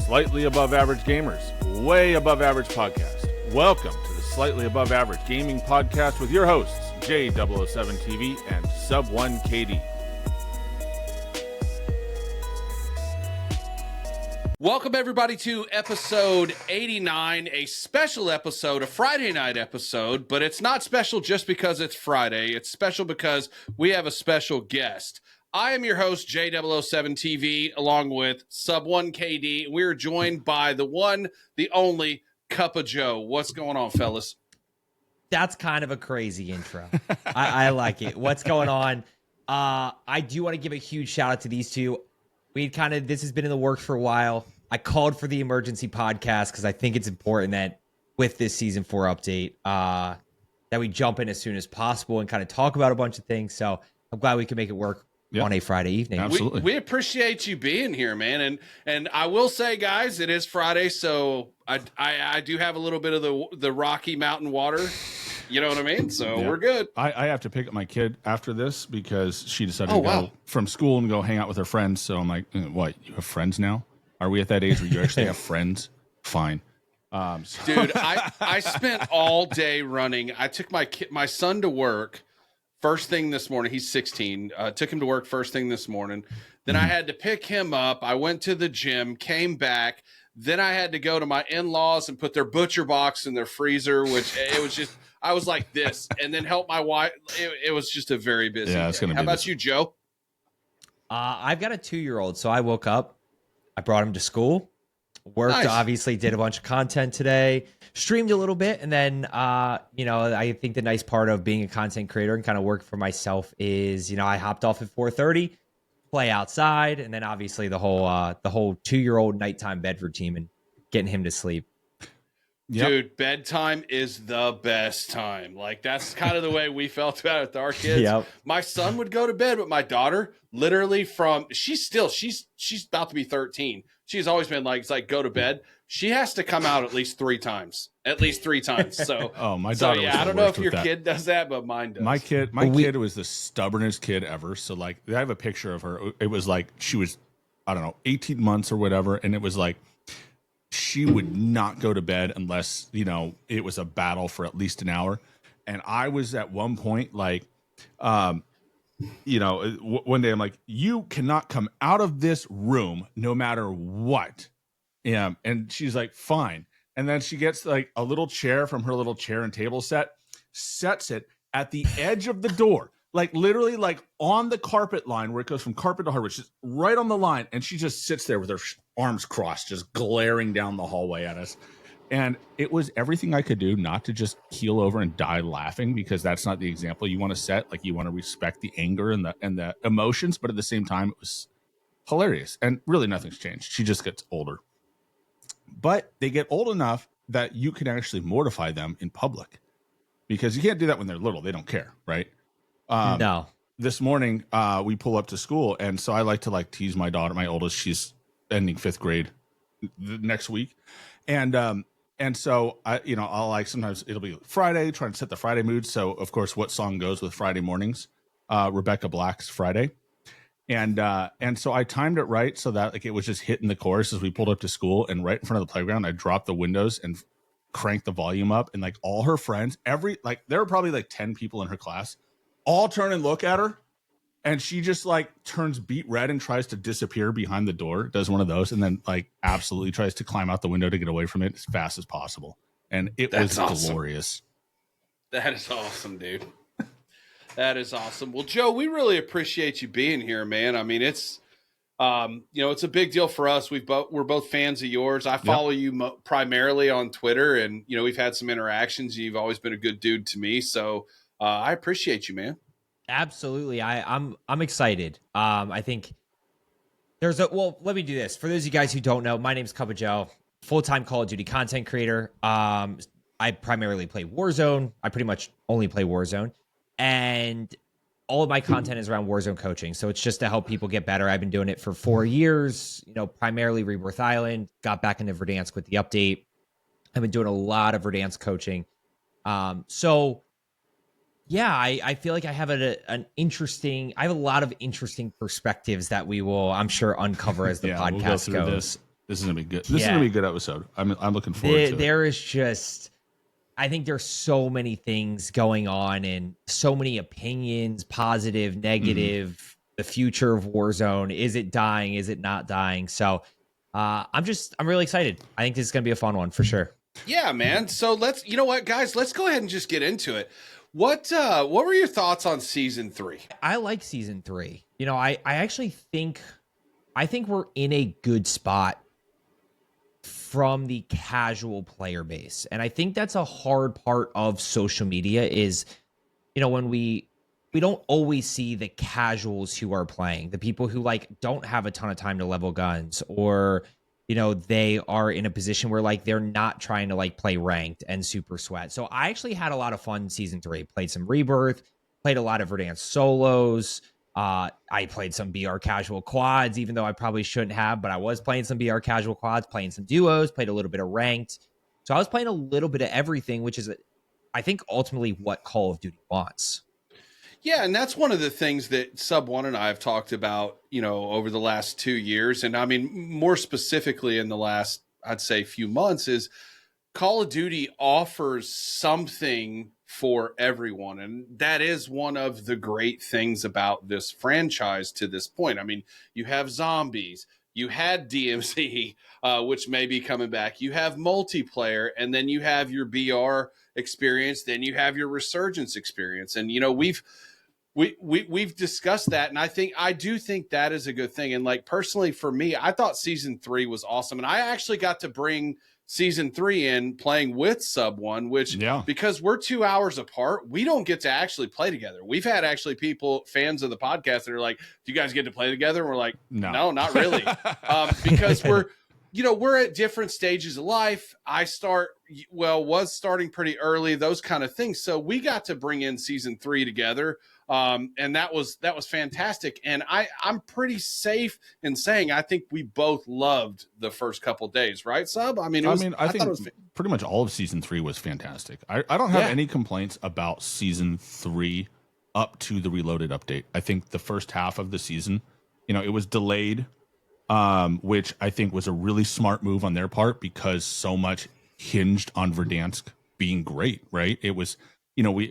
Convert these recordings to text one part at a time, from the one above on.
Slightly Above Average Gamers, Way Above Average Podcast. Welcome to the Slightly Above Average Gaming Podcast with your hosts, J007TV and Sub1KD. Welcome, everybody, to episode 89, a special episode, a Friday night episode, but it's not special just because it's Friday. It's special because we have a special guest. I am your host, J007TV, along with Sub1KD. We are joined by the one, the only, CupppaJoe. What's going on, fellas? That's kind of a crazy intro. I like it. What's going on? I do want to give a huge shout out to these two. This has been in the works for a while. I called for the emergency podcast because I think it's important that with this season 4 update, that we jump in as soon as possible and kind of talk about a bunch of things. So I'm glad we can make it work on a Friday evening. Absolutely. We appreciate you being here, man. And I will say, guys, it is Friday, so I do have a little bit of the Rocky Mountain water. You know what I mean? So we're good. I have to pick up my kid after this because she decided to go from school and go hang out with her friends. So I'm like, what? You have friends now? Are we at that age where you actually have friends? Fine. Dude, I spent all day running. I took my son to work first thing this morning. He's 16. Took him to work first thing this morning. Then I had to pick him up. I went to the gym, came back. Then I had to go to my in-laws and put their butcher box in their freezer, which it was just, I was like this, and then help my wife. It was just a very busy day. It's gonna How be about you, Joe? I've got a 2-year-old, so I woke up, I brought him to school, worked, obviously did a bunch of content today, streamed a little bit, and then, I think the nice part of being a content creator and kind of work for myself is, I hopped off at 4:30, play outside, and then obviously the whole 2-year-old nighttime bed routine and getting him to sleep. Yep. Dude, bedtime is the best time. Like, that's kind of the way we felt about it with our kids. Yep. My son would go to bed, but my daughter, literally she's about to be 13. She's always been like, it's like, go to bed. She has to come out at least 3 times. So, my daughter. I don't know if your kid does that, but mine does. My kid was the stubbornest kid ever. So like, I have a picture of her. It was like she was, I don't know, 18 months or whatever, and it was like she would not go to bed unless it was a battle for at least an hour. And I was at one point like, one day I'm like, you cannot come out of this room no matter what. Yeah, and she's like, fine. And then she gets like a little chair from her little chair and table set, sets it at the edge of the door, like literally like on the carpet line where it goes from carpet to hardwood, just right on the line. And she just sits there with her arms crossed, just glaring down the hallway at us. And it was everything I could do not to just keel over and die laughing, because that's not the example you want to set. Like, you want to respect the anger and the emotions, but at the same time, it was hilarious. And really nothing's changed. She just gets older. But they get old enough that you can actually mortify them in public, because you can't do that when they're little. They don't care, right? No. This morning, we pull up to school, and so I like to tease my daughter, my oldest. She's ending 5th grade next week, and so I'll sometimes it'll be Friday, trying to set the Friday mood. So of course, what song goes with Friday mornings? Rebecca Black's Friday. And so I timed it right so that it was just hitting the chorus as we pulled up to school, and right in front of the playground, I dropped the windows and cranked the volume up, and all her friends, there were probably 10 people in her class, all turn and look at her, and she just turns beet red and tries to disappear behind the door, does one of those, and then absolutely tries to climb out the window to get away from it as fast as possible. And That's awesome. Glorious. That is awesome, dude. That is awesome. Well, Joe, we really appreciate you being here, man. I mean, it's, it's a big deal for us. We're both fans of yours. I follow you primarily on Twitter, and, we've had some interactions. You've always been a good dude to me. So I appreciate you, man. Absolutely. I'm excited. I think let me do this. For those of you guys who don't know, my name is CupppaJoe, full-time Call of Duty content creator. I primarily play Warzone. I pretty much only play Warzone. And all of my content is around Warzone coaching. So it's just to help people get better. I've been doing it for 4 years, primarily Rebirth Island, got back into Verdansk with the update. I've been doing a lot of Verdansk coaching. I feel like I have I have a lot of interesting perspectives that we will, I'm sure, uncover as the podcast goes. This is gonna be good. This is gonna be a good episode. I'm looking forward to it. There is just, I think there's so many things going on and so many opinions, positive, negative, the future of Warzone. Is it dying? Is it not dying? So I'm really excited. I think this is going to be a fun one for sure. Yeah, man. So you know what, guys, let's go ahead and just get into it. What were your thoughts on season 3? I like season 3. You know, I actually think we're in a good spot from the casual player base. And I think that's a hard part of social media is, you know, when we don't always see the casuals who are playing, the people who like don't have a ton of time to level guns, or, you know, they are in a position where like they're not trying to like play ranked and super sweat. So I actually had a lot of fun season 3. Played some Rebirth, played a lot of Verdansk solos. I played some BR casual quads, even though I probably shouldn't have, but I was playing some BR casual quads, playing some duos, played a little bit of ranked. So I was playing a little bit of everything, which is, I think, ultimately what Call of Duty wants. Yeah, and that's one of the things that Sub One and I have talked about, you know, over the last 2 years. And I mean, more specifically in the last, I'd say, few months, is Call of Duty offers something for everyone. And that is one of the great things about this franchise to this point. I mean, you have zombies, you had DMZ, which may be coming back, you have multiplayer, and then you have your BR experience, then you have your Resurgence experience. And, you know, we've discussed that, and I do think that is a good thing. And like personally for me, I thought season 3 was awesome, and I actually got to bring season 3 in playing with Sub One, which because we're 2 hours apart, we don't get to actually play together. We've had actually people, fans of the podcast, that are like, "Do you guys get to play together?" And we're like, "No, not really," because we're at different stages of life. I was starting pretty early, those kind of things. So we got to bring in season 3 together. And that was fantastic. And I'm pretty safe in saying I think we both loved the first couple days, right, Sub? I mean, I think it was pretty much all of season 3 was fantastic. I don't have any complaints about season 3 up to the Reloaded update. I think the first half of the season, you know, it was delayed, which I think was a really smart move on their part because so much hinged on Verdansk being great, right? It was, you know,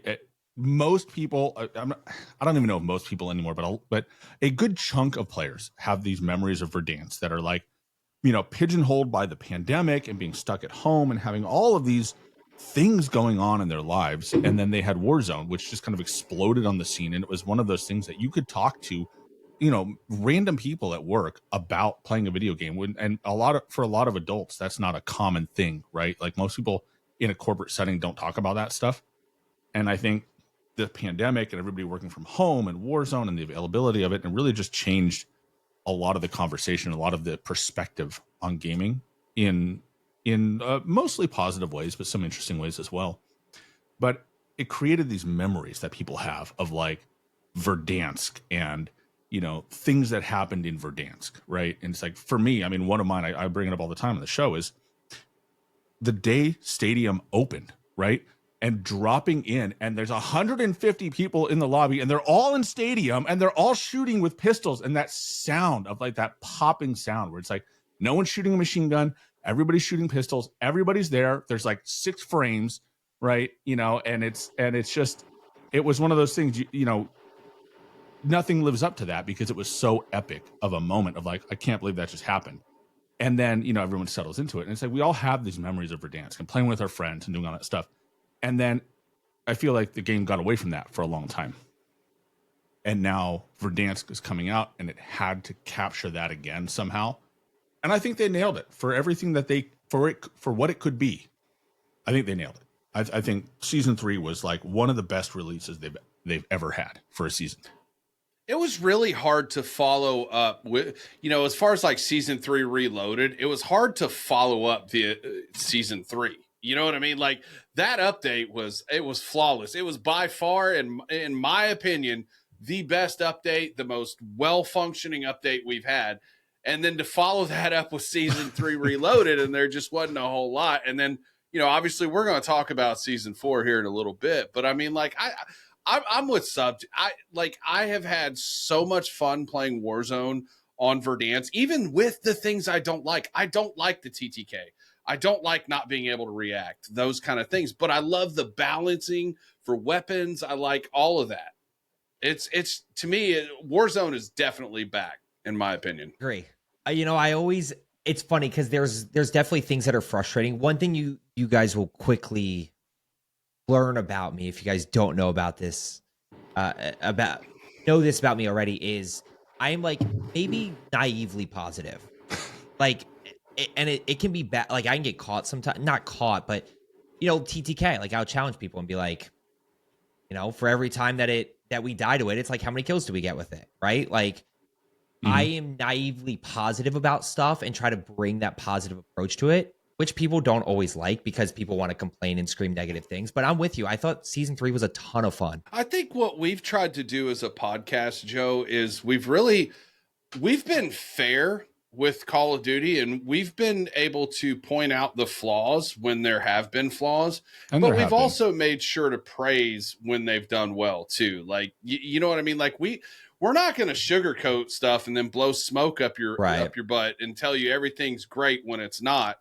most people, I don't even know if most people anymore, but a good chunk of players have these memories of Verdansk that are like, you know, pigeonholed by the pandemic and being stuck at home and having all of these things going on in their lives. And then they had Warzone, which just kind of exploded on the scene. And it was one of those things that you could talk to, you know, random people at work about playing a video game. And for a lot of adults, that's not a common thing, right? Like most people in a corporate setting don't talk about that stuff. And I think the pandemic and everybody working from home and Warzone and the availability of it, and really just changed a lot of the conversation, a lot of the perspective on gaming in mostly positive ways, but some interesting ways as well. But it created these memories that people have of like Verdansk and, you know, things that happened in Verdansk, right? And it's like, for me, I mean, one of mine, I bring it up all the time on the show, is the day Stadium opened, right? And dropping in, and there's 150 people in the lobby, and they're all in Stadium, and they're all shooting with pistols, and that sound of like that popping sound where it's like no one's shooting a machine gun, everybody's shooting pistols, everybody's there. There's like 6 frames, right? You know, and it's just, it was one of those things. You know, nothing lives up to that because it was so epic of a moment of like, I can't believe that just happened. And then, you know, everyone settles into it, and it's like we all have these memories of Verdansk and playing with our friends and doing all that stuff. And then I feel like the game got away from that for a long time. And now Verdansk is coming out, and it had to capture that again somehow. And I think they nailed it for everything that for what it could be. I think they nailed it. I think season 3 was like one of the best releases they've ever had for a season. It was really hard to follow up with, you know, as far as like season 3 Reloaded, it was hard to follow up the season 3. You know what I mean? Like that update was flawless. It was by far, in my opinion, the best update, the most well-functioning update we've had. And then to follow that up with season 3 Reloaded, and there just wasn't a whole lot. And then, you know, obviously we're going to talk about season 4 here in a little bit, but I mean, like I'm with Sub. I have had so much fun playing Warzone on Verdansk, even with the things I don't like. I don't like the TTK. I don't like not being able to react, those kind of things. But I love the balancing for weapons. I like all of that. It's to me, Warzone is definitely back, in my opinion. Agree. I always, it's funny because there's definitely things that are frustrating. One thing you guys will quickly learn about me, if you guys don't know about this, know this about me already, is I'm like maybe naively positive. Like, and it can be bad. Like, I can get caught sometimes, not caught, but TTK. Like, I'll challenge people and be like, for every time that we die to it, it's like, how many kills do we get with it, right? Like, I am naively positive about stuff and try to bring that positive approach to it, which people don't always like because people want to complain and scream negative things. But I'm with you. I thought season 3 was a ton of fun. I think what we've tried to do as a podcast, Joe, is we've been fair with Call of Duty, and we've been able to point out the flaws when there have been flaws, but we've also made sure to praise when they've done well too. Like, you know what I mean? Like, we're not going to sugarcoat stuff and then blow smoke up your butt and tell you everything's great when it's not.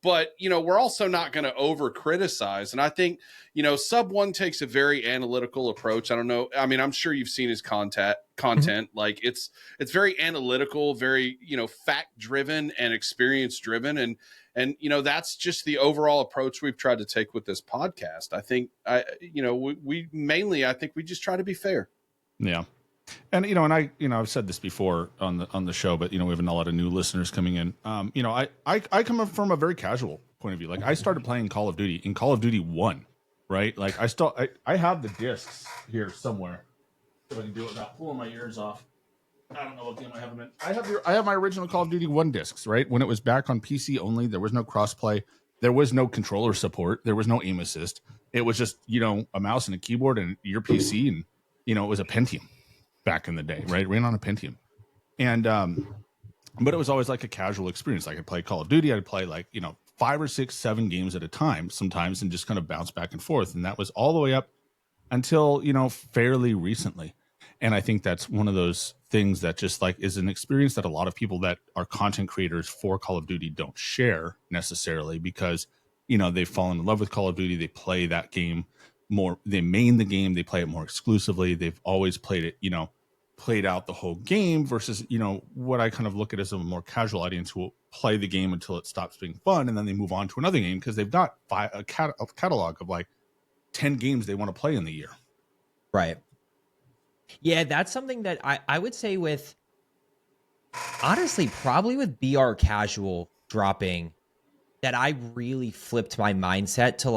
But, we're also not going to over criticize. And I think, Sub One takes a very analytical approach. I don't know. I mean, I'm sure you've seen his content. Like, it's very analytical, very, fact driven and experience driven. And, that's just the overall approach we've tried to take with this podcast. I think, we mainly, I think we just try to be fair. Yeah. And, I've said this before on the show, but, we have a lot of new listeners coming in. I come up from a very casual point of view. Like, I started playing Call of Duty in Call of Duty 1, right? Like, I have the discs here somewhere. If I can do it without pulling my ears off. I don't know what game I have them in. I have my original Call of Duty 1 discs, right? When it was back on PC only, there was no crossplay. There was no controller support. There was no aim assist. It was just, a mouse and a keyboard and your PC, and, it was a Pentium. Back in the day, right? Ran on a Pentium. And, but it was always like a casual experience. I could play Call of Duty. I'd play 5 or 6, 7 games at a time sometimes and just kind of bounce back and forth. And that was all the way up until, fairly recently. And I think that's one of those things that just is an experience that a lot of people that are content creators for Call of Duty don't share necessarily because, they've fallen in love with Call of Duty. They play that game more, they main the game, they play it more exclusively. They've always played it, played out the whole game versus, what I kind of look at as a more casual audience who will play the game until it stops being fun. And then they move on to another game because they've got a catalog of 10 games they want to play in the year. Right. Yeah, that's something that I would say with, honestly, probably with BR Casual dropping, that I really flipped my mindset to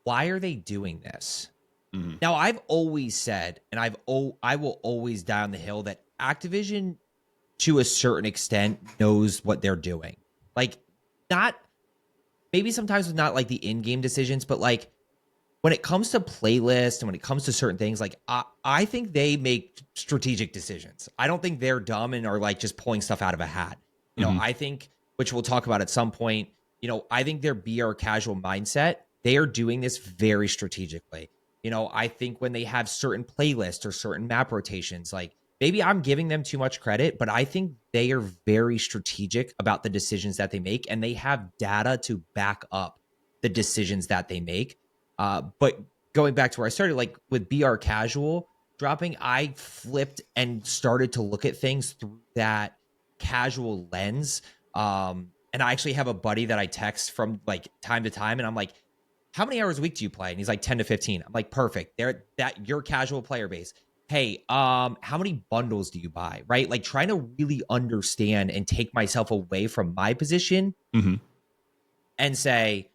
why are they doing this? Mm-hmm. Now, I've always said, and I will always die on the hill that Activision, to a certain extent, knows what they're doing. Not maybe sometimes with not the in-game decisions, but when it comes to playlists and when it comes to certain things, I think they make strategic decisions. I don't think they're dumb and are just pulling stuff out of a hat. I think, which we'll talk about at some point. I think their BR Casual mindset, they are doing this very strategically. I think when they have certain playlists or certain map rotations, maybe I'm giving them too much credit, but I think they are very strategic about the decisions that they make, and they have data to back up the decisions that they make. But going back to where I started, with BR Casual dropping, I flipped and started to look at things through that casual lens. And I actually have a buddy that I text from time to time, and I'm like, how many hours a week do you play? And he's like 10 to 15. I'm like, perfect. Your casual player base. Hey, how many bundles do you buy? Right? Trying to really understand and take myself away from my position and say,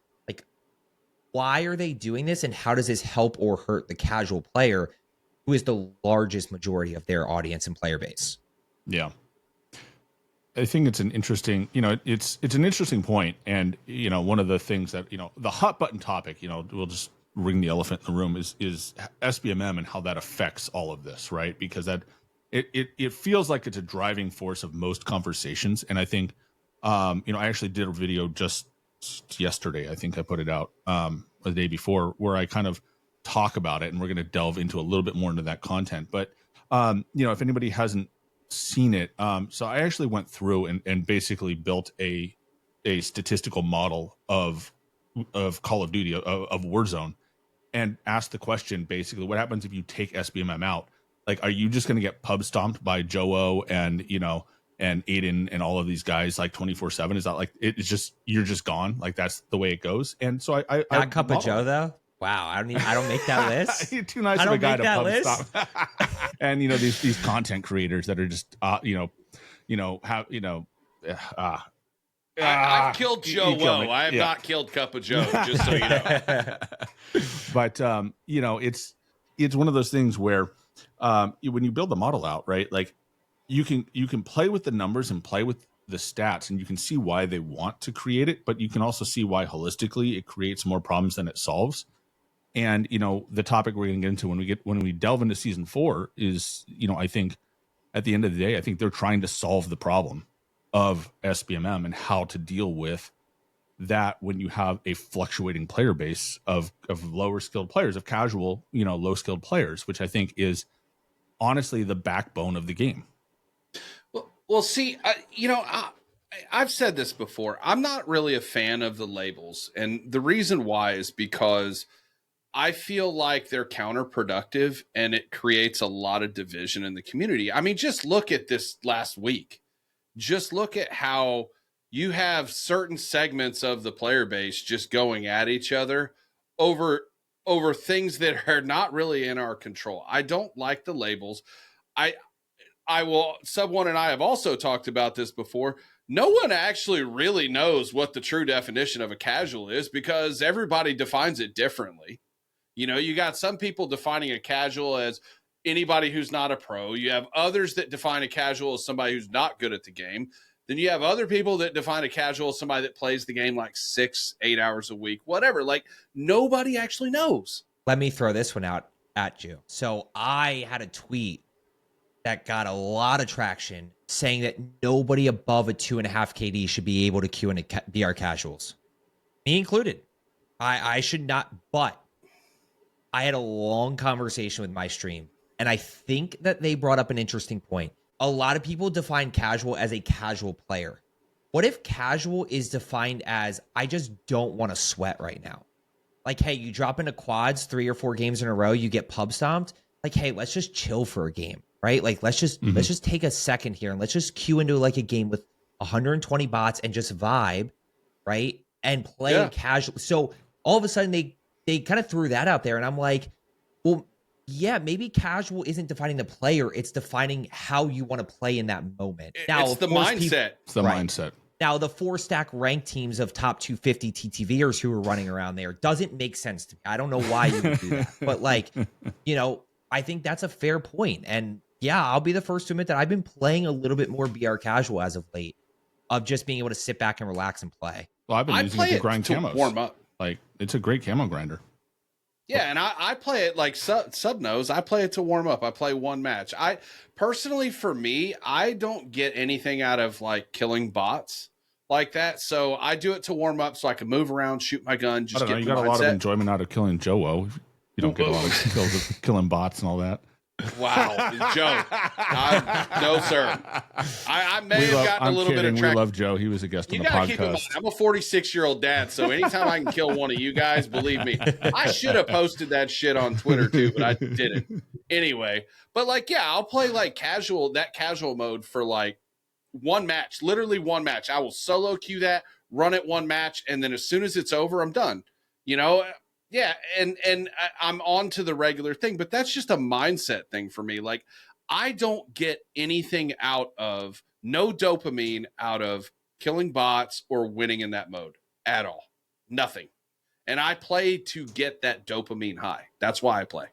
why are they doing this? And how does this help or hurt the casual player who is the largest majority of their audience and player base? Yeah. I think it's an interesting, it's an interesting point. And, one of the things that, the hot button topic, we'll just ring the elephant in the room is SBMM and how that affects all of this, right? Because that it feels like it's a driving force of most conversations. And I think, I actually did a video just yesterday. I think I put it out the day before where I kind of talk about it, and we're going to delve into a little bit more into that content. But, if anybody hasn't seen it. So I actually went through and basically built a statistical model of Call of Duty, of Warzone, and asked the question, basically, what happens if you take SBMM out? Like, are you just going to get pub stomped by Joe and, and Aiden and all of these guys like 24/7? Is that like, it's just, you're just gone? Like, that's the way it goes. And so I Not CupppaJoe though. Wow, I don't make that list. You're too nice I of a don't guy make to that pub list. stop. And these content creators that are just I've killed you Joe. killed me. I have Yeah. not killed CuppaJoe, just so you know. But it's one of those things where when you build the model out, right, like you can play with the numbers and play with the stats, and you can see why they want to create it, but you can also see why holistically it creates more problems than it solves. And the topic we're going to get into when we delve into season 4 is, I think at the end of the day, I think they're trying to solve the problem of SBMM and how to deal with that when you have a fluctuating player base of lower skilled players, of casual, low skilled players, which I think is honestly the backbone of the game. Well, see, I've said this before. I'm not really a fan of the labels, and the reason why is because I feel like they're counterproductive and it creates a lot of division in the community. I mean, just look at this last week. Just look at how you have certain segments of the player base just going at each other over things that are not really in our control. I don't like the labels. I will, Sub One and I have also talked about this before. No one actually really knows what the true definition of a casual is because everybody defines it differently. You got some people defining a casual as anybody who's not a pro. You have others that define a casual as somebody who's not good at the game. Then you have other people that define a casual as somebody that plays the game like 6-8 hours a week, whatever. Like nobody actually knows. Let me throw this one out at you. So I had a tweet that got a lot of traction saying that nobody above a 2.5 KD should be able to queue into BR casuals. Me included. I should not, but I had a long conversation with my stream, and I think that they brought up an interesting point. A lot of people define casual as a casual player. What if casual is defined as, I just don't want to sweat right now? Like, hey, you drop into quads 3 or 4 games in a row, you get pub stomped. Like, hey, let's just chill for a game, right? Like, let's just take a second here and let's just queue into like a game with 120 bots and just vibe, right? And play casual. So all of a sudden they kind of threw that out there, and I'm like, well, yeah, maybe casual isn't defining the player; it's defining how you want to play in that moment. Now, it's the mindset. It's the mindset. Now, the 4-stack ranked teams of top 250 TTVers who are running around there doesn't make sense to me. I don't know why you would do that, but like, I think that's a fair point. And yeah, I'll be the first to admit that I've been playing a little bit more BR casual as of late, of just being able to sit back and relax and play. Well, I've been using it to grind camos. Warm up. Like, it's a great camo grinder. Yeah, and I play it like Sub knows. I play it to warm up. I play one match. I personally, for me, I don't get anything out of like killing bots like that. So I do it to warm up so I can move around, shoot my gun. Just get you got a lot of enjoyment out of killing Joe. You don't get a lot of kills of killing bots and all that. Wow, Joe. No, sir. I may have gotten a little bit of traction. We love Joe. He was a guest on the podcast. Keep in mind, I'm a 46-year-old dad, so anytime I can kill one of you guys, believe me, I should have posted that shit on Twitter too, but I didn't. Anyway, but like, yeah, I'll play like casual mode for like one match, literally one match. I will solo queue that, run it one match, and then as soon as it's over, I'm done. Yeah, and I'm on to the regular thing, but that's just a mindset thing for me. Like, I don't get anything out of, no dopamine out of killing bots or winning in that mode at all. Nothing. And I play to get that dopamine high. That's why I play.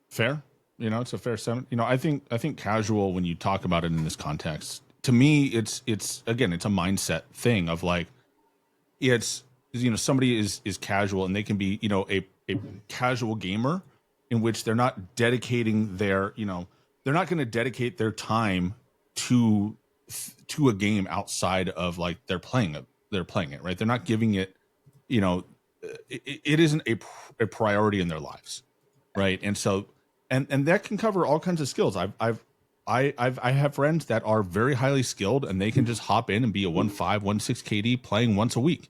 Fair. It's a fair sentiment. I think casual, when you talk about it in this context, to me, it's again, it's a mindset thing of like, somebody is casual and they can be, a casual gamer in which they're not dedicating they're not going to dedicate their time to a game outside of like they're playing it, right? They're not giving it, it isn't a priority in their lives. Right. And so, and that can cover all kinds of skills. I've I have friends that are very highly skilled and they can just hop in and be a 1.5, 1.6 KD playing once a week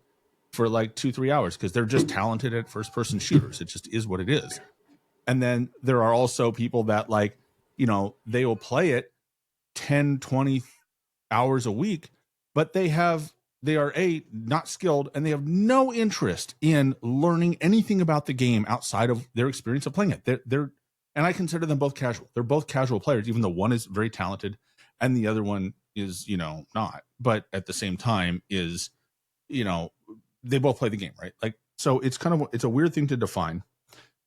for like 2-3 hours because they're just talented at first person shooters. It just is what it is. And then there are also people that like, you know, they will play it 10, 20 hours a week, but they are not skilled and they have no interest in learning anything about the game outside of their experience of playing it. They're and I consider them both casual. They're both casual players, even though one is very talented and the other one is, you know, not. But at the same time is, you know, they both play the game, right? Like, so it's a weird thing to define.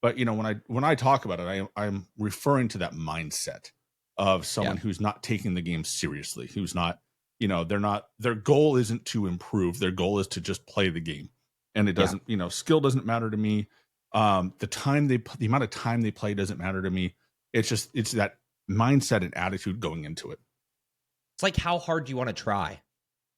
But, you know, when I talk about it, I'm referring to that mindset of someone who's not taking the game seriously, who's not, you know, their goal isn't to improve. Their goal is to just play the game. And it doesn't, you know, skill doesn't matter to me. The amount of time they play doesn't matter to me. It's that mindset and attitude going into it. It's like, how hard do you want to try?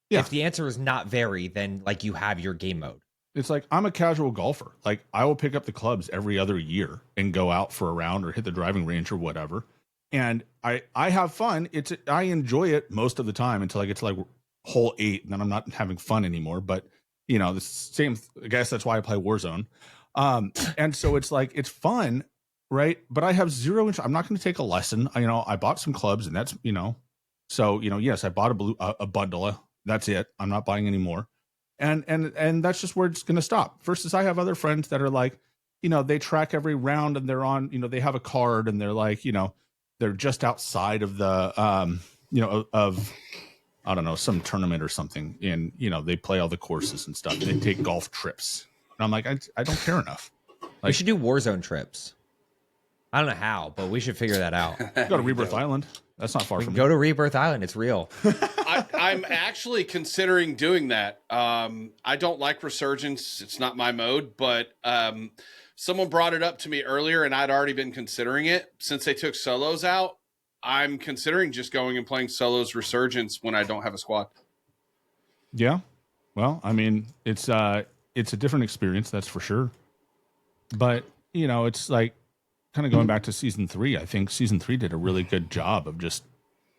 Yeah. If the answer is not very, then like you have your game mode. It's like, I'm a casual golfer. Like, I will pick up the clubs every other year and go out for a round or hit the driving range or whatever. And I have fun. I enjoy it most of the time until I get to like hole 8, and then I'm not having fun anymore. But, you know, the same, I guess that's why I play Warzone. And so it's like, it's fun, right? But I have zero interest. I'm not going to take a lesson. I bought some clubs, and that's, you know, so, you know, yes, I bought a bundle. That's it. I'm not buying any more. And that's just where it's going to stop. Versus I have other friends that are like, you know, they track every round and they're on, you know, they have a card and they're like, you know, they're just outside of the, you know, of, I don't know, some tournament or something. And, you know, they play all the courses and stuff. They take golf trips. And I'm like, I don't care enough. Like, we should do Warzone trips. I don't know how, but we should figure that out. Go to Rebirth Island. That's not far from me. Go to Rebirth Island. It's real. I'm actually considering doing that. I don't like Resurgence. It's not my mode, but someone brought it up to me earlier and I'd already been considering it. Since they took solos out, I'm considering just going and playing solos Resurgence when I don't have a squad. Yeah. Well, I mean, it's a different experience, that's for sure. But, you know, it's like kind of going back to season 3. I think season 3 did a really good job of just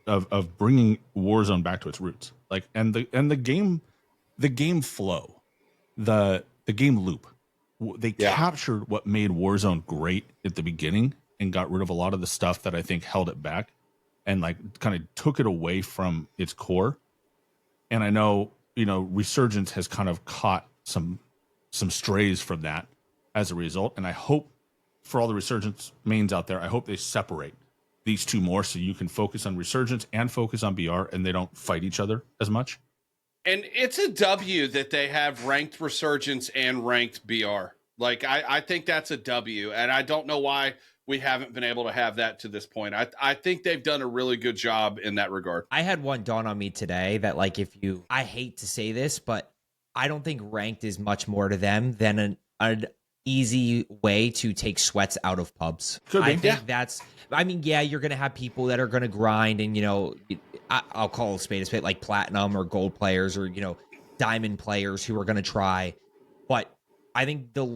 of bringing Warzone back to its roots. Like, and the game flow, the game loop. They captured what made Warzone great at the beginning and got rid of a lot of the stuff that I think held it back and like kind of took it away from its core. And I know, you know, Resurgence has kind of caught some strays from that as a result. And I hope for all the Resurgence mains out there, I hope they separate these two more so you can focus on Resurgence and focus on BR and they don't fight each other as much. And it's a W that they have ranked Resurgence and ranked BR. Like, I think that's a W, and I don't know why we haven't been able to have that to this point. I think they've done a really good job in that regard. I had one dawn on me today that, like, I hate to say this, but I don't think ranked is much more to them than an easy way to take sweats out of pubs. Could be. I think you're going to have people that are going to grind and, you know, I'll call a spade, like platinum or gold players or, you know, diamond players who are going to try. But I think the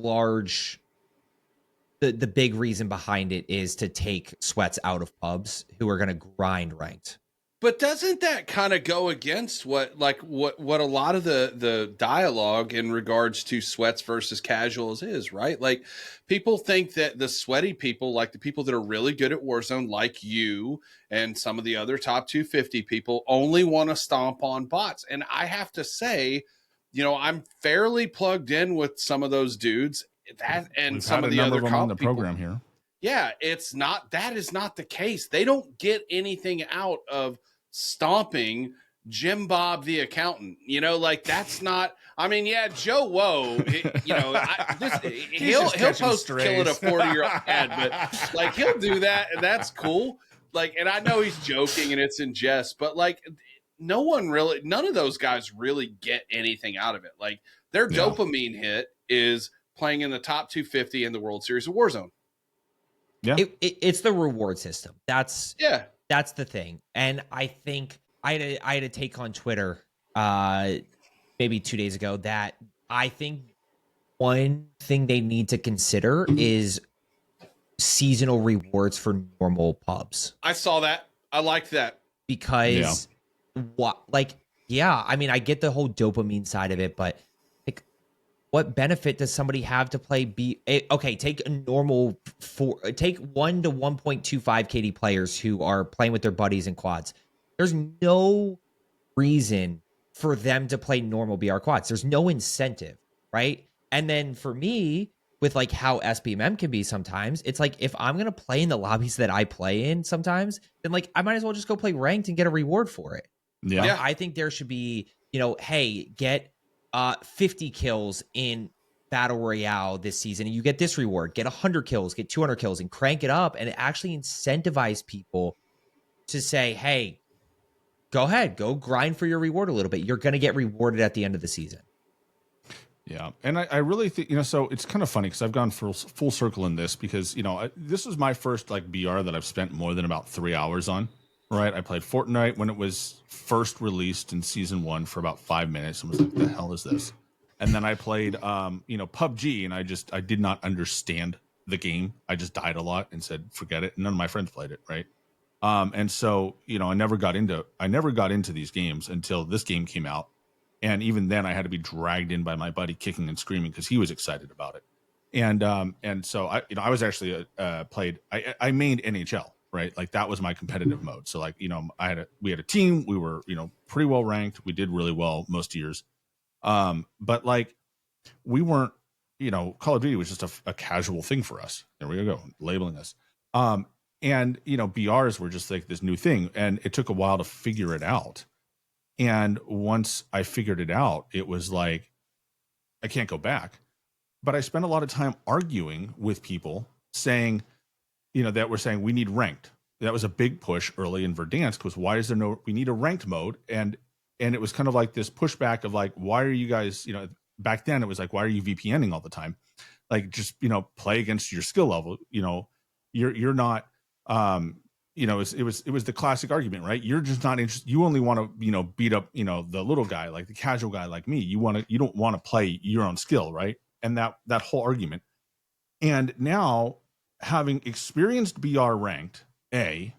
big reason behind it is to take sweats out of pubs who are going to grind ranked. But doesn't that kind of go against what a lot of the dialogue in regards to sweats versus casuals is, right? Like, people think that the sweaty people, like the people that are really good at Warzone, like you and some of the other top 250 people, only want to stomp on bots. And I have to say, you know, I'm fairly plugged in with some of those dudes. We've some of the other comp on the program here. Yeah, that is not the case. They don't get anything out of stomping Jim Bob the accountant. You know, like, that's not, I mean, yeah, Joe Woe, you know, he'll post killing a 40-year-old head, but like, he'll do that and that's cool. Like, and I know he's joking and it's in jest, but like, none of those guys really get anything out of it. Like, their dopamine hit is playing in the top 250 in the World Series of Warzone. Yeah, it's the reward system. That's the thing. And I think I had a take on Twitter maybe 2 days ago that I think one thing they need to consider is seasonal rewards for normal pubs. I saw that. I like that. Because what, like, yeah, I mean, I get the whole dopamine side of it, but like, what benefit does somebody have to play okay, take a normal take 1 to 1.25 KD players who are playing with their buddies in quads. There's no reason for them to play normal BR quads. There's no incentive, right? And then for me, with like how SBMM can be sometimes, it's like if I'm gonna play in the lobbies that I play in sometimes, then like I might as well just go play ranked and get a reward for it. Yeah. Like, I think there should be, hey, get 50 kills in Battle Royale this season, and you get this reward. Get 100 kills, get 200 kills, and crank it up, and actually incentivize people to say, hey, go ahead, go grind for your reward a little bit. You're going to get rewarded at the end of the season. Yeah. And I really think, so it's kind of funny because I've gone full circle in this because, this was my first like BR that I've spent more than about 3 hours on, right? I played Fortnite when it was first released in season 1 for about 5 minutes and was like, the hell is this? And then I played, PUBG, and I did not understand the game. I just died a lot and said, forget it. And none of my friends played it. Right. And so, I never got into these games until this game came out. And even then I had to be dragged in by my buddy kicking and screaming because he was excited about it. And so I was actually, I mained NHL, right? Like that was my competitive mode. So like, we had a team, we were, pretty well ranked. We did really well most years. But like we weren't, Call of Duty was just a casual thing for us. There we go, labeling us. And BRs were just like this new thing, and it took a while to figure it out. And once I figured it out, it was like, I can't go back. But I spent a lot of time arguing with people saying, that were saying we need ranked. That was a big push early in Verdansk was why is there we need a ranked mode. And it was kind of like this pushback of like, why are you guys, back then it was like, why are you VPNing all the time? Like just, play against your skill level. You're not, it was the classic argument, right? You're just not interested. You only want to, beat up, the little guy, like the casual guy like me. You don't want to play your own skill, right? And that whole argument. And now having experienced BR ranked and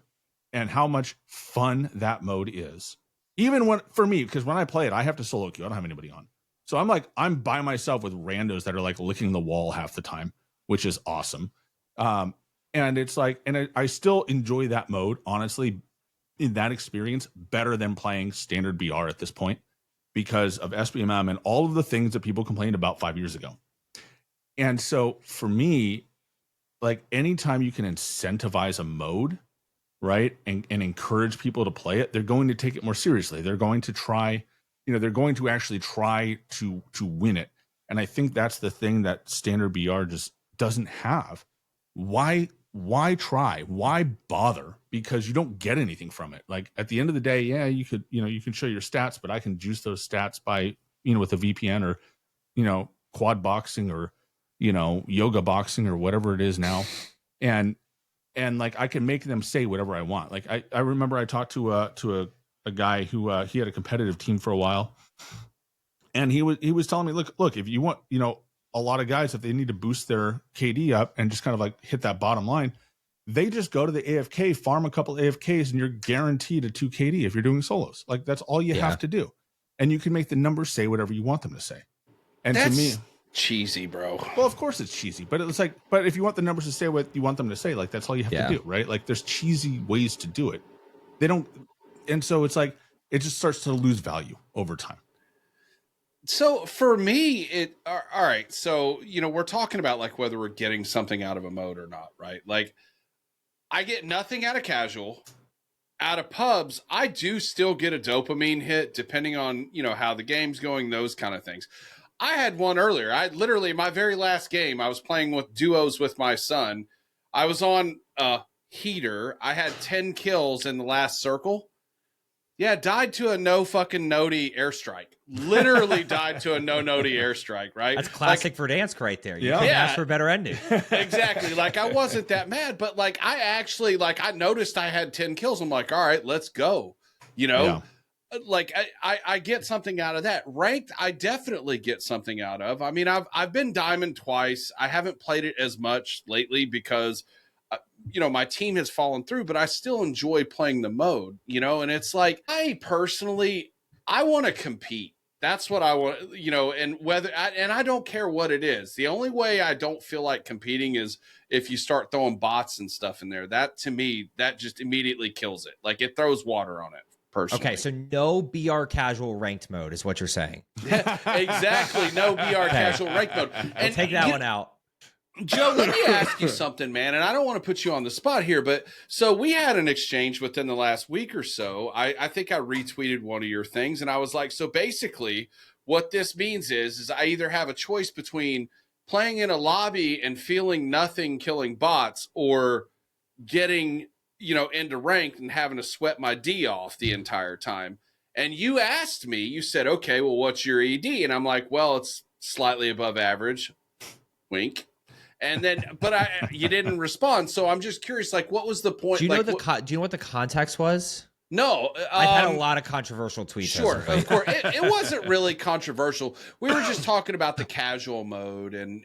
how much fun that mode is, even for me, because when I play it, I have to solo queue. I don't have anybody on. So I'm by myself with randos that are like licking the wall half the time, which is awesome. And it's like, and I still enjoy that mode, honestly, in that experience better than playing standard BR at this point because of SBMM and all of the things that people complained about 5 years ago. And so for me, like anytime you can incentivize a mode, right, and encourage people to play it, they're going to take it more seriously. They're going to try, they're going to actually try to win it. And I think that's the thing that standard BR just doesn't have. Why try? Why bother? Because you don't get anything from it. Like at the end of the day, yeah, you could, you can show your stats, but I can juice those stats by, with a VPN or, quad boxing or, yoga boxing or whatever it is now. And like, I can make them say whatever I want. Like I remember I talked to a guy who, he had a competitive team for a while, and he was telling me, look, if you want, a lot of guys, if they need to boost their KD up and just kind of like hit that bottom line, they just go to the AFK, farm a couple AFKs, and you're guaranteed a 2 KD if you're doing solos. Like that's all you have to do. And you can make the numbers say whatever you want them to say. And that's to me, cheesy, bro. Well, of course it's cheesy, but it's like, but if you want the numbers to say what you want them to say, like that's all you have to do, right? Like there's cheesy ways to do it. They don't. And so it's like, it just starts to lose value over time. So for me, all right. So, we're talking about like whether we're getting something out of a mode or not, right? Like I get nothing out of casual. Out of pubs, I do still get a dopamine hit depending on, how the game's going, those kind of things. I had one earlier. I literally, my very last game, I was playing with duos with my son. I was on a heater. I had 10 kills in the last circle. Yeah, died to a no fucking nody airstrike. Literally died to a no nody airstrike, right? That's classic Verdansk right there. You can't ask for a better ending. Exactly. Like I wasn't that mad, but like I actually I noticed I had 10 kills. I'm like, all right, let's go. Like I get something out of that. Ranked, I definitely get something out of. I mean, I've been diamond twice. I haven't played it as much lately because my team has fallen through, but I still enjoy playing the mode, and it's like, I personally, I want to compete. That's what I want, and and I don't care what it is. The only way I don't feel like competing is if you start throwing bots and stuff in there. That, to me, that just immediately kills it. Like, it throws water on it, personally. Okay, so no BR casual ranked mode is what you're saying. Exactly. No BR casual ranked mode. And take that one out. Joe, let me ask you something, man. And I don't want to put you on the spot here, but so we had an exchange within the last week or so. I think I retweeted one of your things, and I was like, so basically what this means is I either have a choice between playing in a lobby and feeling nothing killing bots, or getting, into ranked and having to sweat my D off the entire time. And you asked me, you said, okay, well, what's your ED? And I'm like, well, it's slightly above average. Wink. And then, but you didn't respond. So I'm just curious, like, what was the point? Do you know like, do you know what the context was? No. I've had a lot of controversial tweets. Sure, of course. It wasn't really controversial. We were just talking about the casual mode and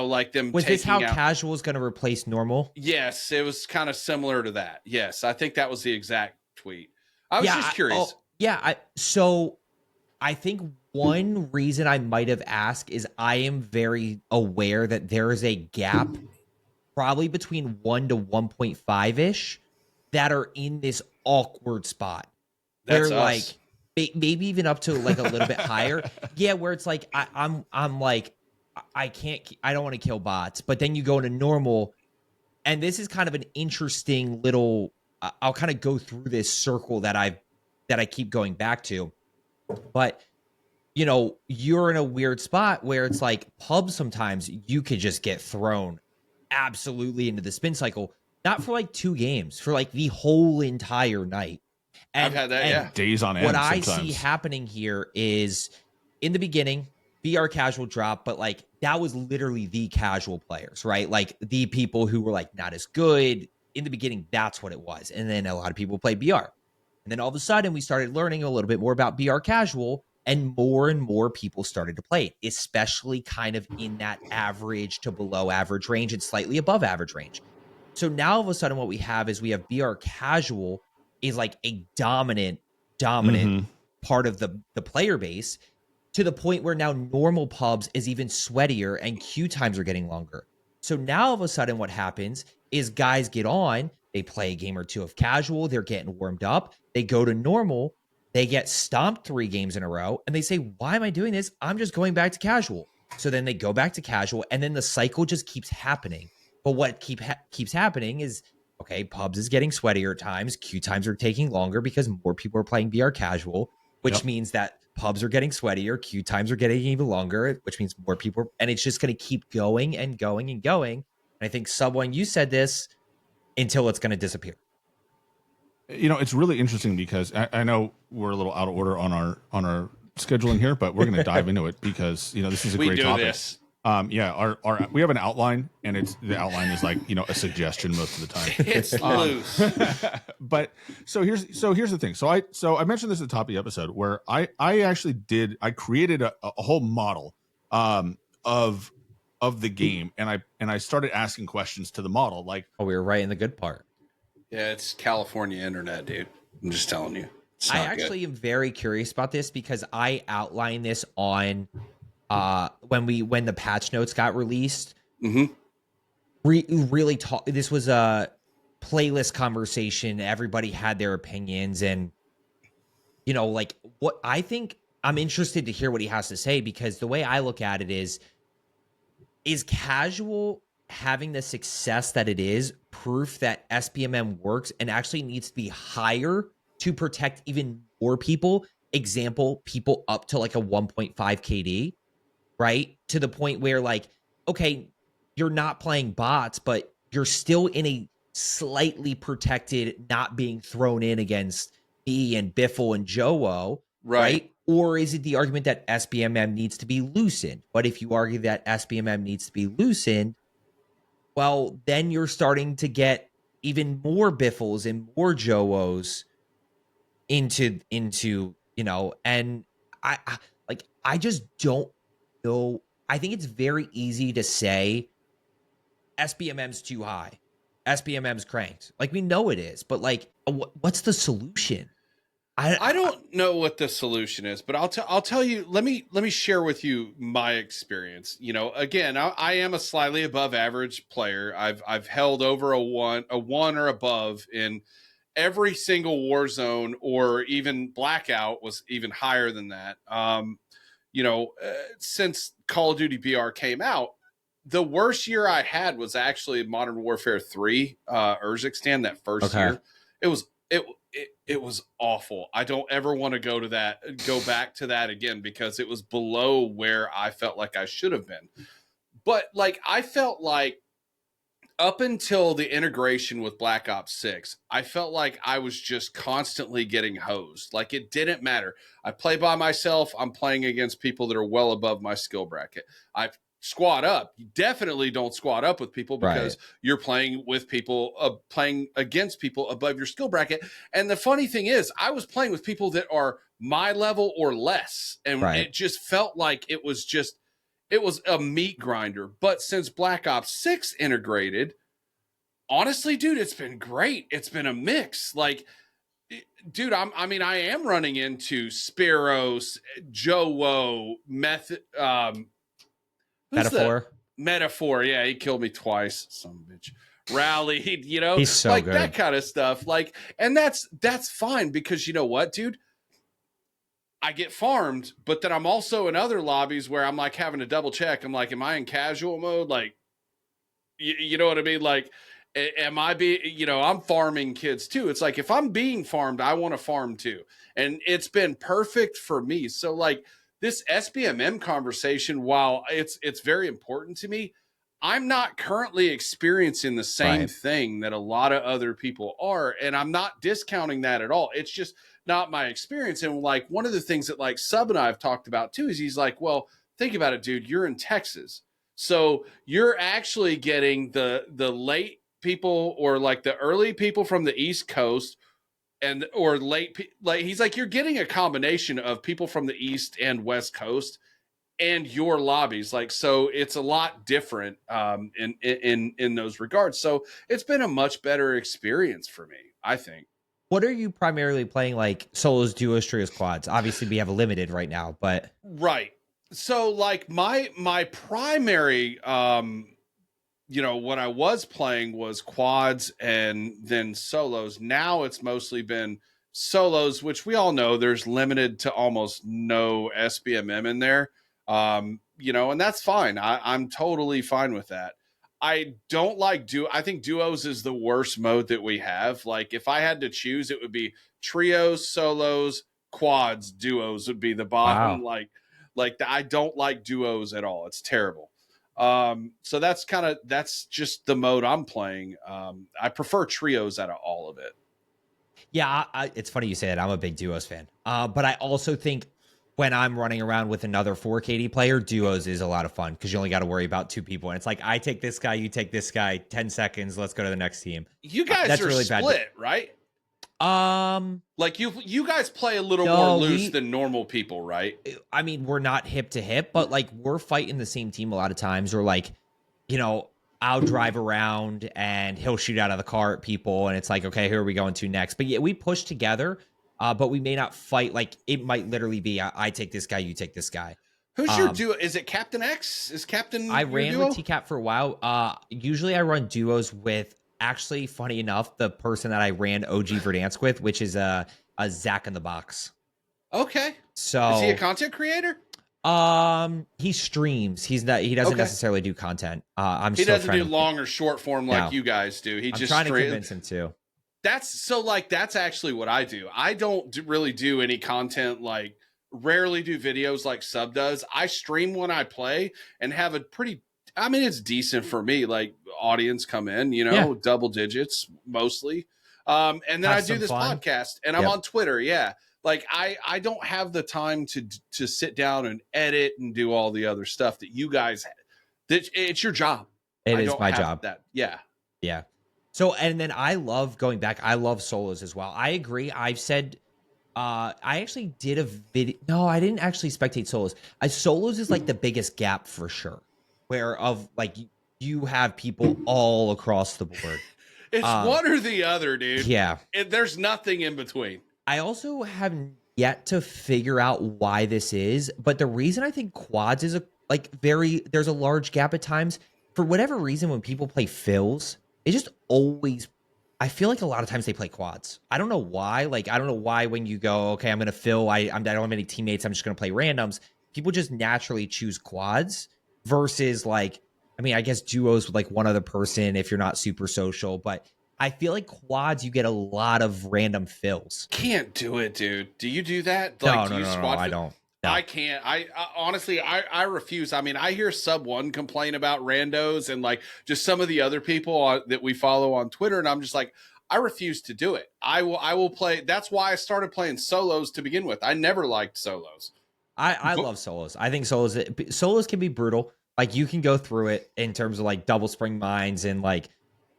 like them. Was this how casual is going to replace normal? Yes, it was kind of similar to that. Yes, I think that was the exact tweet. I was just curious. So I think one reason I might have asked is I am very aware that there is a gap probably between 1 to 1.5 ish that are in this awkward spot. That's They're us. like maybe even up to like a little bit higher. Yeah, where it's like I'm like I don't want to kill bots, but then you go into normal, and this is kind of an interesting little. I'll kind of go through this circle that I keep going back to, but you're in a weird spot where it's like pubs sometimes you could just get thrown absolutely into the spin cycle, not for like 2 games, for like the whole entire night. And I've had that, days on end. What I sometimes. see happening here is in the beginning, BR casual drop, but like that was literally the casual players, right? Like the people who were like not as good in the beginning. That's what it was. And then a lot of people play BR. And then all of a sudden we started learning a little bit more about BR casual, and more people started to play it, especially kind of in that average to below average range and slightly above average range. So now all of a sudden what we have is we have BR casual is like a dominant part of the player base, to the point where now normal pubs is even sweatier and queue times are getting longer. So now all of a sudden what happens is guys get on, they play a game or two of casual, they're getting warmed up, they go to normal, they get stomped 3 games in a row, and they say, why am I doing this? I'm just going back to casual. So then they go back to casual, and then the cycle just keeps happening. But what keeps happening is, okay, pubs is getting sweatier at times, queue times are taking longer because more people are playing BR casual, which means that pubs are getting sweatier, queue times are getting even longer, which means more people, and it's just going to keep going and going and going. And I think Subone, you said this, until it's going to disappear. It's really interesting because I know we're a little out of order on our scheduling here, but we're going to dive into it because this is a great topic. This. Our we have an outline, and the outline is like a suggestion most of the time. It's loose. But so here's the thing. So I mentioned this at the top of the episode where I created a whole model of the game, and I started asking questions to the model, like, oh, we were right in the good part. Yeah, it's California internet, dude. I'm just telling you. I actually am very curious about this because I outlined this on when the patch notes got released. Mm-hmm. Really talk. This was a playlist conversation. Everybody had their opinions, and like what I think. I'm interested to hear what he has to say, because the way I look at it is casual having the success that it is proof that SBMM works and actually needs to be higher to protect even more people? Example, people up to like a 1.5 KD, right? To the point where, like, okay, you're not playing bots, but you're still in a slightly protected, not being thrown in against me and Biffle and Joe, right? Or is it the argument that SBMM needs to be loosened? But if you argue that SBMM needs to be loosened, well, then you're starting to get even more Biffles and more Joes into and I just don't know. I think it's very easy to say SBMM's too high. SBMM's cranked. Like, we know it is, but like, what's the solution? I don't know what the solution is, but I'll tell you. Let me share with you my experience. You know, again, I am a slightly above average player. I've held over a one or above in every single Warzone, or even Blackout was even higher than that. You know, since Call of Duty BR came out, the worst year I had was actually Modern Warfare 3, Urzikstan, that first year. It was it was awful. I don't ever want to go back to that again, because it was below where I felt like I should have been. But like, I felt like up until the integration with Black Ops 6, I felt like I was just constantly getting hosed. Like, it didn't matter. I play by myself. I'm playing against people that are well above my skill bracket. I squad up. You definitely don't squad up with people, because you're playing with people, playing against people above your skill bracket. And the funny thing is, I was playing with people that are my level or less. And it just felt like it was a meat grinder. But since Black Ops 6 integrated, honestly, dude, it's been great. It's been a mix. Like, dude, I am running into Spiros, Joe, Metaphor. Yeah, he killed me twice. Some bitch. Rallied, you know, he's so like good. That kind of stuff. Like, and that's fine, because you know what, dude? I get farmed, but then I'm also in other lobbies where I'm like having to double check. I'm like, am I in casual mode? Like, you know what I mean? Like, am I I'm farming kids too. It's like, if I'm being farmed, I want to farm too. And it's been perfect for me. So like, this SBMM conversation, while it's very important to me, I'm not currently experiencing the same thing that a lot of other people are. And I'm not discounting that at all. It's just not my experience. And like, one of the things that like Sub and I have talked about too, is he's like, well, think about it, dude, you're in Texas. So you're actually getting the late people, or like the early people from the East Coast, and or late, like, he's like, you're getting a combination of people from the East and West Coast and your lobbies. Like, so it's a lot different in those regards. So it's been a much better experience for me, I think. What are you primarily playing, like solos, duos, trios, quads? Obviously, we have a limited right now, but so like my primary what I was playing was quads and then solos. Now it's mostly been solos, which we all know there's limited to almost no SBMM in there. And that's fine. I'm totally fine with that. I don't like I think duos is the worst mode that we have. Like, if I had to choose, it would be trios, solos, quads, duos would be the bottom. Wow. I don't like duos at all. It's terrible. So that's just the mode I'm playing. I prefer trios out of all of it. Yeah, it's funny you say that. I'm a big duos fan. But I also think when I'm running around with another 4KD player, duos is a lot of fun, because you only got to worry about two people. And it's like, I take this guy, you take this guy, 10 seconds, let's go to the next team. You guys are really split, right? Like you guys play a little more loose than normal people, right? I mean, we're not hip to hip, but like, we're fighting the same team a lot of times. Or like, I'll drive around and he'll shoot out of the car at people, and it's like, okay, who are we going to next? But yeah, we push together, but we may not fight. Like, it might literally be, I take this guy, you take this guy. Who's your duo? Is it Captain X? Is Captain I your ran duo? with TCAP for a while. Usually I run duos with, actually, funny enough, the person that I ran OG Verdansk with, which is a Zach in the Box. Okay. So is he a content creator? He streams. He doesn't necessarily do content. He doesn't do long or short form like you guys do. I'm just trying to convince him to. That's actually what I do. I don't really do any content, like rarely do videos like Sub does. I stream when I play and have a it's decent for me. Like, audience come in, double digits mostly. And then I do this podcast, and I'm on Twitter. Yeah. Like, I don't have the time to sit down and edit and do all the other stuff that you guys have. It's your job. It is my job. Yeah. Yeah. So, and then I love going back. I love solos as well. I agree. I've said, I actually did a video. No, I didn't actually spectate solos. Solos is like the biggest gap for sure, where of like you have people all across the board. It's one or the other, dude. Yeah. There's nothing in between. I also have yet to figure out why this is, but the reason I think quads is there's a large gap at times. For whatever reason, when people play fills, it just always, I feel like a lot of times they play quads. I don't know why. Like, I don't know why when you go, okay, I'm going to fill, I don't have any teammates, I'm just going to play randoms. People just naturally choose quads versus like, I mean, I guess duos with like one other person if you're not super social, but I feel like quads, you get a lot of random fills. Can't do it, dude. Do you do that? No, Like, no, do you no, squad I fill? don't. No. I can't. I honestly, I refuse. I mean, I hear Sub One complain about randos and like just some of the other people that we follow on Twitter, and I'm just like, I refuse to do it. I will play. That's why I started playing solos to begin with. I never liked solos. I love solos. I think solos can be brutal. Like you can go through it in terms of like double spring mines and like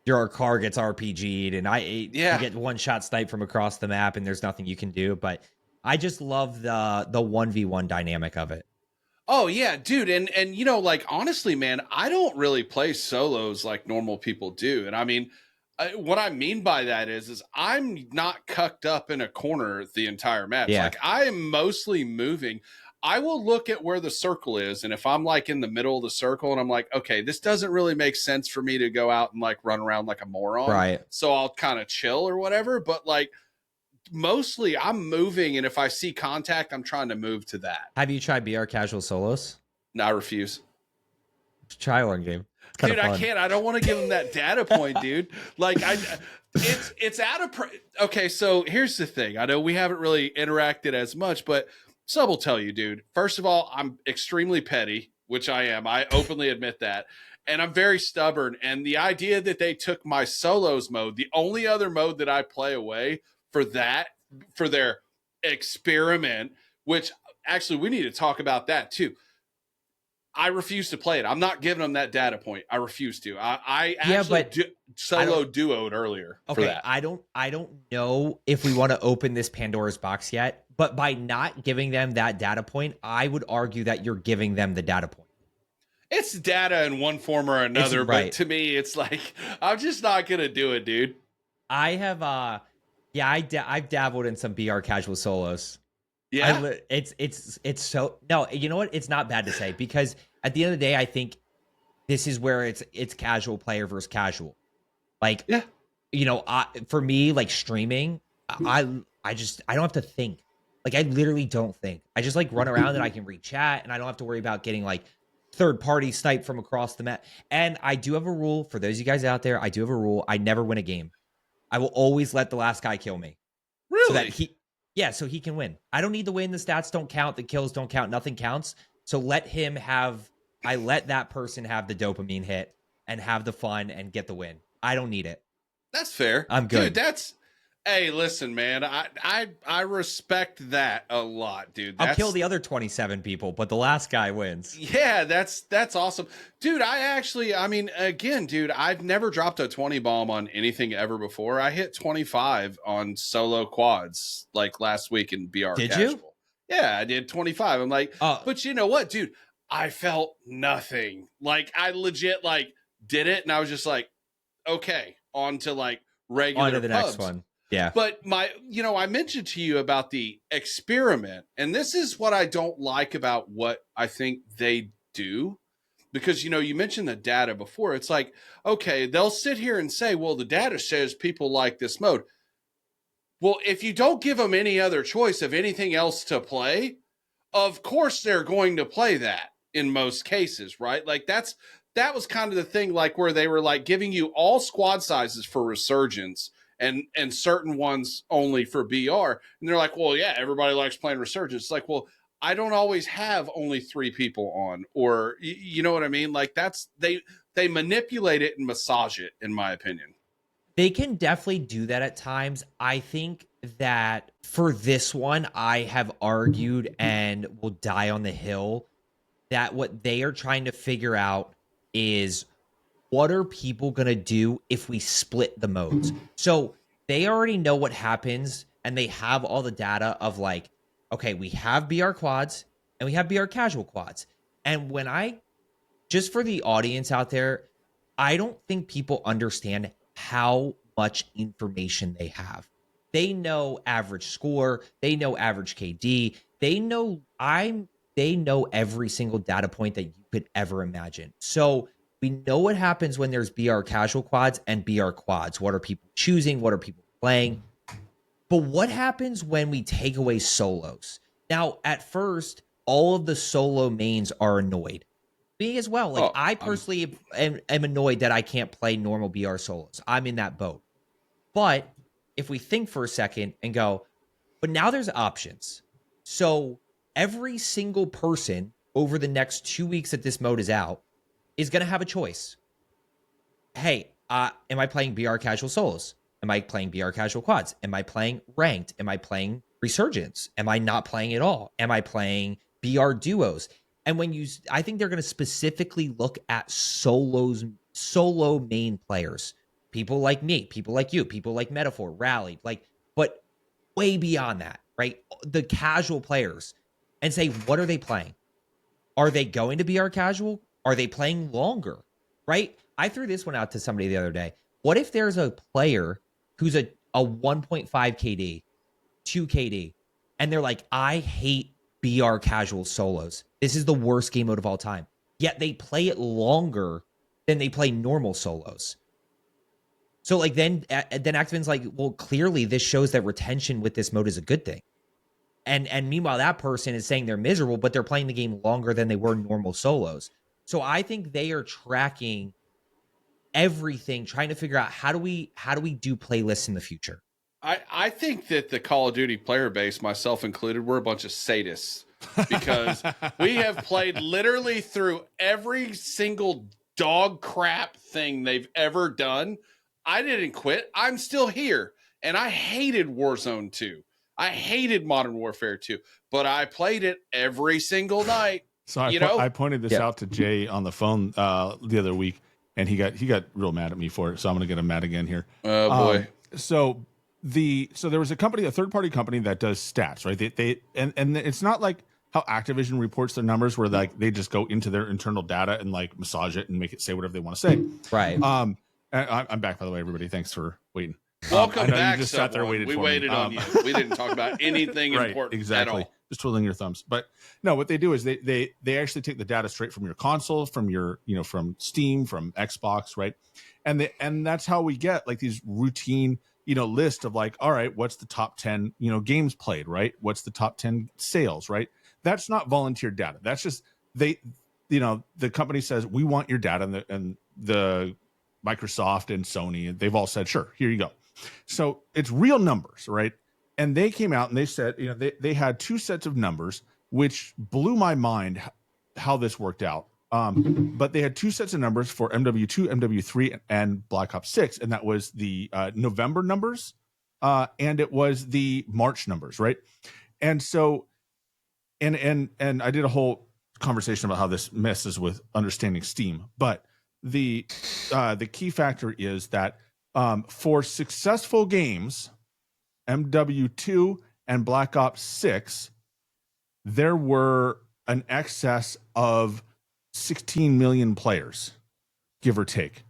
your car gets RPG'd and you get one shot snipe from across the map and there's nothing you can do. But I just love the 1v1 dynamic of it. Oh yeah, dude. And you know, like honestly, man, I don't really play solos like normal people do. And I mean, what I mean by that is I'm not cucked up in a corner the entire match. Yeah. Like I am mostly moving. I will look at where the circle is, and if I'm like in the middle of the circle and I'm like, okay, this doesn't really make sense for me to go out and like run around like a moron. Right. So I'll kind of chill or whatever. But like mostly I'm moving, and if I see contact, I'm trying to move to that. Have you tried BR casual solos? No, I refuse. Try one game. Dude, I can't. I don't want to give him that data point, dude. Like it's out of okay, so here's the thing. I know we haven't really interacted as much, but Sub will tell you, dude. First of all, I'm extremely petty, which I am. I openly admit that. And I'm very stubborn. And the idea that they took my solos mode, the only other mode that I play away for their experiment, which actually we need to talk about that too. I refuse to play it. I'm not giving them that data point. I refuse to. I actually solo duoed earlier for that. I don't know if we want to open this Pandora's box yet, but by not giving them that data point, I would argue that you're giving them the data point. It's data in one form or another, but to me, it's like, I'm just not going to do it, dude. I have, I've dabbled in some BR casual solos. Yeah. It's so, no, you know what? It's not bad to say because at the end of the day, I think this is where it's casual player versus casual. Like, yeah, you know, for me, like streaming, I don't have to think. Like, I literally don't think. I just like run around and I can read chat and I don't have to worry about getting like third party snipe from across the map. And I do have a rule for those of you guys out there. I do have a rule. I never win a game. I will always let the last guy kill me. Really? So that so he can win. I don't need to win. The stats don't count. The kills don't count. Nothing counts. So I let that person have the dopamine hit and have the fun and get the win. I don't need it. That's fair. I'm good. Dude, hey, listen, man. I respect that a lot, dude. I'll kill the other 27 people, but the last guy wins. Yeah, that's awesome. Dude, I mean, again, dude, I've never dropped a 20 bomb on anything ever before. I hit 25 on solo quads like last week in BR Did Casual. You? Yeah, I did 25. I'm like, but you know what, dude? I felt nothing. Like I legit like did it and I was just like, okay, on to like regular on to the pubs. Next one. Yeah. But I mentioned to you about the experiment, and this is what I don't like about what I think they do. Because, you mentioned the data before. It's like, okay, they'll sit here and say, well, the data says people like this mode. Well, if you don't give them any other choice of anything else to play, of course they're going to play that in most cases, right? Like that was kind of the thing, like where they were like giving you all squad sizes for Resurgence and certain ones only for BR. And they're like, well, yeah, everybody likes playing Resurgence. It's like, well, I don't always have only 3 people on, or you know what I mean? Like they manipulate it and massage it, in my opinion. They can definitely do that at times. I think that for this one, I have argued and will die on the hill that what they are trying to figure out is what are people going to do if we split the modes? So they already know what happens and they have all the data of like, okay, we have BR quads and we have BR casual quads. And when just for the audience out there, I don't think people understand how much information they have. They know average score, they know average KD, they know every single data point that you could ever imagine. So we know what happens when there's BR casual quads and BR quads. What are people choosing? What are people playing? But what happens when we take away solos? Now, at first, all of the solo mains are annoyed. Me as well. Like, Oh, I personally am annoyed that I can't play normal BR solos. I'm in that boat. But if we think for a second and go, but now there's options. So every single person over the next 2 weeks that this mode is out is going to have a choice. Hey, am I playing BR casual solos? Am I playing BR casual quads? Am I playing ranked? Am I playing resurgence? Am I not playing at all? Am I playing BR duos? And I think they're going to specifically look at solo main players, people like me, people like you, people like Metaphor, Rally, but way beyond that, right? The casual players, and say, what are they playing? Are they going to BR casual? Are they playing longer? Right? I threw this one out to somebody the other day. What if there's a player who's a 1.5 KD, 2 KD, and they're like, I hate BR casual solos. This is the worst game mode of all time. Yet they play it longer than they play normal solos. So like then Activision's like, well, clearly this shows that retention with this mode is a good thing. And meanwhile, that person is saying they're miserable, but they're playing the game longer than they were normal solos. So I think they are tracking everything, trying to figure out how do we do playlists in the future. I think that the Call of Duty player base, myself included, we're a bunch of sadists because we have played literally through every single dog crap thing they've ever done. I didn't quit. I'm still here. And I hated Warzone 2. I hated Modern Warfare 2, but I played it every single night. So I pointed this out to Jay on the phone the other week, and he got real mad at me for it. So I'm going to get him mad again here. Oh boy. So there was a company, a third party company that does stats, right? They it's not like how Activision reports their numbers, where like they just go into their internal data and like massage it and make it say whatever they want to say. Right. I'm back, by the way, everybody. Thanks for waiting. Welcome back. You just sat there waited. We waited on you. We didn't talk about anything right, important exactly. at all. Just twiddling your thumbs. But no, what they do is they actually take the data straight from your console, from your from Steam, from Xbox, right? And that's how we get like these routine list of like, all right, what's the top 10 games played, right? What's the top 10 sales, right? That's not volunteer data. That's just the company says we want your data, and the Microsoft and Sony, they've all said sure, here you go. So it's real numbers, right? And they came out and they said, they had two sets of numbers, which blew my mind how this worked out. But they had two sets of numbers for MW2, MW3, and Black Ops 6, and that was the November numbers, and it was the March numbers, right? And so, and I did a whole conversation about how this messes with understanding Steam, but the key factor is that for successful games, MW2 and Black Ops 6, there were an excess of 16 million players, give or take,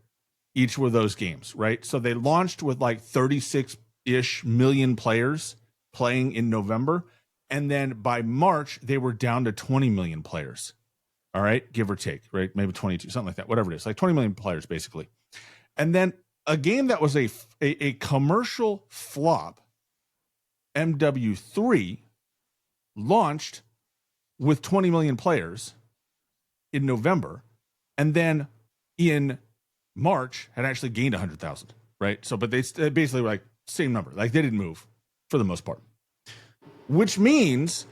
each of those games, right? So they launched with like 36-ish million players playing in November, and then by March, they were down to 20 million players, all right, give or take, right? Maybe 22, something like that, whatever it is, like 20 million players, basically. And then a game that was a commercial flop, MW3, launched with 20 million players in November, and then in March had actually gained 100,000, right? So, but they basically were like same number, like they didn't move for the most part, which means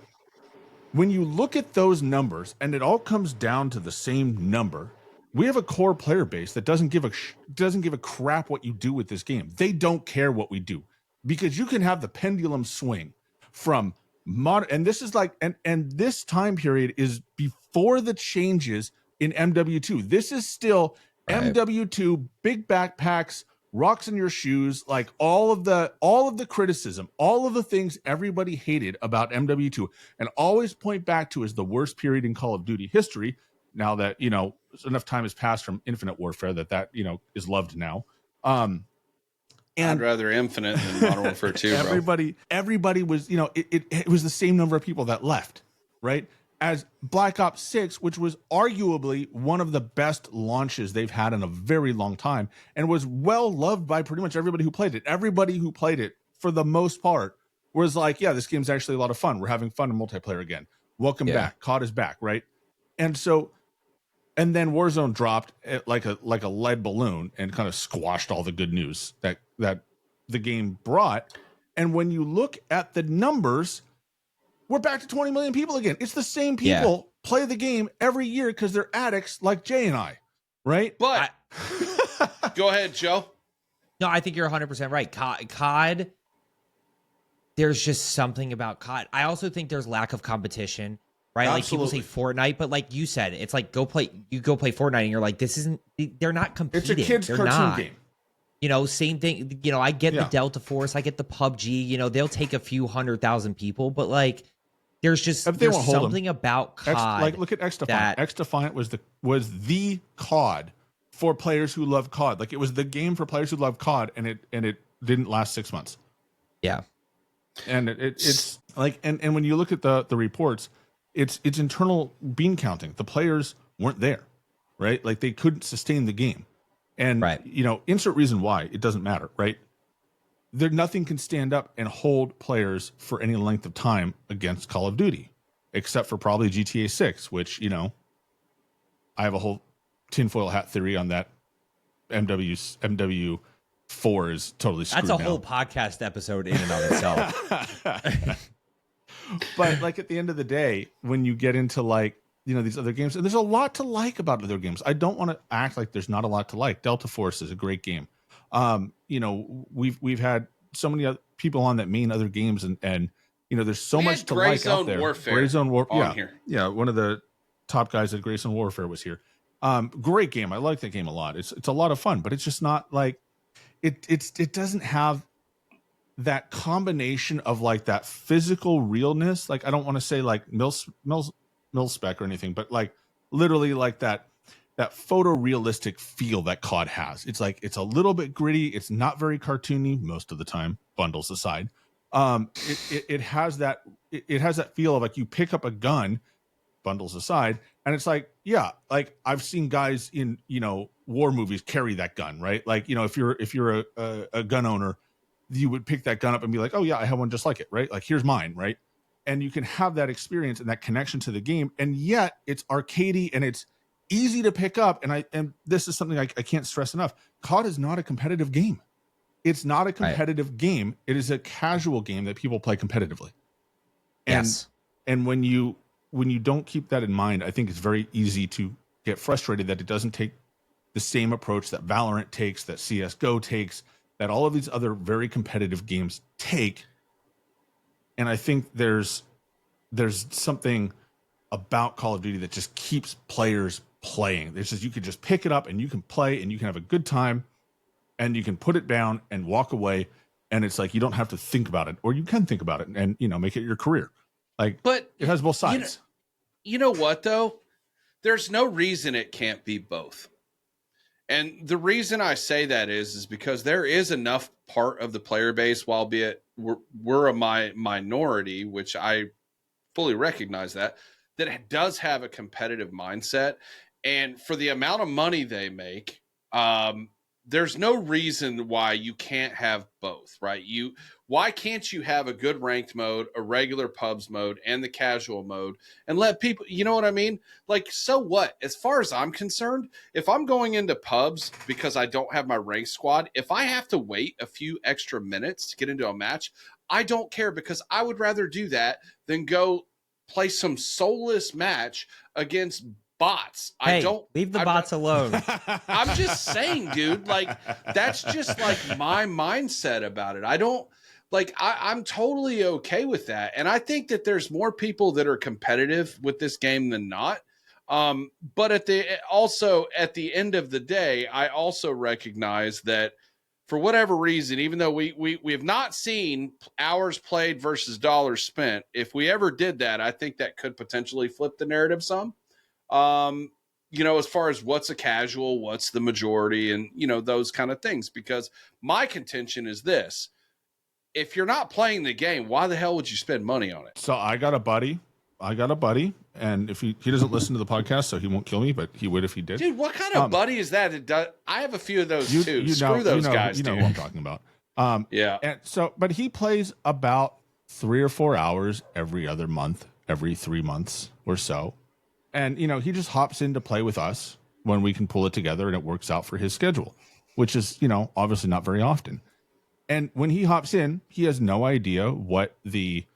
when you look at those numbers and it all comes down to the same number, we have a core player base that doesn't give a crap what you do with this game. They don't care what we do, because you can have the pendulum swing from modern, and this is like, and this time period is before the changes in MW2. This is still right. MW2, big backpacks, rocks in your shoes, like all of the criticism, all of the things everybody hated about MW2 and always point back to as the worst period in Call of Duty history. Now that enough time has passed from Infinite Warfare that is loved now. I'd rather Infinite than Modern Warfare 2, bro. Everybody was, it was the same number of people that left, right? As Black Ops 6, which was arguably one of the best launches they've had in a very long time and was well loved by pretty much everybody who played it. Everybody who played it, for the most part, was like, yeah, this game's actually a lot of fun. We're having fun in multiplayer again. Welcome back. COD is back, right? And so, and then Warzone dropped like a lead balloon and kind of squashed all the good news that the game brought. And when you look at the numbers, we're back to 20 million people again. It's the same people play the game every year because they're addicts like Jay and I, right? But go ahead, Joe. No, I think you're 100% right. COD, there's just something about COD. I also think there's lack of competition, right? Absolutely. Like people say Fortnite, but like you said, it's like you go play Fortnite and you're like, this isn't, they're not competing. It's a kid's cartoon game. Same thing. I get the Delta Force, I get the PUBG, they'll take a few 100,000 people, but like there's something about COD. Look at X Defiant. X Defiant was the COD for players who love COD. Like it was the game for players who love COD, and it didn't last 6 months. Yeah. And it's like, and when you look at the reports, it's internal bean counting. The players weren't there, right? Like they couldn't sustain the game. And, insert reason why, it doesn't matter, right? Nothing can stand up and hold players for any length of time against Call of Duty, except for probably GTA 6, which, I have a whole tinfoil hat theory on that. MW4 is totally screwed. That's a whole podcast episode in and of itself. But like at the end of the day, when you get into like, these other games, and there's a lot to like about other games. I don't want to act like there's not a lot to like. Delta Force is a great game. We've had so many other people on that mean other games, and there's so much to like out there. Gray Zone Warfare, yeah. One of the top guys at Gray Zone Warfare was here. Great game. I like that game a lot. It's a lot of fun, but it's just not like it doesn't have that combination of like that physical realness. Like I don't want to say like mil spec or anything, but like literally like that photorealistic feel that COD has. It's like it's a little bit gritty. It's not very cartoony most of the time, bundles aside. It has that feel of like you pick up a gun, bundles aside, and it's like, yeah, like I've seen guys in war movies carry that gun, right? Like if you're a gun owner, you would pick that gun up and be like, oh yeah, I have one just like it, right? Like here's mine, right? And you can have that experience and that connection to the game, and yet it's arcadey and it's easy to pick up. And this is something I can't stress enough. COD is not a competitive game. It's not a competitive game. It is a casual game that people play competitively. And, yes. And when you don't keep that in mind, I think it's very easy to get frustrated that it doesn't take the same approach that Valorant takes, that CSGO takes, that all of these other very competitive games take. And I think there's something about Call of Duty that just keeps players playing. It's just, you can just pick it up and you can play and you can have a good time and you can put it down and walk away. And it's like, you don't have to think about it, or you can think about it and, make it your career. Like, but it has both sides. You know what though? There's no reason it can't be both. And the reason I say that is because there is enough part of the player base, albeit we're a minority, which I fully recognize that it does have a competitive mindset. And for the amount of money they make, there's no reason why you can't have both, right? Why can't you have a good ranked mode, a regular pubs mode, and the casual mode, and let people, you know what I mean? Like, so what? As far as I'm concerned, if I'm going into pubs because I don't have my ranked squad, if I have to wait a few extra minutes to get into a match, I don't care, because I would rather do that than go play some soulless match against bots. Hey, leave the bots alone. I'm just saying, dude, like, that's just like my mindset about it. I don't like, I'm totally okay with that. And I think that there's more people that are competitive with this game than not. But at the end of the day, I also recognize that for whatever reason, even though we have not seen hours played versus dollars spent, if we ever did that, I think that could potentially flip the narrative some. as far as what's a casual, what's the majority, and those kind of things. Because my contention is this: if you're not playing the game, why the hell would you spend money on it? So I got a buddy, and if he doesn't listen to the podcast, so he won't kill me, but he would if he did. Dude, what kind of buddy is that? I have a few of those too. Screw those guys. You know who I'm talking about. Yeah. And so, but he plays about 3 or 4 hours every other month, every 3 months or so. And, he just hops in to play with us when we can pull it together and it works out for his schedule, which is, obviously not very often. And when he hops in, he has no idea what the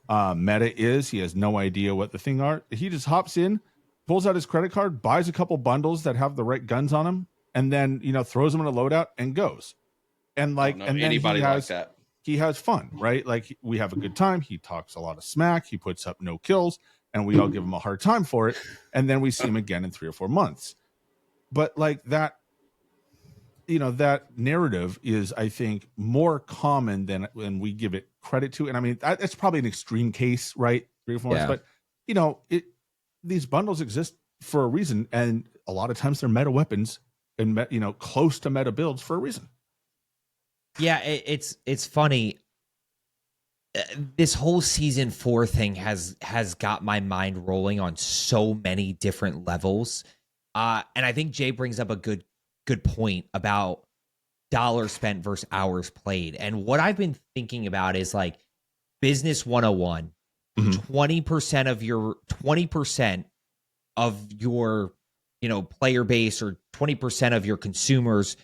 meta is. He has no idea what the thing are. He just hops in, pulls out his credit card, buys a couple bundles that have the right guns on them, and then, throws them in a loadout and goes. And and then anybody like that. He has fun, right? Like we have a good time. He talks a lot of smack. He puts up no kills, and we all give him a hard time for it. And then we see him again in 3 or 4 months. But like that, that narrative is, I think, more common than we give it credit to. And I mean, that's probably an extreme case, right? 3 or 4 months, but these bundles exist for a reason, and a lot of times they're meta weapons and close to meta builds for a reason. Yeah, it's funny. This whole season 4 thing has got my mind rolling on so many different levels, and I think Jay brings up a good point about dollars spent versus hours played. And what I've been thinking about is like business 101. 20% of your player base, or 20% of your consumers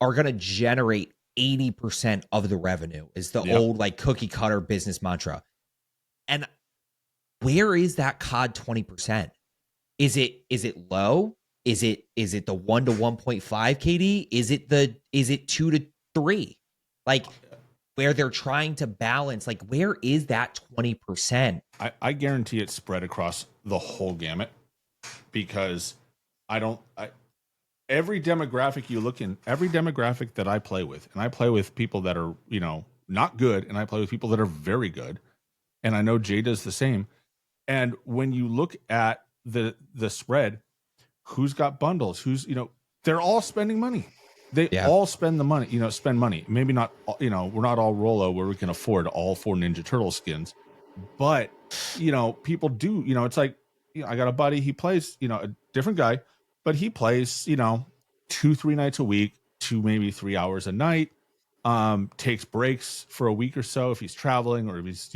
are going to generate 80% of the revenue, is the old like cookie cutter business mantra. And where is that COD 20%? Is it low? Is it the 1 to 1.5 KD? Is it 2 to 3? Like where they're trying to balance, like where is that 20%? I guarantee it's spread across the whole gamut, because every demographic you look in, every demographic that I play with, and I play with people that are, not good, and I play with people that are very good. And I know Jay does the same. And when you look at the spread, who's got bundles, who's, they're all spending money. They all spend the money, spend money. Maybe not, we're not all Rolo where we can afford all 4 Ninja Turtle skins, but, people do, it's like, I got a buddy, he plays, a different guy, but he plays, 2-3 nights a week, 2 maybe 3 hours a night, takes breaks for a week or so if he's traveling, or if he's,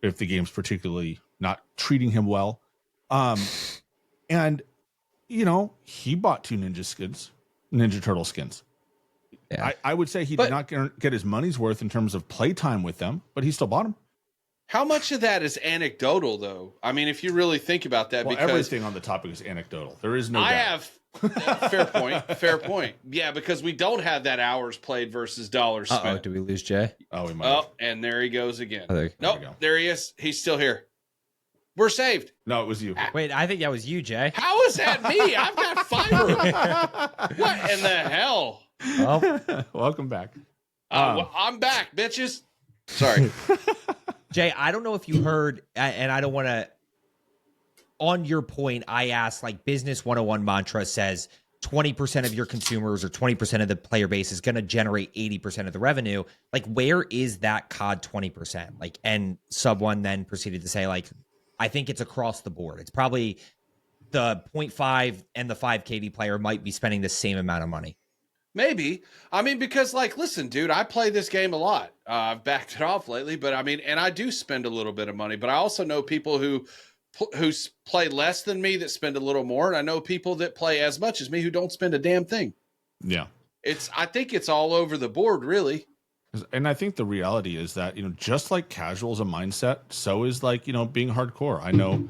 if the game's particularly not treating him well. And, he bought 2 Ninja Turtle skins. Yeah. I would say he did not get his money's worth in terms of playtime with them, but he still bought them. How much of that is anecdotal, though? I mean, if you really think about that, well, because everything on the topic is anecdotal. There is no. Fair point. Fair point. Yeah, because we don't have that hours played versus dollars spent. Oh, do we lose Jay? Oh, we might. Oh, and there he goes again. Nope, there he is. He's still here. We're saved. No, it was you. Wait, I think that was you, Jay. How is that me? I've got fiber. What in the hell? Well, welcome back. I'm back, bitches. Sorry. Jay, I don't know if you heard, and I don't want to, on your point, I asked, like, Business 101 mantra says 20% of your consumers or 20% of the player base is going to generate 80% of the revenue. Like, where is that COD 20%? Like, and Sub One then proceeded to say, like, I think it's across the board. It's probably the 0.5 and the 5 KD player might be spending the same amount of money. Maybe. I mean, because, like, listen, dude, I play this game a lot. I've backed it off lately, but I mean, and I do spend a little bit of money, but I also know people who play less than me that spend a little more. And I know people that play as much as me who don't spend a damn thing. Yeah. I think it's all over the board, really. And I think the reality is that, just like casual is a mindset, so is like, being hardcore. I know,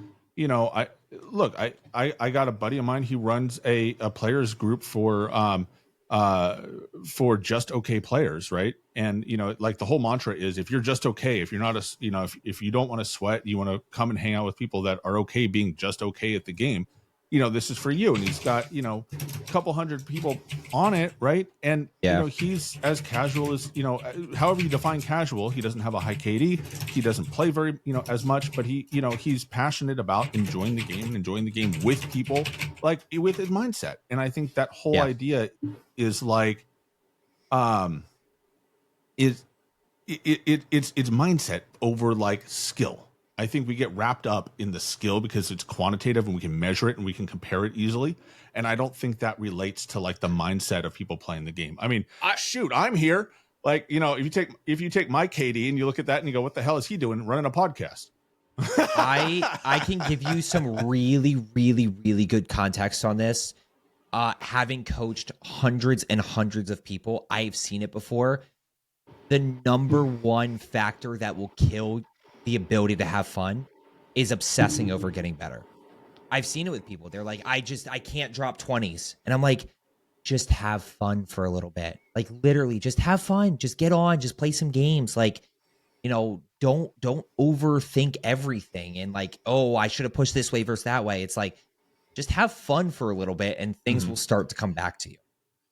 I got a buddy of mine. He runs a players group for just okay players, right? And like the whole mantra is, if you're just okay, if you're not if you don't want to sweat, you want to come and hang out with people that are okay being just okay at the game, this is for you. And he's got, a couple hundred people on it, right? And, he's as casual as, however you define casual. He doesn't have a high KD. He doesn't play very, as much, but he, he's passionate about enjoying the game with people, like with his mindset. And I think that whole idea is like, it's mindset over like skill. I think we get wrapped up in the skill because it's quantitative and we can measure it and we can compare it easily. And I don't think that relates to like the mindset of people playing the game. I mean, I'm here. Like, if you take my KD and you look at that and you go, what the hell is he doing running a podcast? I can give you some really, really, really good context on this. Having coached hundreds and hundreds of people, I've seen it before. The number one factor that will kill the ability to have fun is obsessing over getting better. I've seen it with people. They're like, I can't drop 20s. And I'm like, just have fun for a little bit. Like literally just have fun. Just get on, just play some games. Like, don't overthink everything. And like, oh, I should have pushed this way versus that way. It's like, just have fun for a little bit and things will start to come back to you.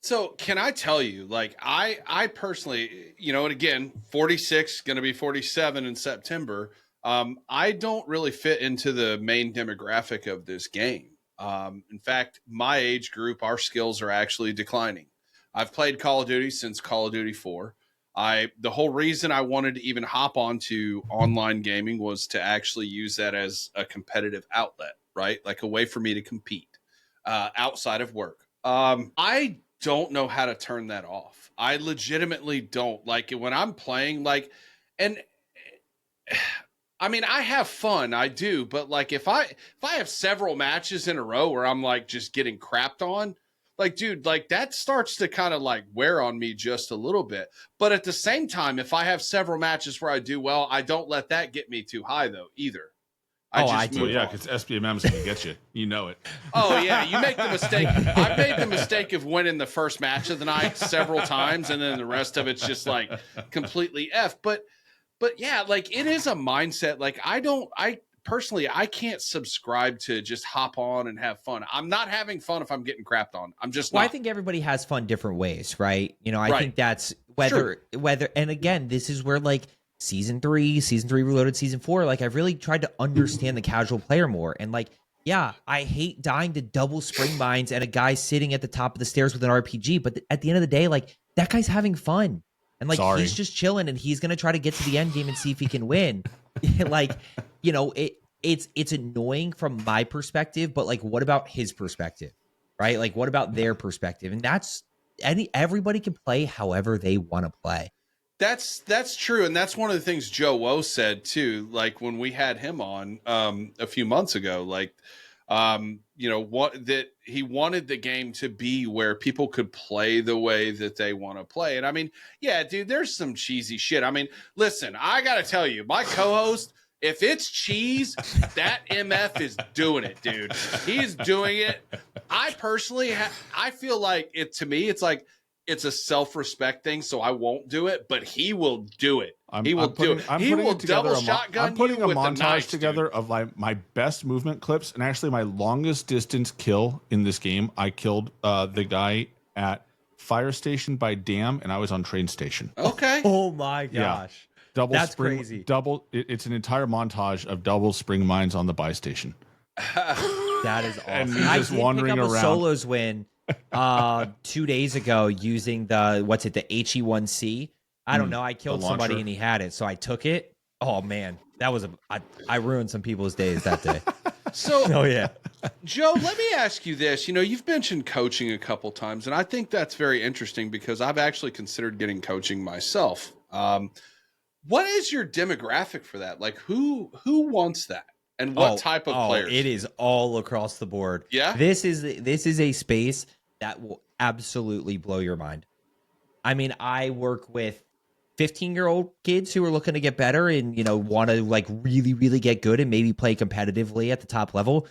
So can I tell you, like, I personally, and again, 46, going to be 47 in September. I don't really fit into the main demographic of this game. In fact, my age group, our skills are actually declining. I've played Call of Duty since Call of Duty 4. The whole reason I wanted to even hop onto online gaming was to actually use that as a competitive outlet, right? Like a way for me to compete outside of work. I don't know how to turn that off. I legitimately don't. Like when I'm playing, like, and I mean, I have fun, I do, but like if I have several matches in a row where I'm like just getting crapped on, like, dude, like that starts to kind of like wear on me just a little bit. But at the same time, if I have several matches where I do well, I don't let that get me too high though either. I do. Well, yeah, because SBMM is going to get you. You know it. Oh, yeah. You make the mistake. I've made the mistake of winning the first match of the night several times, and then the rest of it's just like completely F. But yeah, like it is a mindset. Like I personally, I can't subscribe to just hop on and have fun. I'm not having fun if I'm getting crapped on. I'm just not. I think everybody has fun different ways, right? I think that's whether, and again, this is where like, Season 3 Reloaded, Season 4, like I've really tried to understand the casual player more. And like, yeah, I hate dying to double spring mines and a guy sitting at the top of the stairs with an RPG. But at the end of the day, like that guy's having fun. And like, he's just chilling and he's going to try to get to the end game and see if he can win. Like, it's annoying from my perspective, but like, what about his perspective, right? Like, what about their perspective? And everybody can play however they want to play. That's true, and that's one of the things Joe Woe said too. Like when we had him on a few months ago, like that he wanted the game to be where people could play the way that they want to play. And I mean, yeah, dude, there's some cheesy shit. I mean, listen, I gotta tell you, my co-host, if it's cheese, that MF is doing it, dude. He's doing it. I personally, I feel like to me, it's like. It's a self-respect thing, so I won't do it, but he will do it. He will do it. He will double shotgun. I'm putting a montage together of my best movement clips, and actually my longest distance kill in this game. I killed the guy at fire station by dam, and I was on train station. Okay. Oh my gosh. Yeah. That's crazy. It's an entire montage of double spring mines on the buy station. That is awesome. And me just wandering around. A solos win 2 days ago using the HE1C. I don't know. I killed somebody and he had it, so I took it. Oh man, that was I ruined some people's days that day. So, oh yeah, Joe, let me ask you this. You've mentioned coaching a couple times, and I think that's very interesting because I've actually considered getting coaching myself. What is your demographic for that? Like, who wants that, and what type of players? It is all across the board. Yeah, this is a space that will absolutely blow your mind. I mean, I work with 15-year-old kids who are looking to get better and, want to like really, really get good and maybe play competitively at the top level.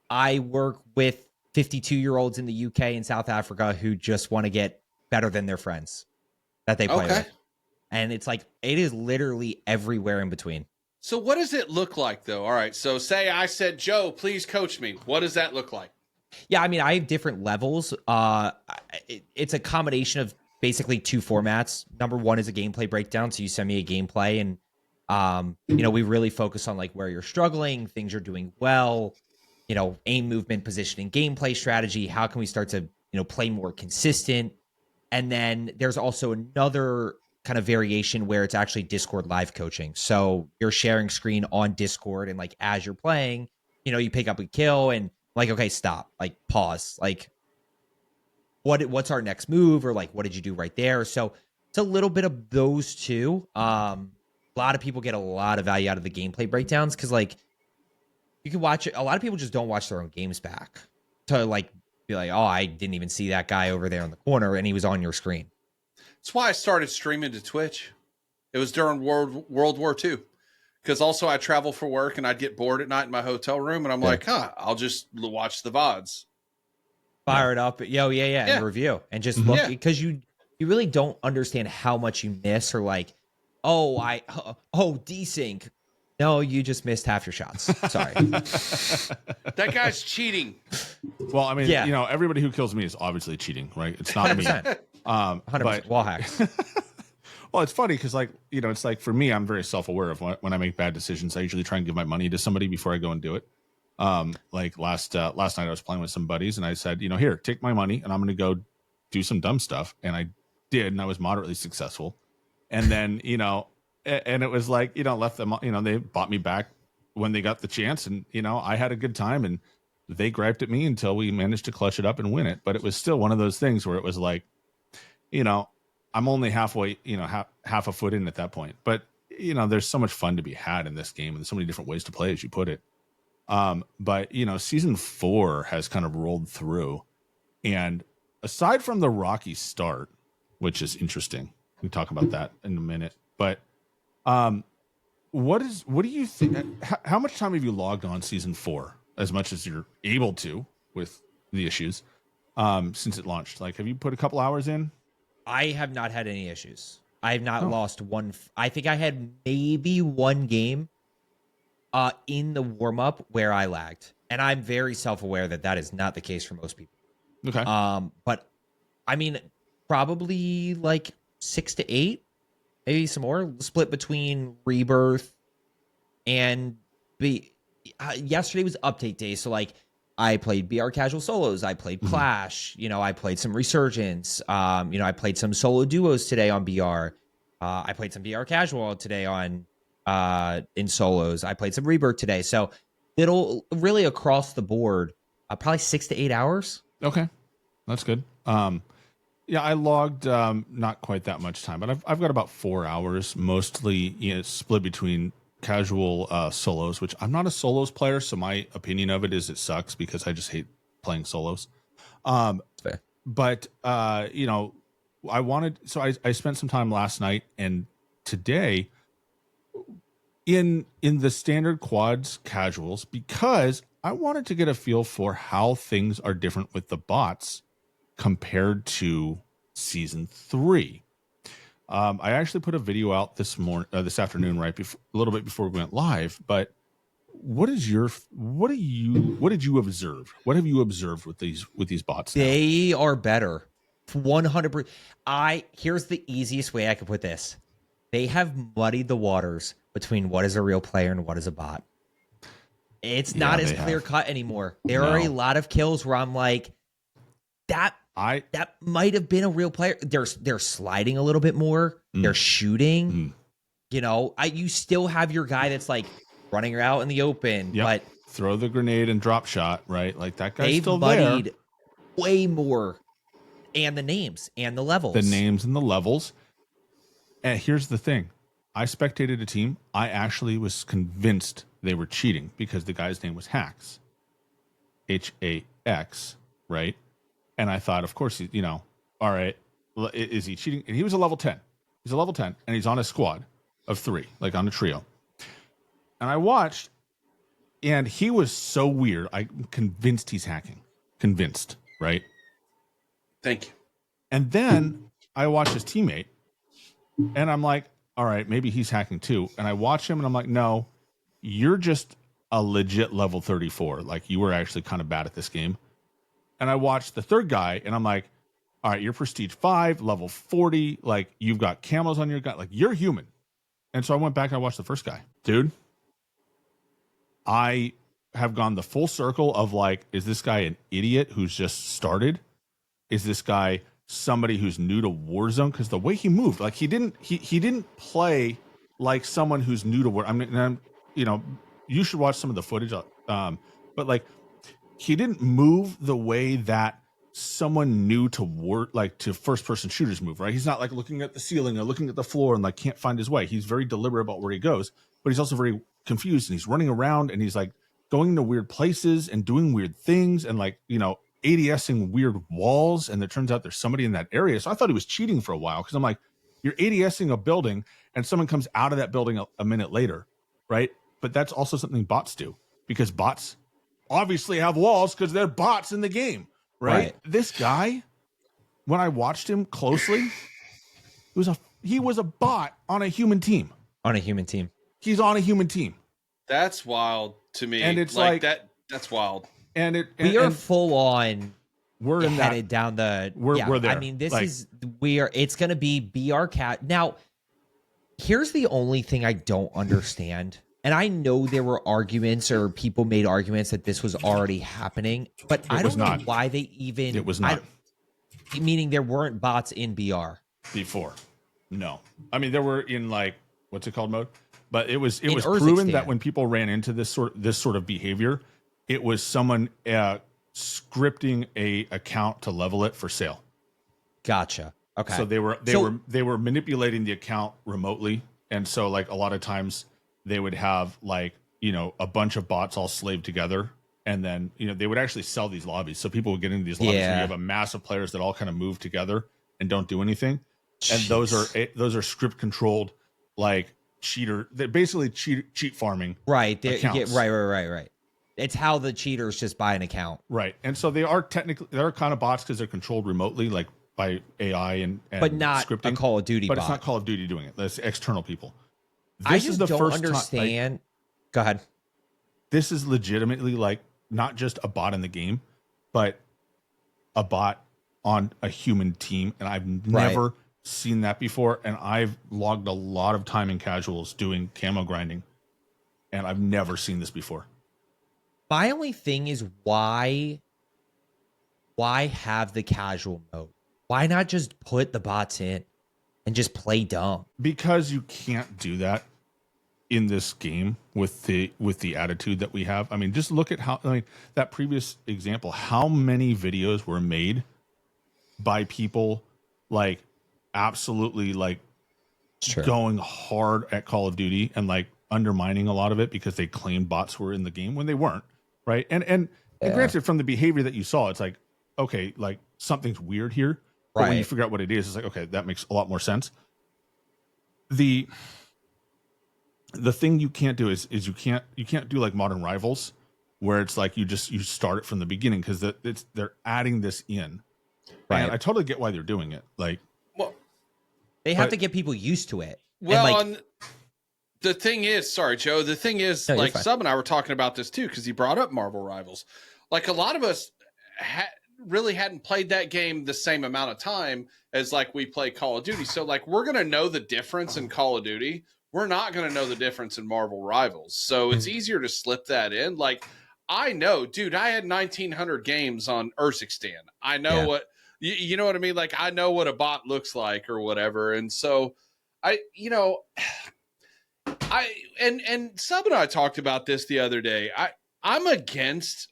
I work with 52-year-olds in the UK and South Africa who just want to get better than their friends that they play with. And it's like, it is literally everywhere in between. So what does it look like though? All right. So say I said, Joe, please coach me. What does that look like? Yeah, I mean, I have different levels. It's a combination of basically two formats. Number one is a gameplay breakdown. So you send me a gameplay, and we really focus on like where you're struggling, things you're doing well, aim, movement, positioning, gameplay strategy. How can we start to play more consistent? And then there's also another kind of variation where it's actually Discord live coaching. So you're sharing screen on Discord, and like as you're playing, you pick up a kill and like, okay, stop, like pause, like what's our next move, or like what did you do right there? So it's a little bit of those two. A lot of people get a lot of value out of the gameplay breakdowns because like you can watch it. A lot of people just don't watch their own games back to like be like, oh, I didn't even see that guy over there in the corner and he was on your screen. That's why I started streaming to Twitch. It was during World War II. Because also I travel for work and I'd get bored at night in my hotel room and I'm like, I'll just watch the VODs. Fire it up. Yeah. And review. And just look, because you really don't understand how much you miss, or like, desync. No, you just missed half your shots. Sorry. That guy's cheating. Well, I mean, everybody who kills me is obviously cheating, right? It's not 100%. me. 100% wall hacks. Well, it's funny because, like, it's like for me, I'm very self-aware of when I make bad decisions. I usually try and give my money to somebody before I go and do it. Like last night, I was playing with some buddies, and I said, here, take my money, and I'm going to go do some dumb stuff. And I did, and I was moderately successful. And then, and it was like, left them, they bought me back when they got the chance, and I had a good time, and they griped at me until we managed to clutch it up and win it. But it was still one of those things where it was like, I'm only halfway, half a foot in at that point. But, there's so much fun to be had in this game, and there's so many different ways to play, as you put it. But, season 4 has kind of rolled through. And aside from the rocky start, which is interesting, we talk about that in a minute. But what do you think? How much time have you logged on season 4, as much as you're able to with the issues, since it launched? Like, have you put a couple hours in? I have not had any issues. I have not lost one. I think I had maybe one game in the warm up where I lagged, and I'm very self-aware that is not the case for most people. Okay. But I mean, probably like 6 to 8, maybe some more, split between Rebirth and yesterday was update day, so like I played BR Casual Solos. I played Clash. I played some Resurgence. I played some solo duos today on BR. I played some BR Casual today on in solos. I played some Rebirth today. So it'll really across the board, probably 6 to 8 hours. Okay, that's good. Yeah, I logged not quite that much time, but I've got about 4 hours, mostly split between casual solos, which I'm not a solos player, so my opinion of it is it sucks because I just hate playing solos. Fair. But I spent some time last night and today in the standard quads casuals, because I wanted to get a feel for how things are different with the bots compared to season 3. I actually put a video out this afternoon, right before, a little bit before we went live. But what did you observe? What have you observed with these bots now? They are better, 100%. Here's the easiest way I could put this: they have muddied the waters between what is a real player and what is a bot. It's not as clear cut anymore. There are a lot of kills where I'm like, that might have been a real player. They're sliding a little bit more. They're shooting. You still have your guy that's like running out in the open, but throw the grenade and drop shot, right? Like that guy's they've still muddied there. Way more, and the names and the levels. The names and the levels. And here's the thing: I spectated a team. I actually was convinced they were cheating because the guy's name was Hax, Hax, right? And I thought, of course, all right, is he cheating? And he was a level 10. He's a level 10, and he's on a squad of 3, like on a trio. And I watched, and he was so weird. I'm convinced he's hacking. Convinced, right? Thank you. And then I watched his teammate, and I'm like, all right, maybe he's hacking too. And I watch him, and I'm like, no, you're just a legit level 34. Like, you were actually kind of bad at this game. And I watched the third guy, and I'm like, all right, you're prestige 5, level 40. Like, you've got camos on your gun. Like, you're human. And so I went back and I watched the first guy. Dude, I have gone the full circle of like, is this guy an idiot who's just started? Is this guy somebody who's new to Warzone? Because the way he moved, like he didn't play like someone who's new to War. I mean, you know, you should watch some of the footage. But like, he didn't move the way that someone new to war, like to first person shooters move, right? He's not like looking at the ceiling or looking at the floor and like can't find his way. He's very deliberate about where he goes, but he's also very confused and he's running around and he's like going to weird places and doing weird things and like, you know, ADSing weird walls. And it turns out there's somebody in that area. So I thought he was cheating for a while because I'm like, you're ADSing a building and someone comes out of that building a minute later, right? But that's also something bots do because bots obviously have walls because they're bots in the game, right? This guy, when I watched him closely, he was a bot on a human team. On a human team. He's on a human team. That's wild to me. And it's like that's wild. And we are full on. We're in headed down the. We're there. I mean, this is it's going to be BR cat. Now, here's the only thing I don't understand. And I know there were arguments or people made arguments that this was already happening, but I don't know why they even. It was not. Meaning there weren't bots in BR before. No, I mean there were in like what's it called mode, but it was proven that when people ran into this sort of behavior, it was someone scripting a account to level it for sale. Gotcha. Okay. So they were manipulating the account remotely, and so like a lot of times they would have like, you know, a bunch of bots all slaved together. And then, you know, they would actually sell these lobbies. So people would get into these lobbies where you have a mass of players that all kind of move together and don't do anything. Jeez. And those are script controlled, like cheater. They're basically cheat farming. Right. Right. It's how the cheaters just buy an account. Right. And so they are kind of bots because they're controlled remotely, like by AI and but not scripting. A Call of Duty but bot. It's not Call of Duty doing it. That's external people. I just don't understand. Go ahead. This is legitimately like not just a bot in the game, but a bot on a human team. And I've never seen that before. And I've logged a lot of time in casuals doing camo grinding. And I've never seen this before. My only thing is why have the casual mode? Why not just put the bots in and just play dumb? Because you can't do that in this game with the attitude that we have. I mean, just look at how, like that previous example, how many videos were made by people like absolutely like going hard at Call of Duty and like undermining a lot of it because they claimed bots were in the game when they weren't, right? And granted, from the behavior that you saw, it's like, okay, like something's weird here. But when you figure out what it is, it's like, okay, that makes a lot more sense. The thing you can't do is you can't do like Modern Rivals where it's like you start it from the beginning because they're adding this in. Right. And I totally get why they're doing it. Like, well, they have to get people used to it. Well, the thing is, sorry, Joe. The thing is, like Sub and I were talking about this too because he brought up Marvel Rivals. Like a lot of us really hadn't played that game the same amount of time as like we play Call of Duty. So like we're gonna know the difference in Call of Duty. We're not going to know the difference in Marvel Rivals. So it's easier to slip that in. Like, I know, dude, I had 1,900 games on Urzikstan. I know what, you know what I mean? Like, I know what a bot looks like or whatever. And so and Sub and I talked about this the other day. I'm against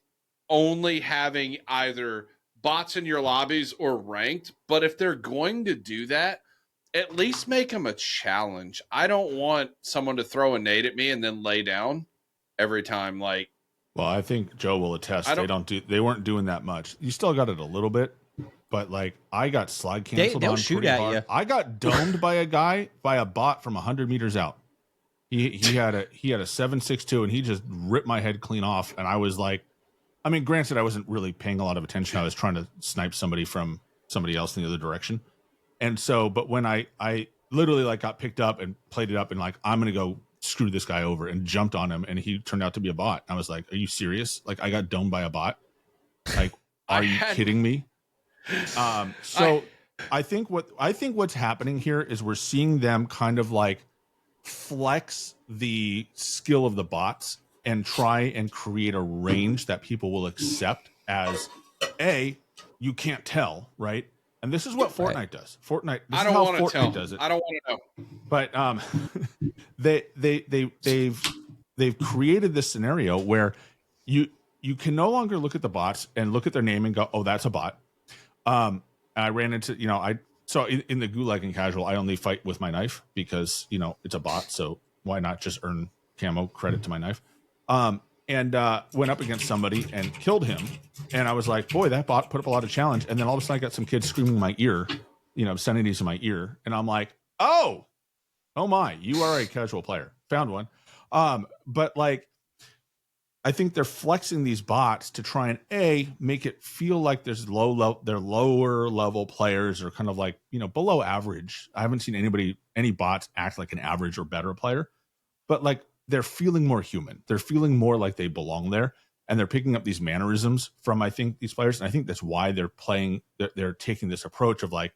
only having either bots in your lobbies or ranked, but if they're going to do that, at least make them a challenge. I don't want someone to throw a nade at me and then lay down every time. Like, well, I think Joe will attest. They weren't doing that much. You still got it a little bit, but like I got slide canceled. They'll shoot at you. I got domed by a bot from 100 meters out. He had a 7.62 and he just ripped my head clean off. And I was like, I mean, granted, I wasn't really paying a lot of attention. I was trying to snipe somebody from somebody else in the other direction. And so, but when I literally like got picked up and played it up and like, I'm going to go screw this guy over and jumped on him and he turned out to be a bot. I was like, are you serious? Like I got domed by a bot. Like Are you kidding me? So I think what's happening here is we're seeing them kind of like flex the skill of the bots and try and create a range that people will accept as you can't tell, right? And this is what Fortnite does. Fortnite. This I is don't how want to Fortnite tell. does it. I don't want to know. But they've created this scenario where you can no longer look at the bots and look at their name and go, oh, that's a bot. I ran into, so in the gulag and casual, I only fight with my knife because, it's a bot. So why not just earn camo credit to my knife? And went up against somebody and killed him. And I was like, boy, that bot put up a lot of challenge. And then all of a sudden I got some kids screaming in my ear, obscenities in my ear. And I'm like, oh my, you are a casual player. Found one. But like, I think they're flexing these bots to try and make it feel like there's they're lower level players or kind of like, below average. I haven't seen any bots act like an average or better player, but like they're feeling more human. They're feeling more like they belong there. And they're picking up these mannerisms from, I think, these players. And I think that's why they're taking this approach of like,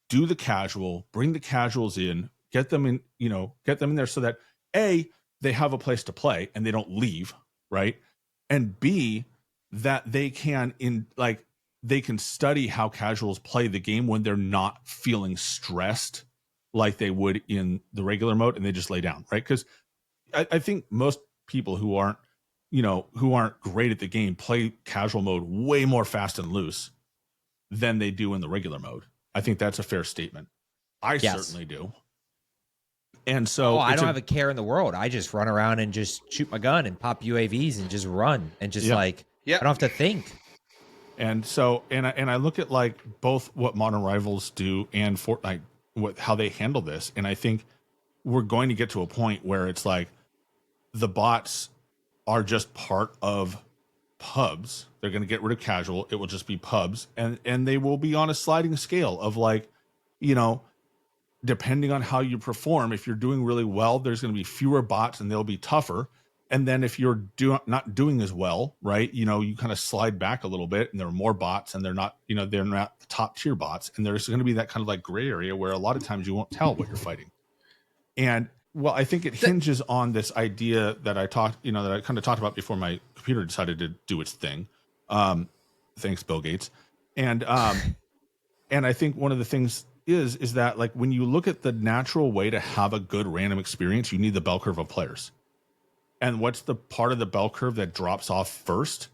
do the casual, bring the casuals in, get them in there so that they have a place to play and they don't leave. Right. And B, that they can study how casuals play the game when they're not feeling stressed like they would in the regular mode and they just lay down. Right. Because I think most people who aren't great at the game play casual mode way more fast and loose than they do in the regular mode. I think that's a fair statement. I certainly do. And so I don't have a care in the world. I just run around and just shoot my gun and pop UAVs and just run and just I don't have to think. And so, and I look at like both what Modern Rivals do and Fortnite, how they handle this. And I think we're going to get to a point where it's like the bots are just part of pubs. They're going to get rid of casual. It will just be pubs. And they will be on a sliding scale of like, depending on how you perform. If you're doing really well, there's going to be fewer bots and they'll be tougher. And then if you're not doing as well, right, you kind of slide back a little bit and there are more bots and they're not the top tier bots. And there's going to be that kind of like gray area where a lot of times you won't tell what you're fighting. And well, I think it hinges on this idea that I kind of talked about before my computer decided to do its thing. Thanks, Bill Gates. And I think one of the things is that like when you look at the natural way to have a good random experience, you need the bell curve of players. And what's the part of the bell curve that drops off first?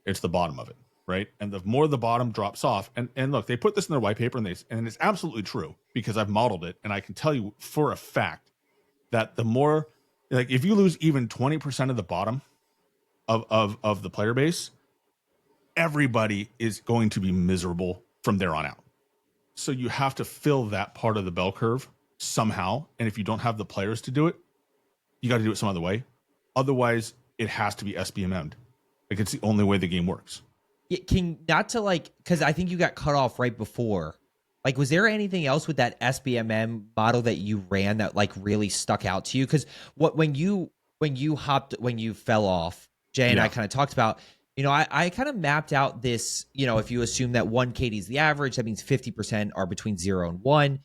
It's the bottom of it, right? And the more the bottom drops off, and look, they put this in their white paper and it's absolutely true because I've modeled it and I can tell you for a fact that the more, like if you lose even 20% of the bottom of the player base, everybody is going to be miserable from there on out. So you have to fill that part of the bell curve somehow. And if you don't have the players to do it, you got to do it some other way. Otherwise, it has to be SBMM'd. Like it's the only way the game works. Because I think you got cut off right before. Like, was there anything else with that SBMM model that you ran that like really stuck out to you? Because when you fell off, Jay and I kind of talked about. I kind of mapped out this, if you assume that 1 KD is the average, that means 50% are between 0 and 1.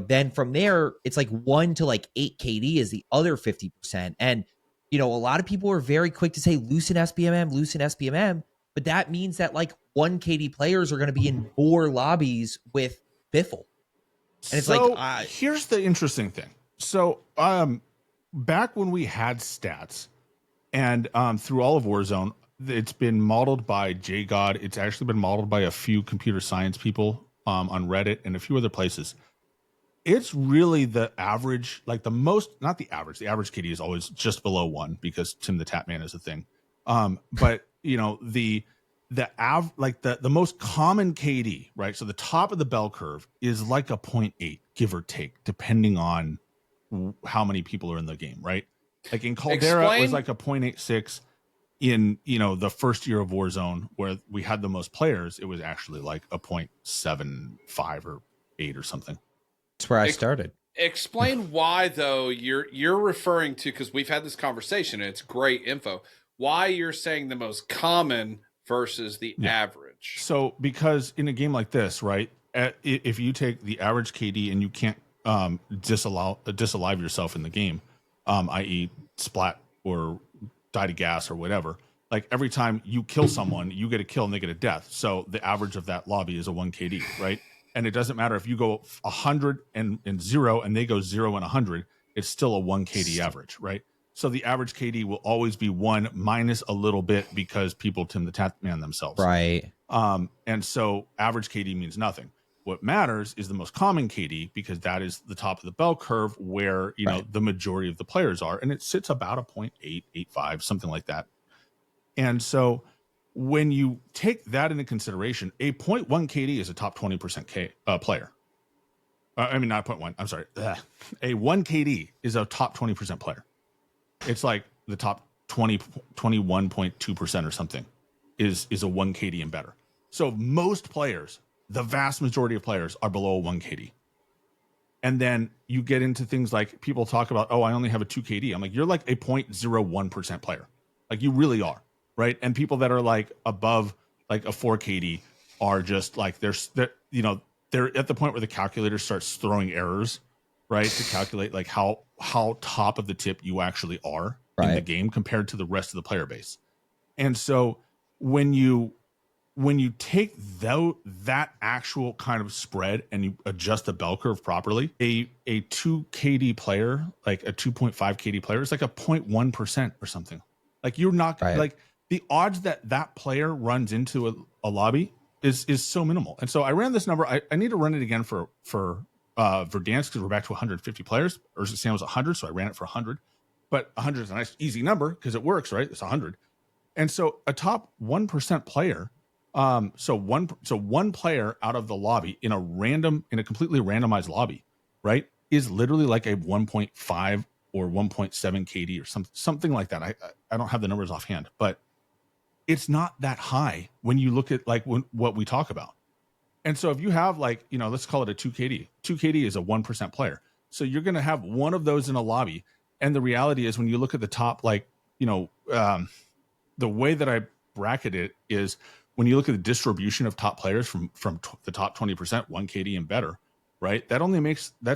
Then from there, it's like 1 to like 8 KD is the other 50%. And, a lot of people are very quick to say loosen SBMM, but that means that like 1 KD players are going to be in more lobbies with Biffle. And it's here's the interesting thing. So back when we had stats and through all of Warzone, it's been modeled by JGod. It's actually been modeled by a few computer science people on Reddit and a few other places. It's really the average, like the most, not the average. The average KD is always just below 1 because Tim the Tap Man is a thing. But the most common KD, right? So the top of the bell curve is like a 0.8, give or take, depending on how many people are in the game, right? Like in Caldera, it was like a 0.86. In the first year of Warzone, where we had the most players, it was actually like a 0.75 or 8 or something. That's where I started. Explain why though you're referring to, because we've had this conversation and it's great info, why you're saying the most common versus the average. average. So because in a game like this, right, if you take the average KD and you can't disalive yourself in the game, i.e. splat or die to gas or whatever, like every time you kill someone, you get a kill and they get a death. So the average of that lobby is a 1 KD, right? And it doesn't matter if you go 100 and 0 and they go 0 and 100, it's still a 1 KD average, right? So the average KD will always be 1 minus a little bit because people tend to tap man themselves. Right. And so average KD means nothing. What matters is the most common KD, because that is the top of the bell curve where, you know, the majority of the players are. And it sits about a 0.8, 0.85, something like that. And so when you take that into consideration, a 0.1 KD is a top 20% player. I mean, not 0.1. I'm sorry. A 1 KD is a top 20% player. It's like the top 21.2% or something is a 1 KD and better. So most players, the vast majority of players, are below a 1 KD. And then you get into things like people talk about, oh, I only have a 2 KD. I'm like, you're like a 0.01% player. Like you really are, right? And people that are like above like a 4 KD are just like they're you know, they're at the point where the calculator starts throwing errors, right, to calculate like how top of the tip you actually are in the game compared to the rest of the player base. And so when you take that actual kind of spread and you adjust the bell curve properly, a 2 KD player, like a 2.5 KD player, is like a 0.1% or something. Like you're not like the odds that player runs into a lobby is so minimal. And so I ran this number. I need to run it again for Verdansk because we're back to 150 players. Or Sam was 100, so I ran it for 100. But 100 is a nice easy number because it works, right? It's 100. And so a top 1% player, so one player out of the lobby in a completely randomized lobby, right, is literally like a 1.5 or 1.7 KD or something like that. I don't have the numbers offhand, but it's not that high when you look at like what we talk about. And so if you have like, you know, let's call it a 2 KD. 2 KD is a 1% player. So you're going to have one of those in a lobby. And the reality is when you look at the top, like, you know, the way that I bracket it is when you look at the distribution of top players from the top 20%, 1 KD and better, right? That's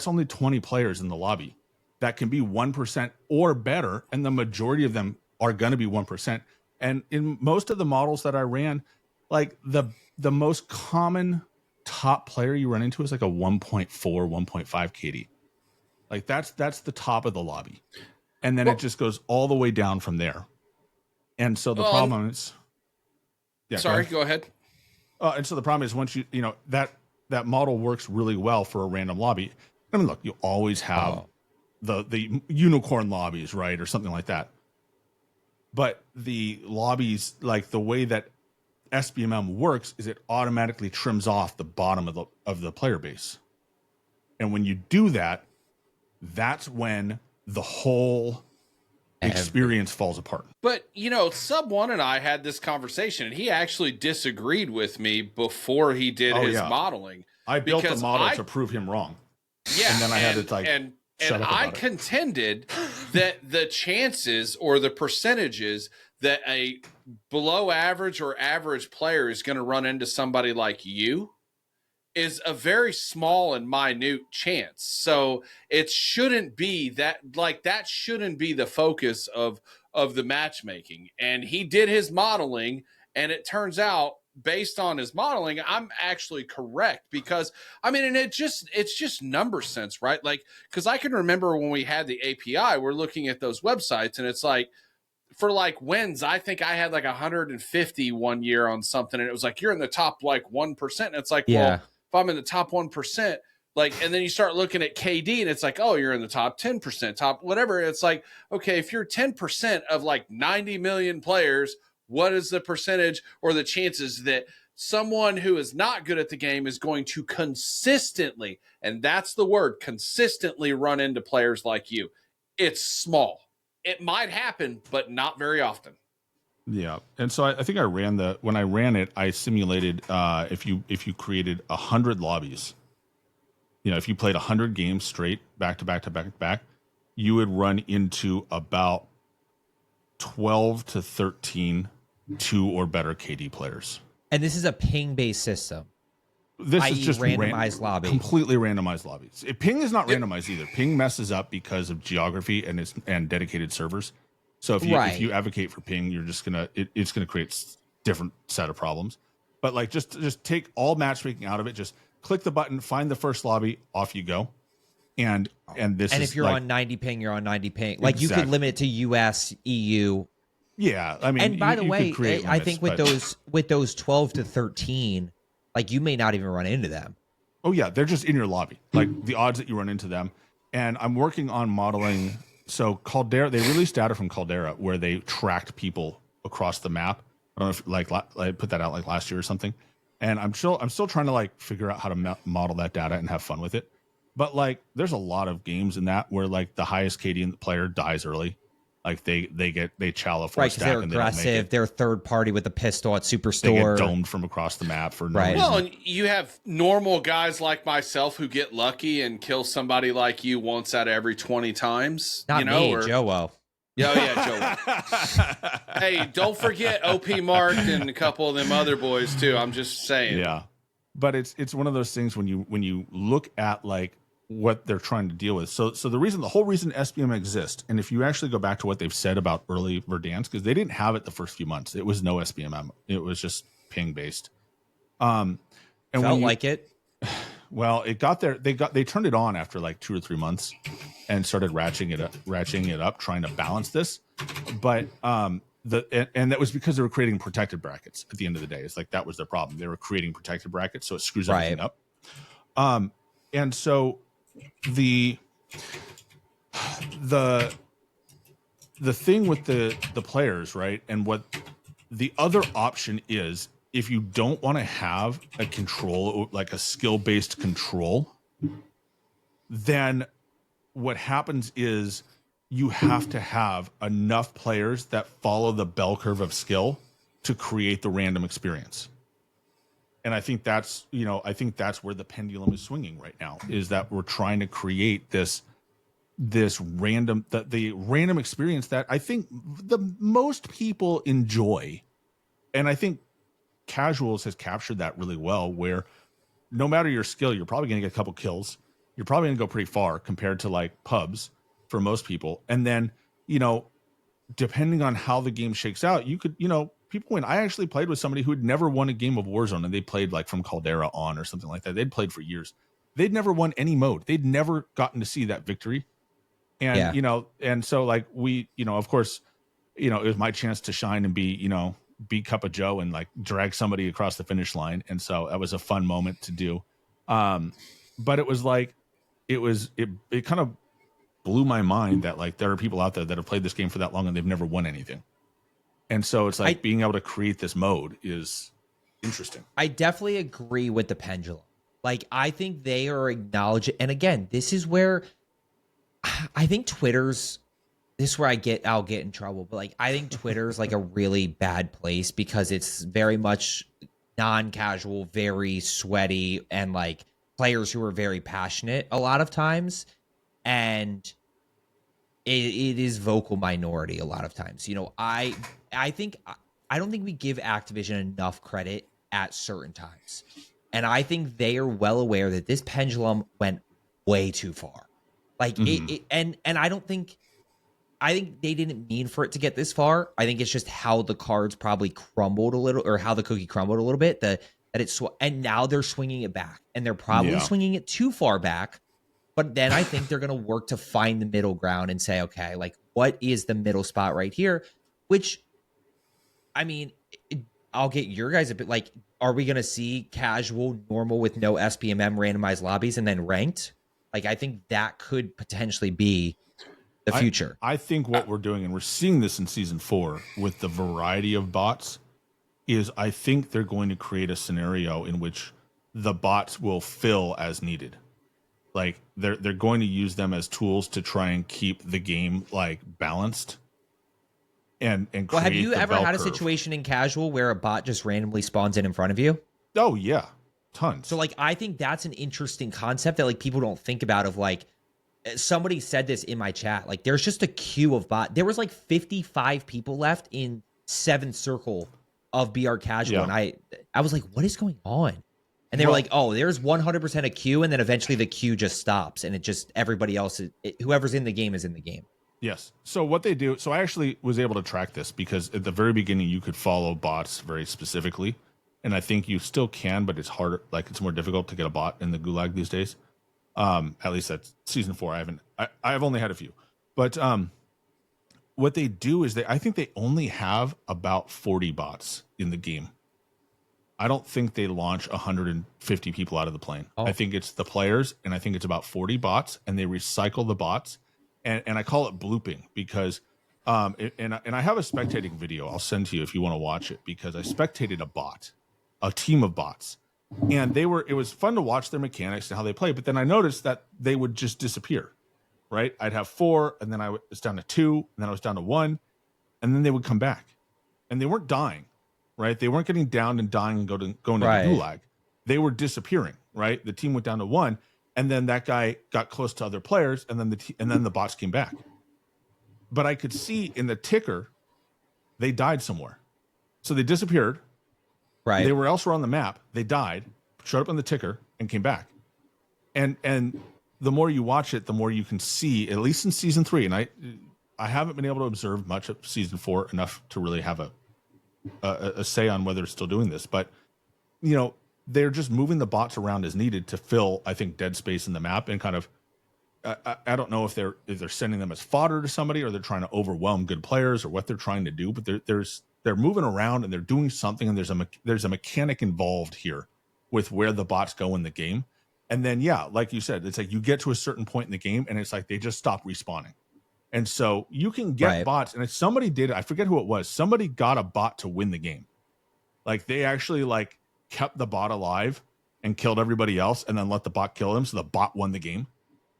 only 20 players in the lobby that can be 1% or better. And the majority of them are going to be 1%. And in most of the models that I ran, like the most common top player you run into is like a 1.4, 1.5 KD. Like that's the top of the lobby. And then it just goes all the way down from there. And so the problem is, yeah, sorry, go ahead. And so the problem is once you know, that model works really well for a random lobby. I mean, look, you always have the unicorn lobbies, right? Or something like that. But the lobbies, like the way that SBMM works is it automatically trims off the bottom of the player base. And when you do that, that's when the whole experience falls apart. But, you know, Sub One and I had this conversation, and he actually disagreed with me before he did his modeling. I built a model to prove him wrong. Yeah. And then I had to like, and I contended that the chances or the percentages that a below average or average player is going to run into somebody like you is a very small and minute chance. So it shouldn't be that, like, that shouldn't be the focus of the matchmaking. And he did his modeling, and it turns out based on his modeling, I'm actually correct because I mean, and it's just number sense, right? Like, cause I can remember when we had the API, we're looking at those websites and it's like, for like wins, I think I had like 150 one year on something. And it was like, you're in the top like 1%. And it's like, well, if I'm in the top 1%, like, and then you start looking at KD and it's like, oh, you're in the top 10%, top whatever. It's like, okay, if you're 10% of like 90 million players, what is the percentage or the chances that someone who is not good at the game is going to consistently, and that's the word, consistently run into players like you? It's small. It might happen, but not very often. Yeah. And so I think when I ran it, I simulated if you created 100 lobbies, you know, if you played 100 games straight back to back to back to back, you would run into about 12 to 13 2 or better KD players. And this is a ping-based system. This is i.e. just randomized lobby. Completely randomized lobbies. Ping is not randomized either. Ping messes up because of geography and dedicated servers. So if you advocate for ping, you're just it's gonna create different set of problems. But like just take all matchmaking out of it. Just click the button, find the first lobby, off you go. And if you're on 90 ping, you're on 90 ping. Like you could limit it to US, EU. Yeah, I mean, and by the way, I think with those 12 to 13, like you may not even run into them. Oh yeah, they're just in your lobby. Like the odds that you run into them. And I'm working on modeling. So Caldera, they released data from Caldera where they tracked people across the map. I don't know if like I put that out like last year or something. And I'm still trying to like figure out how to model that data and have fun with it. But like, there's a lot of games in that where like the highest KD player dies early. Like they chow a four stack they're and aggressive. They're third party with a pistol at Superstore. They get domed from across the map for no reason. Well, and you have normal guys like myself who get lucky and kill somebody like you once out of every 20 times. Not me, Joe. Oh yeah, Joe. Hey, don't forget OP Mark and a couple of them other boys too. I'm just saying. Yeah, but it's one of those things when you look at like what they're trying to deal with. So the whole reason SBM exists, and if you actually go back to what they've said about early Verdansk, because they didn't have it the first few months. It was no SBMM. It was just ping based. And felt like it. Well, it got there. They turned it on after like 2 or 3 months and started ratcheting it up, trying to balance this. But and that was because they were creating protected brackets at the end of the day. It's like that was their problem. They were creating protected brackets, so it screws everything up. And so the thing with the players, right? And what the other option is, if you don't want to have a control, like a skill-based control, then what happens is you have to have enough players that follow the bell curve of skill to create the random experience. And I think that's where the pendulum is swinging right now, is that we're trying to create this random, the random experience that I think the most people enjoy. And I think Casuals has captured that really well, where no matter your skill, you're probably going to get a couple kills. You're probably going to go pretty far compared to like pubs for most people. And then, depending on how the game shakes out, you could, people win. I actually played with somebody who had never won a game of Warzone, and they played like from Caldera on or something like that. They'd played for years. They'd never won any mode. They'd never gotten to see that victory. And, and so like we, of course, it was my chance to shine and be, beat CuppaJoe and like drag somebody across the finish line. And so that was a fun moment to do. But it was like, it kind of blew my mind that like there are people out there that have played this game for that long and they've never won anything. And so it's like being able to create this mode is interesting. I definitely agree with the pendulum. Like, I think they are acknowledging, and again, this is where I think this is where I'll get in trouble. But like, I think Twitter's like a really bad place because it's very much non-casual, very sweaty, and like players who are very passionate a lot of times. And it is vocal minority a lot of times. I don't think we give Activision enough credit at certain times. And I think they are well aware that this pendulum went way too far. Like and I think they didn't mean for it to get this far. I think it's just how the cards probably crumbled a little, or how the cookie crumbled a little bit, and now they're swinging it back, and they're probably swinging it too far back. But then I think they're going to work to find the middle ground and say, okay, like, what is the middle spot right here? Which, I mean, I'll get your guys a bit, like, are we going to see casual, normal with no SBMM randomized lobbies and then ranked? Like, I think that could potentially be the future. I think what we're doing, and we're seeing this in season 4 with the variety of bots, is I think they're going to create a scenario in which the bots will fill as needed. Like they're going to use them as tools to try and keep the game like balanced. And well, have you ever had a situation in casual where a bot just randomly spawns in front of you? Oh yeah, tons. So like, I think that's an interesting concept that like people don't think about. Of like, somebody said this in my chat. Like, there's just a queue of bot. There was like 55 people left in 7th circle of BR Casual, Yeah. and I was like, what is going on? And they were like, oh, there's 100% a queue, and then eventually the queue just stops, and it just everybody else, whoever's in the game is in the game. Yes. So what they do, so I actually was able to track this because at the very beginning you could follow bots very specifically. And I think you still can, but it's harder, like it's more difficult to get a bot in the gulag these days. At least that's season 4. I've only had a few. But what they do is I think they only have about 40 bots in the game. I don't think they launch 150 people out of the plane. Oh. I think it's the players, and I think it's about 40 bots, and they recycle the bots. And I call it blooping because, and I have a spectating video I'll send to you if you want to watch it, because I spectated a team of bots, and it was fun to watch their mechanics and how they play. But then I noticed that they would just disappear, right? I'd have 4, and then I was down to 2, and then I was down to 1, and then they would come back, and they weren't dying, right? They weren't getting downed and dying and going to Right. the gulag. They were disappearing, right? The team went down to 1. And then that guy got close to other players, and then the bots came back. But I could see in the ticker, they died somewhere. So they disappeared. Right. They were elsewhere on the map. They died, showed up on the ticker, and came back. And the more you watch it, the more you can see, at least in season 3. And I haven't been able to observe much of season 4 enough to really have a say on whether it's still doing this. But you know, they're just moving the bots around as needed to fill, I think, dead space in the map, and kind of, I don't know if they're sending them as fodder to somebody, or they're trying to overwhelm good players, or what they're trying to do. But they're moving around and they're doing something, and there's a mechanic involved here with where the bots go in the game. And then, yeah, like you said, it's like you get to a certain point in the game, and it's like they just stop respawning. And so you can get bots, and if somebody did it, I forget who it was. Somebody got a bot to win the game. Like they actually kept the bot alive and killed everybody else, and then let the bot kill him, so the bot won the game.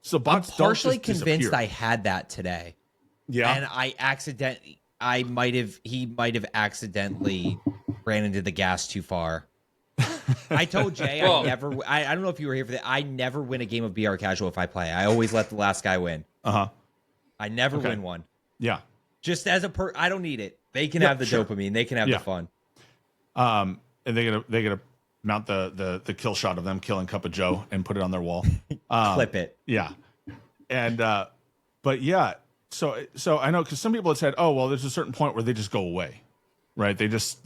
So bots I'm partially don't just convinced disappear. I had that today. Yeah, And he might have accidentally ran into the gas too far. I told Jay Well- I don't know if you were here for that. I never win a game of BR Casual if I play. I always let the last guy win. I never win one. Yeah. Just as I don't need it. They can have the dopamine. They can have the fun. And they're gonna mount the kill shot of them killing CuppaJoe and put it on their wall. Clip it. Yeah. And but yeah, so I know, because some people had said, oh well, there's a certain point where they just go away, right? They just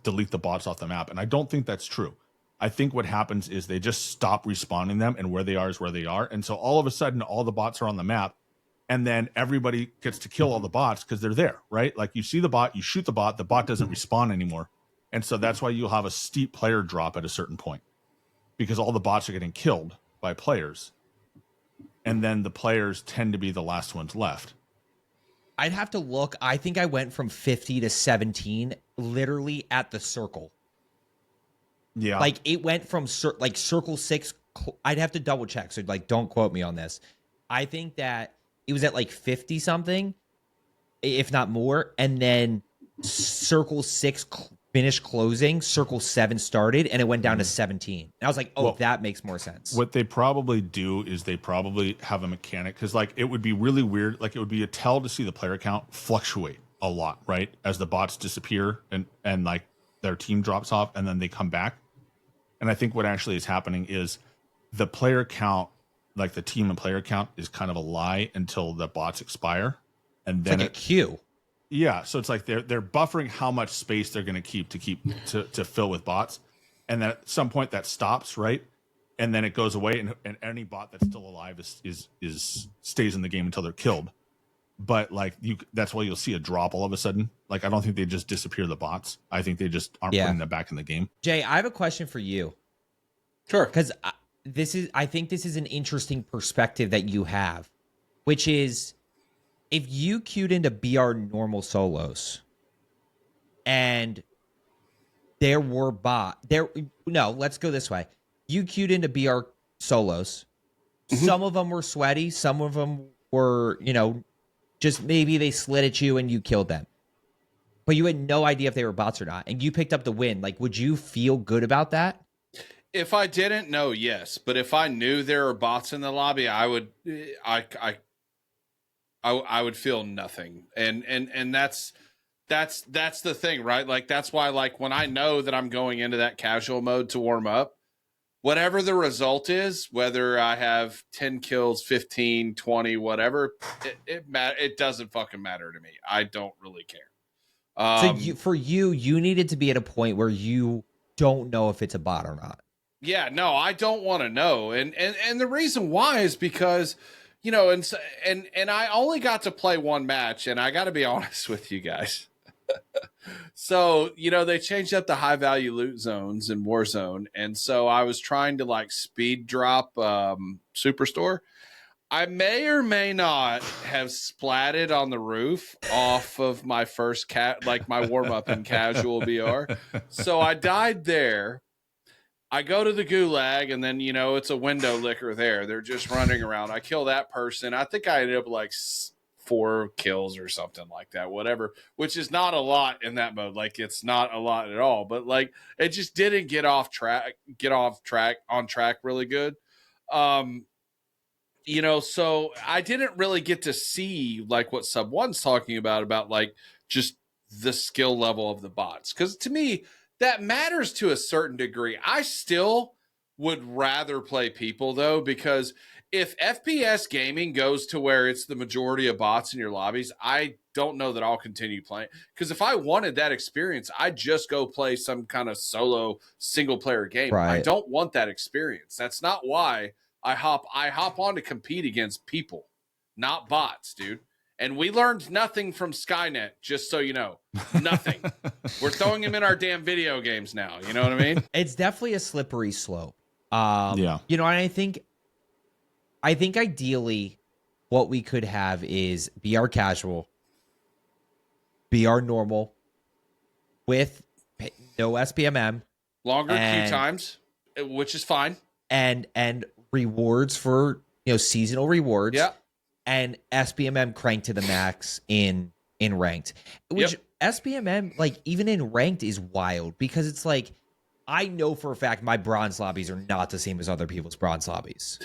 delete the bots off the map, and I don't think that's true. I think what happens is they just stop respawning them, and where they are is where they are, and so all of a sudden all the bots are on the map, and then everybody gets to kill all the bots because they're there, right? Like you see the bot, you shoot the bot doesn't respawn anymore. And so that's why you'll have a steep player drop at a certain point, because all the bots are getting killed by players. And then the players tend to be the last ones left. I'd have to look. I think I went from 50 to 17 literally at the circle. Yeah. Like it went from circle 6. I'd have to double check. So don't quote me on this. I think that it was at 50 something, if not more. And then circle 6 finished closing, circle 7 started, and it went down to 17. And I was like, oh, that makes more sense. What they probably do is they probably have a mechanic, because it would be really weird. It would be a tell to see the player count fluctuate a lot, right? As the bots disappear and their team drops off, and then they come back. And I think what actually is happening is the player count, the team and player count, is kind of a lie until the bots expire. And then it's like a queue. Yeah, so it's like they're buffering how much space they're going to keep to fill with bots, and then at some point that stops, right? And then it goes away, and any bot that's still alive is stays in the game until they're killed. But that's why you'll see a drop all of a sudden. I don't think they just disappear the bots. I think they just aren't putting them back in the game. Jay, I have a question for you. Sure. Because I think this is an interesting perspective that you have, which is, if you queued into BR normal solos and let's go this way. You queued into BR solos. Mm-hmm. Some of them were sweaty. Some of them were, just maybe they slid at you and you killed them. But you had no idea if they were bots or not. And you picked up the win. Would you feel good about that? If I didn't know, yes. But if I knew there were bots in the lobby, I would feel nothing. And that's That's the thing, right? Like, that's why, like, when I know that I'm going into that casual mode to warm up, whatever the result is, whether I have 10 kills, 15, 20, whatever, it doesn't fucking matter to me. I don't really care. So you needed to be at a point where you don't know if it's a bot or not. Yeah, no, I don't want to know. And the reason why is because, you know, and I only got to play one match, and I got to be honest with you guys. So, you know, they changed up the high value loot zones in Warzone. And so I was trying to like speed drop Superstore. I may or may not have splatted on the roof off of my first like my warm up in casual BR. So I died there. I go to the gulag, and then, you know, it's a window licker there. They're just running around. I kill that person. I think I ended up like 4 kills or something like that, whatever, which is not a lot in that mode. Like, it's not a lot at all, but like, it just didn't get on track really good. You know, so I didn't really get to see like what Sub One's talking about like just the skill level of the bots. Cause to me, that matters to a certain degree. I still would rather play people though, because if FPS gaming goes to where it's the majority of bots in your lobbies, I don't know that I'll continue playing. Because if I wanted that experience, I'd just go play some kind of solo single player game. Right. I don't want that experience. That's not why I hop on to compete against people, not bots, dude. And we learned nothing from Skynet, just so you know. Nothing. We're throwing him in our damn video games now. You know what I mean? It's definitely a slippery slope. Yeah. You know, and I think ideally what we could have is BR casual, BR normal, with no SBMM. Longer queue times, which is fine. And rewards for, you know, seasonal rewards. Yeah. And SBMM cranked to the max in ranked, which SBMM, like, even in ranked is wild, because it's like, I know for a fact my bronze lobbies are not the same as other people's bronze lobbies.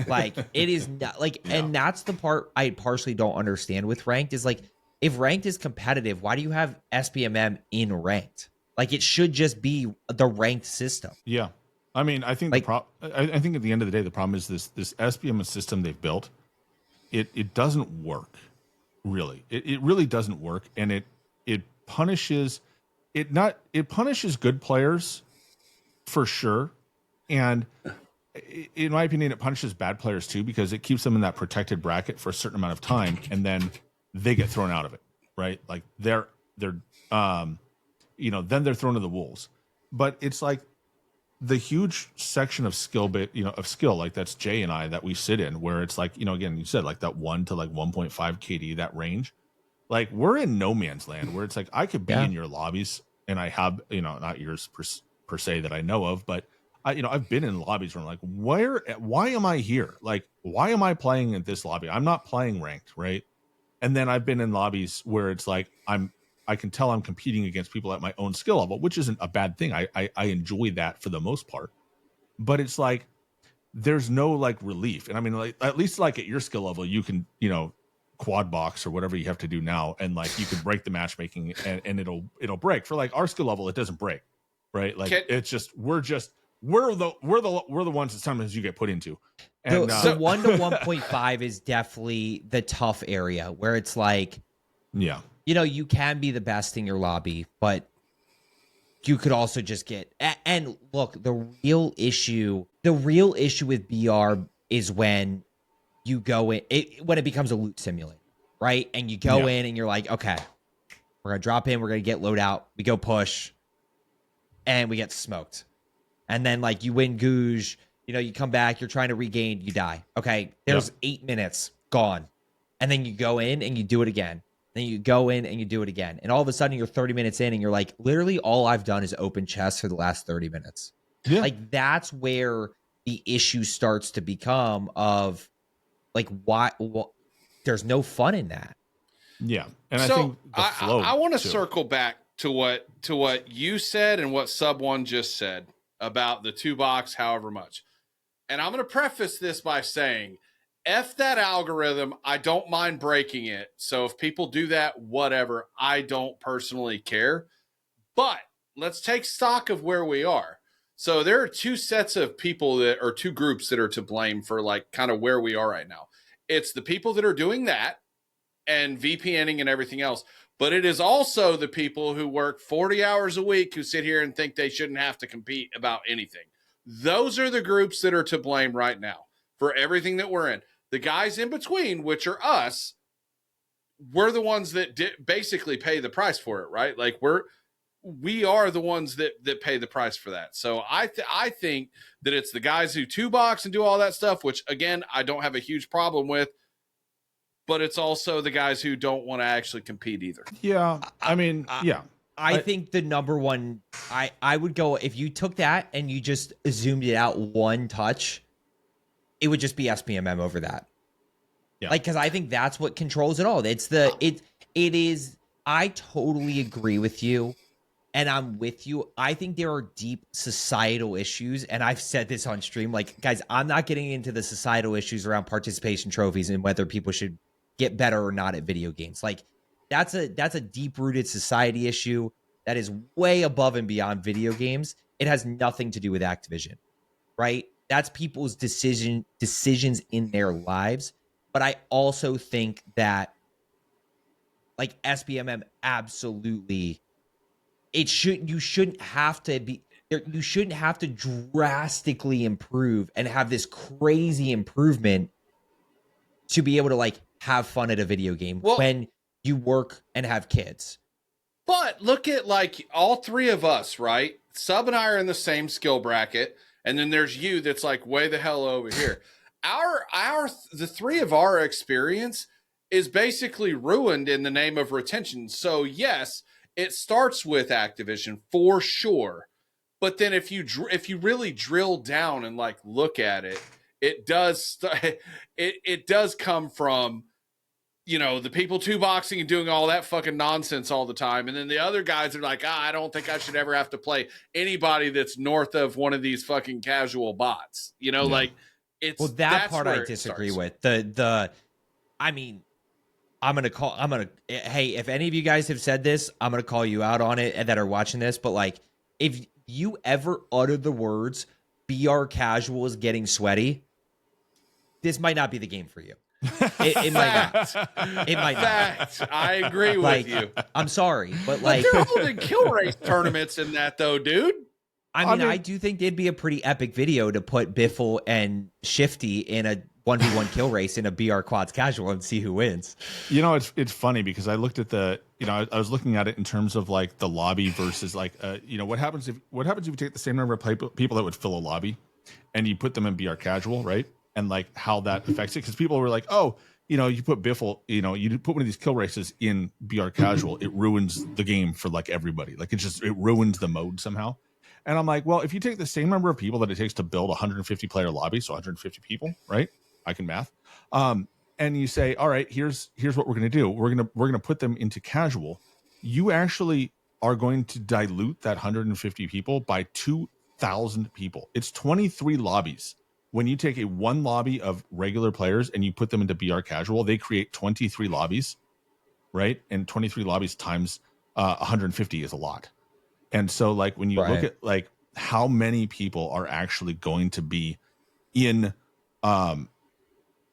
Like, it is not like, and that's the part I partially don't understand with ranked, is like, if ranked is competitive, why do you have SBMM in ranked? Like, it should just be the ranked system. Yeah. I mean, I think like, I think at the end of the day, the problem is this SBM system they've built. It doesn't work, really. It really doesn't work, and it punishes good players for sure, and in my opinion, it punishes bad players too, because it keeps them in that protected bracket for a certain amount of time, and then they get thrown out of it, right? Like they're you know, then they're thrown to the wolves. But it's like the huge section of skill like that's Jay and I that we sit in, where it's like, you know, again, you said like that 1 to like 1.5 KD, that range, like we're in no man's land, where it's like I could be in your lobbies, and I have, you know, not yours per se that I know of, but I've been in lobbies where I'm like, why am I here? Like, why am I playing in this lobby? I'm not playing ranked, right? And then I've been in lobbies where it's like I can tell I'm competing against people at my own skill level, which isn't a bad thing. I enjoy that for the most part, but it's like there's no like relief. And I mean, like, at least like at your skill level, you can, you know, quad box or whatever you have to do now, and like you can break the matchmaking, and it'll break. For like our skill level, it doesn't break, right? Like it's just we're the ones that sometimes you get put into. And the 1 to 1.5 is definitely the tough area, where it's like, yeah, you know, you can be the best in your lobby, but you could also just get, and look, the real issue with BR is when you go in, when it becomes a loot simulator, right? And you go in and you're like, okay, we're gonna drop in, we're gonna get loadout, we go push, and we get smoked. And then like you win Gouge, you know, you come back, you're trying to regain, you die. Okay, there's 8 minutes gone. And then you go in and you do it again. Then you go in and you do it again. And all of a sudden you're 30 minutes in and you're like, literally all I've done is open chests for the last 30 minutes. Yeah. Like, that's where the issue starts to become of like, why there's no fun in that. Yeah. And so I think I want to circle back to what you said and what Sub One just said about the 2 box, however much. And I'm going to preface this by saying, F that algorithm. I don't mind breaking it. So if people do that, whatever. I don't personally care. But let's take stock of where we are. So there are two sets of people that or two groups that are to blame for like kind of where we are right now. It's the people that are doing that and VPNing and everything else. But it is also the people who work 40 hours a week who sit here and think they shouldn't have to compete about anything. Those are the groups that are to blame right now for everything that we're in. The guys in between, which are us, we're the ones that basically pay the price for it, right? Like we are the ones that pay the price for that. So I think that it's the guys who two box and do all that stuff, which again I don't have a huge problem with, but it's also the guys who don't want to actually compete either. Yeah, I mean, yeah. I think the number one, I would go, if you took that and you just zoomed it out one touch, it would just be SBMM over that. Yeah. Like, because I think that's what controls it all. It is, I totally agree with you. And I'm with you. I think there are deep societal issues. And I've said this on stream, like, guys, I'm not getting into the societal issues around participation trophies and whether people should get better or not at video games. Like, that's a deep-rooted society issue that is way above and beyond video games. It has nothing to do with Activision, right? That's people's decisions in their lives. But I also think that, like, SBMM absolutely, you shouldn't have to drastically improve and have this crazy improvement to be able to like have fun at a video game when you work and have kids. But look at like all three of us, right? Sub and I are in the same skill bracket, and then there's you that's like way the hell over here. The three of our experience is basically ruined in the name of retention. So yes, it starts with Activision for sure, but then if you really drill down and like look at it, it does come from, you know, the people two boxing and doing all that fucking nonsense all the time, and then the other guys are like, I don't think I should ever have to play anybody that's north of one of these fucking casual bots. You know, like it's that part I disagree with. I mean, hey, if any of you guys have said this, I'm going to call you out on it and that are watching this. But like, if you ever utter the words BR casual is getting sweaty, this might not be the game for you. It might not. It might not. I agree with you. I'm sorry, but like, they're holding kill race tournaments in that though, dude. I mean, I do think it'd be a pretty epic video to put Biffle and Shifty in a 1v1 kill race in a BR quads casual and see who wins. You know, it's funny because I looked at I was looking at it in terms of like the lobby versus like, you know, what happens if you take the same number of people that would fill a lobby and you put them in BR casual, right? And like how that affects it. Because people were like, oh, you know, you put Biffle, you know, you put one of these kill races in BR casual, it ruins the game for like everybody. Like it ruins the mode somehow. And I'm like, well, if you take the same number of people that it takes to build a 150 player lobby, so 150 people, right? I can math. And you say, all right, here's what we're going to do. We're going to put them into casual. You actually are going to dilute that 150 people by 2,000 people. It's 23 lobbies. When you take one lobby of regular players and you put them into BR casual, they create 23 lobbies, right? And 23 lobbies times 150 is a lot. And so like when you look at like how many people are actually going to be in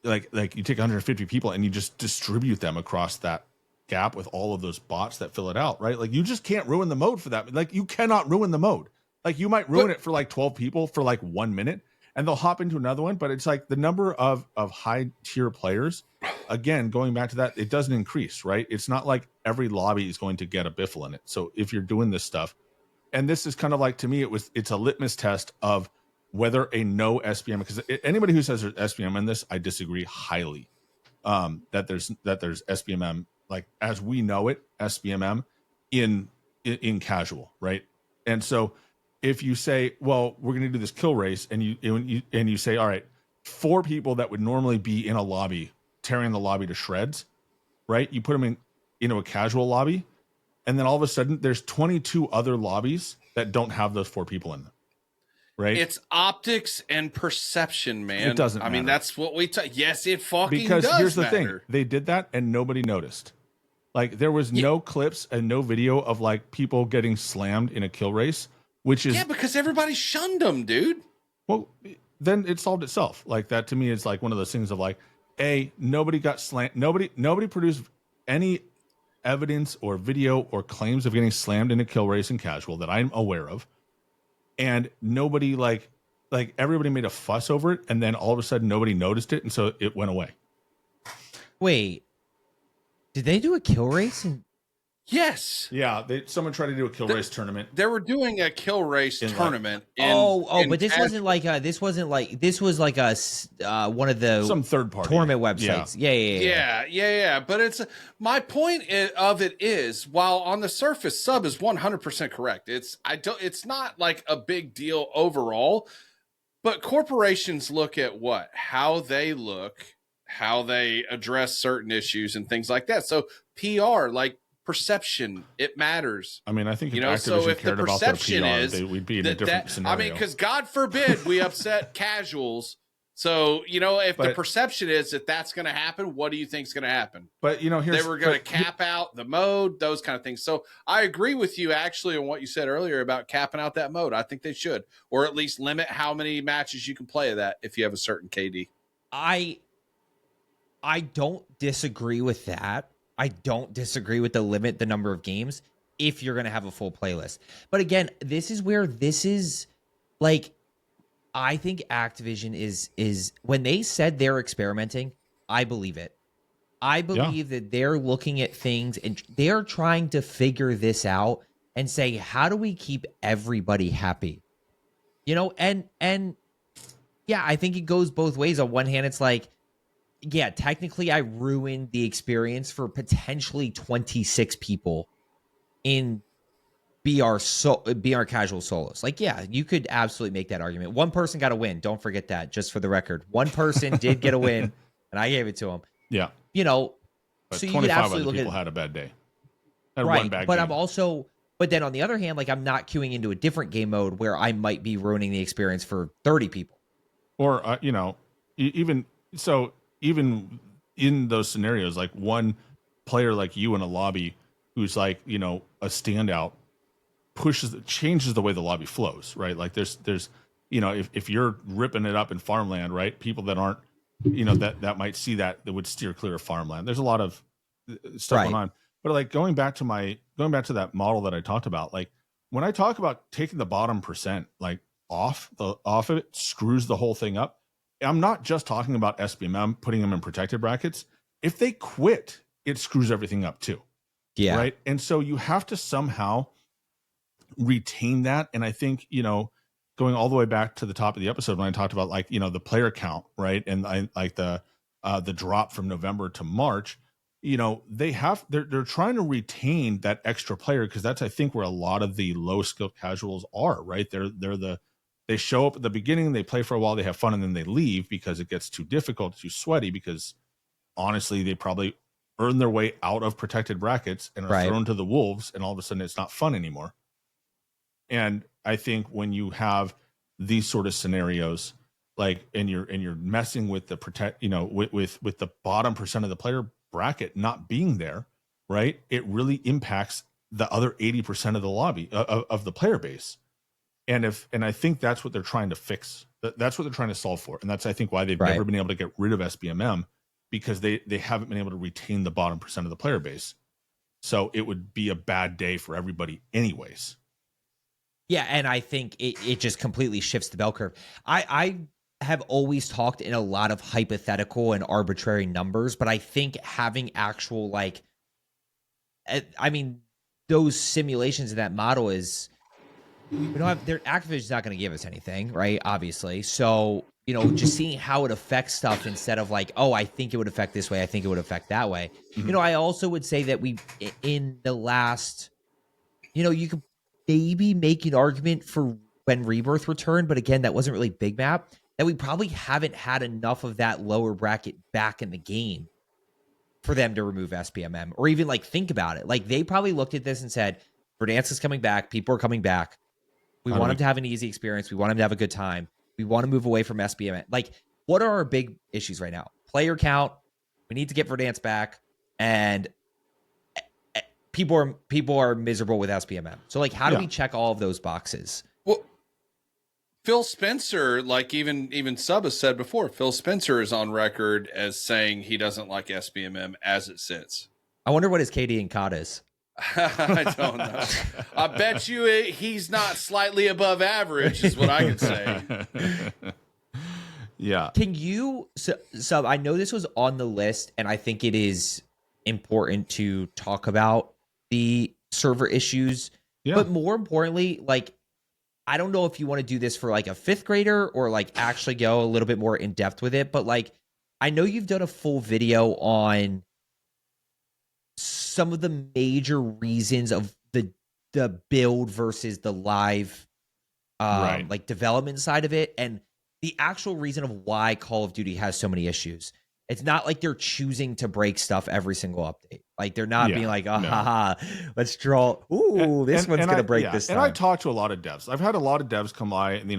like you take 150 people and you just distribute them across that gap with all of those bots that fill it out, right? Like you just can't ruin the mode for that. Like you cannot ruin the mode. Like you might ruin it for like 12 people for like 1 minute and they'll hop into another one. But it's like the number of high tier players, again, going back to that, it doesn't increase, right? It's not like every lobby is going to get a Biffle in it. So if you're doing this stuff, and this is kind of like, to me, it's a litmus test of whether a no SBM, because anybody who says there's SBM in this, I disagree highly. That there's SBMM, like as we know it, SBMM in casual, right? And so if you say, well, we're going to do this kill race, and you say, all right, 4 people that would normally be in a lobby tearing the lobby to shreds, right? You put them into a casual lobby, and then all of a sudden there's 22 other lobbies that don't have those 4 people in them. right? It's optics and perception, man. It doesn't I mean, matter. that's what we yes, it fucking Because does here's the matter. thing. They did that and nobody noticed. Like there was no clips and no video of like people getting slammed in a kill race, which is because everybody shunned them, dude. well, then it solved itself. Like that to me is like one of those things of like, nobody got slammed. Nobody produced any evidence or video or claims of getting slammed in a kill race in casual that I'm aware of. And nobody like everybody made a fuss over it. And then all of a sudden nobody noticed it. And so it went away. Wait, did they do a kill race? Yes. Yeah. Someone tried to do a kill race tournament. They were doing a kill race tournament. But this wasn't like this was like a one of the some third party tournament websites. Yeah. But it's my point of it is, while on the surface sub is 100% correct. It's not like a big deal overall, but corporations look at how they look, how they address certain issues and things like that. So PR, like perception, it matters. I mean, I think if Activision so if cared the perception about their PR, is we'd be in a different scenario. I mean, because God forbid we upset casuals. So, if the perception is that that's going to happen, what do you think is going to happen? But, they were going to cap out the mode, those kind of things. So I agree with you actually on what you said earlier about capping out that mode. I think they should, or at least limit how many matches you can play of that if you have a certain KD. I don't disagree with that. I don't disagree with the number of games if you're going to have a full playlist. But again, this is where like, I think Activision is when they said they're experimenting, I believe it. I believe that they're looking at things and they're trying to figure this out and say, how do we keep everybody happy? And yeah, I think it goes both ways. On one hand, it's like, yeah, technically I ruined the experience for potentially 26 people in BR casual solos. Like, yeah, you could absolutely make that argument. One person got a win. Don't forget that, just for the record. One person did get a win, and I gave it to him. Yeah. But so you could absolutely look people at had a bad day. Right, but but then on the other hand, like I'm not queuing into a different game mode where I might be ruining the experience for 30 people. Or, even in those scenarios, like one player like you in a lobby who's like, a standout changes the way the lobby flows, right? Like there's, if you're ripping it up in farmland, right? People that aren't, that might see that would steer clear of farmland. There's a lot of stuff going on, but like going back to that model that I talked about, like when I talk about taking the bottom percent, like off of it screws the whole thing up. I'm not just talking about SBMM, putting them in protected brackets. If they quit, it screws everything up too. Yeah. Right. And so you have to somehow retain that. And I think, going all the way back to the top of the episode when I talked about like, the player count, right? And I like the drop from November to March, they're trying to retain that extra player because that's, I think, where a lot of the low skilled casuals are, right? They show up at the beginning, they play for a while, they have fun, and then they leave because it gets too difficult, too sweaty, because honestly, they probably earn their way out of protected brackets and are thrown to the wolves, and all of a sudden it's not fun anymore. And I think when you have these sort of scenarios, like, and you're messing with the with the bottom percent of the player bracket not being there, right? It really impacts the other 80% of the lobby of the player base. And I think that's what they're trying to fix. That's what they're trying to solve for. And that's, I think, why they've never been able to get rid of SBMM, because they haven't been able to retain the bottom percent of the player base. So it would be a bad day for everybody anyways. Yeah, and I think it just completely shifts the bell curve. I have always talked in a lot of hypothetical and arbitrary numbers, but I think having actual, like, those simulations of that model is, Activision's not going to give us anything, right? Obviously. So, just seeing how it affects stuff instead of like, oh, I think it would affect this way, I think it would affect that way. Mm-hmm. I also would say that in the last, you could maybe make an argument for when Rebirth returned, but again, that wasn't really big map, that we probably haven't had enough of that lower bracket back in the game for them to remove SBMM, or even like think about it. Like they probably looked at this and said, Verdansk is coming back, people are coming back. We How do want we- them to have an easy experience. We want them to have a good time. We want to move away from SBMM. Like, what are our big issues right now? Player count. We need to get Verdansk back, and people are miserable with SBMM. So, like, how do Yeah. we check all of those boxes? Well, Phil Spencer, like even Sub has said before, Phil Spencer is on record as saying he doesn't like SBMM as it sits. I wonder what his KD and COD is. I don't know. I bet you he's not slightly above average, is what I can say. Yeah. Can you, Sub, I know this was on the list, and I think it is important to talk about the server issues. Yeah. But more importantly, like, I don't know if you want to do this for like a fifth grader or like actually go a little bit more in depth with it. But like, I know you've done a full video on some of the major reasons of the build versus the live Right. like development side of it, and the actual reason of why Call of Duty has so many issues. It's not like they're choosing to break stuff every single update. Like, they're not being like, oh, no. haha, let's draw. Ooh, this one's going to break this time. And I talk to a lot of devs. I've had a lot of devs come by, and they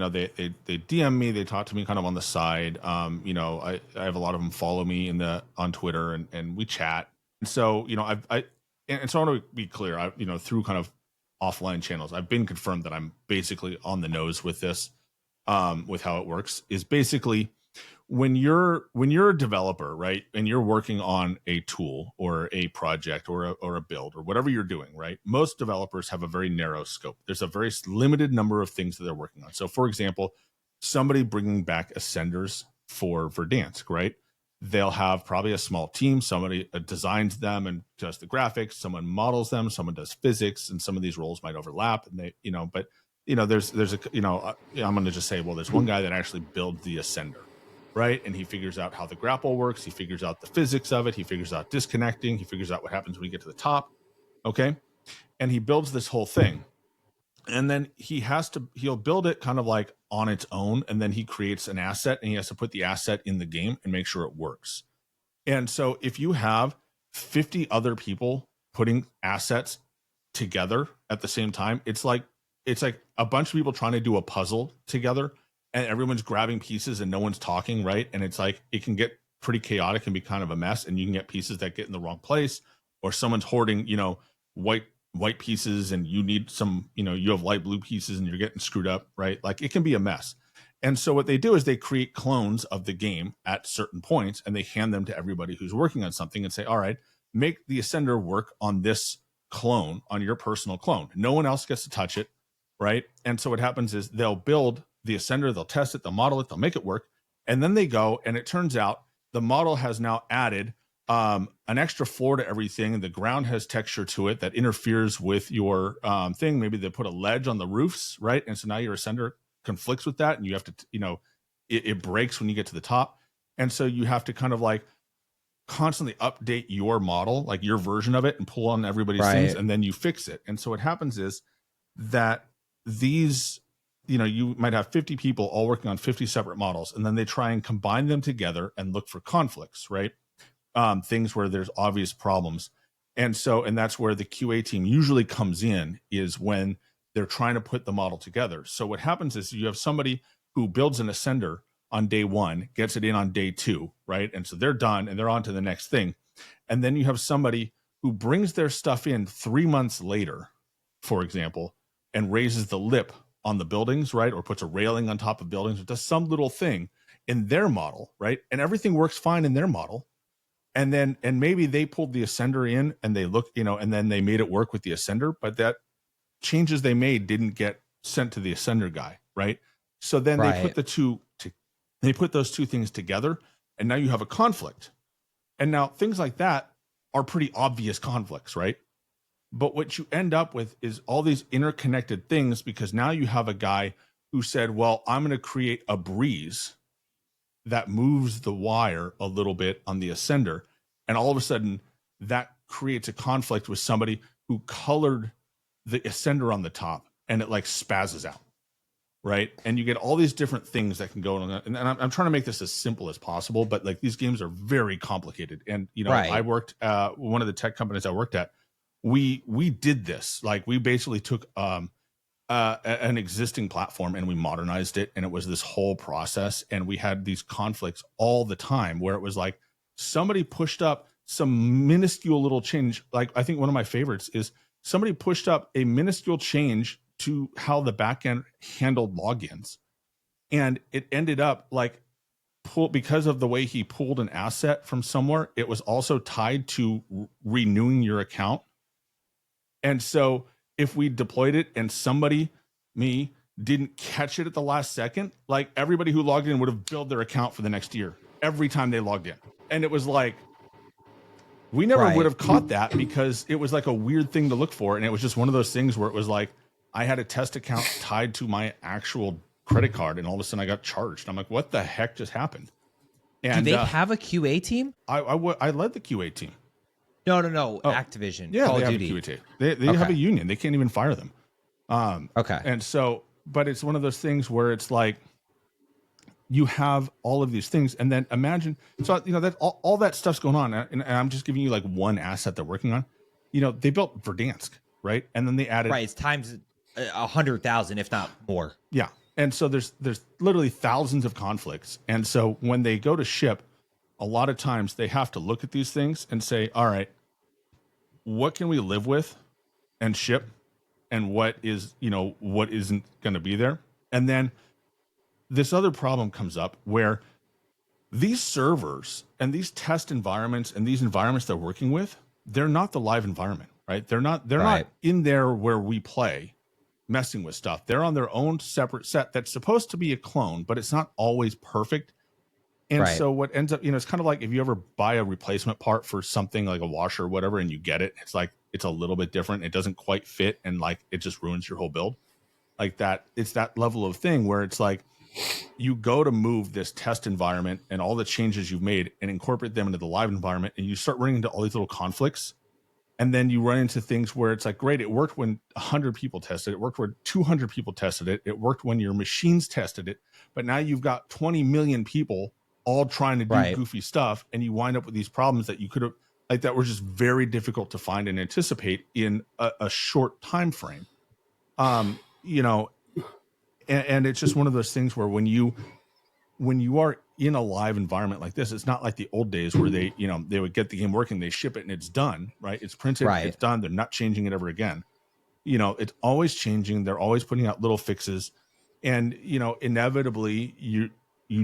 DM me, they talk to me kind of on the side. I have a lot of them follow me on Twitter, and we chat. And so, and so I want to be clear, through kind of offline channels, I've been confirmed that I'm basically on the nose with this, with how it works. Is basically, when you're a developer, right, and you're working on a tool or a project or a build or whatever you're doing, right, most developers have a very narrow scope. There's a very limited number of things that they're working on. So, for example, somebody bringing back Ascenders for Verdansk, right? They'll have probably a small team. Somebody designs them and does the graphics. Someone models them. Someone does physics, and some of these roles might overlap. And there's I'm going to just say, well, there's one guy that actually builds the Ascender, right? And he figures out how the grapple works. He figures out the physics of it. He figures out disconnecting. He figures out what happens when you get to the top. Okay. And he builds this whole thing. And then he'll build it kind of like on its own. And then he creates an asset, and he has to put the asset in the game and make sure it works. And so if you have 50 other people putting assets together at the same time, it's like a bunch of people trying to do a puzzle together, and everyone's grabbing pieces and no one's talking, right? And it's like, it can get pretty chaotic and be kind of a mess, and you can get pieces that get in the wrong place, or someone's hoarding, white pieces, and you need some, you have light blue pieces and you're getting screwed up, right? Like, it can be a mess. And so what they do is they create clones of the game at certain points, and they hand them to everybody who's working on something and say, all right, make the Ascender work on this clone, on your personal clone. No one else gets to touch it, right? And so what happens is they'll build the Ascender, they'll test it, they'll model it, they'll make it work. And then they go, and it turns out the model has now added an extra floor to everything, and the ground has texture to it that interferes with your thing. Maybe they put a ledge on the roofs, right? And so now your Ascender conflicts with that, and you have to, it breaks when you get to the top. And so you have to kind of like constantly update your model, like your version of it, and pull on everybody's things, and then you fix it. And so what happens is that these, you might have 50 people all working on 50 separate models, and then they try and combine them together and look for conflicts, right? Things where there's obvious problems. And that's where the QA team usually comes in, is when they're trying to put the model together. So what happens is you have somebody who builds an Ascender on day one, gets it in on day two, right? And so they're done and they're on to the next thing. And then you have somebody who brings their stuff in 3 months later, for example, and raises the lip on the buildings, right? Or puts a railing on top of buildings, or does some little thing in their model, right? And everything works fine in their model. And maybe they pulled the Ascender in and they look, and then they made it work with the Ascender, but that changes they made didn't get sent to the Ascender guy, right? So then they put those two things together, and now you have a conflict. And now things like that are pretty obvious conflicts, right? But what you end up with is all these interconnected things, because now you have a guy who said, well, I'm going to create a breeze that moves the wire a little bit on the Ascender. And all of a sudden that creates a conflict with somebody who colored the Ascender on the top, and it like spazzes out. Right. And you get all these different things that can go on. And I'm trying to make this as simple as possible, but like, these games are very complicated. And, I worked, one of the tech companies I worked at, we did this. Like, we basically took, an existing platform and we modernized it, and it was this whole process, and we had these conflicts all the time where it was like somebody pushed up some minuscule little change. Like I think one of my favorites is somebody pushed up a minuscule change to how the backend handled logins, and it ended up like because of the way he pulled an asset from somewhere, it was also tied to renewing your account. And so if we deployed it and me, didn't catch it at the last second, like everybody who logged in would have billed their account for the next year every time they logged in. And it was like, we never would have caught that because it was like a weird thing to look for. And it was just one of those things where it was like, I had a test account tied to my actual credit card, and all of a sudden I got charged. I'm like, what the heck just happened? And do they have a QA team? I led the QA team. No. Activision. Yeah, Call they of have Duty. a QA team. They have a union. They can't even fire them. Okay. And so, but it's one of those things where it's like, you have all of these things, and then imagine, so, you know, that all that stuff's going on. And I'm just giving you like one asset they're working on. You know, they built Verdansk, right? And then they added, right. It's times 100,000, if not more. Yeah. And so there's literally thousands of conflicts. And so when they go to ship, a lot of times they have to look at these things and say, all right, what can we live with and ship, and what is, you know, what isn't going to be there? And then this other problem comes up where these servers and these test environments and these environments they're working with, they're not the live environment, right? They're not in there where we play messing with stuff. They're on their own separate set that's supposed to be a clone, but it's not always perfect. And so what ends up, you know, it's kind of like if you ever buy a replacement part for something like a washer or whatever, and you get it, it's like, it's a little bit different. It doesn't quite fit. And like, it just ruins your whole build like that. It's that level of thing where it's like, you go to move this test environment and all the changes you've made and incorporate them into the live environment, and you start running into all these little conflicts. And then you run into things where it's like, great, it worked when 100 people tested it. It worked when 200 people tested it. It worked when your machines tested it. But now you've got 20 million people all trying to do goofy stuff. And you wind up with these problems that you could have, like, that were just very difficult to find and anticipate in a short time frame. You know, and it's just one of those things where when you are in a live environment like this, it's not like the old days where they, you know, they would get the game working, they ship it and it's done, right? It's printed, it's done. They're not changing it ever again. You know, it's always changing. They're always putting out little fixes, and, you know, inevitably you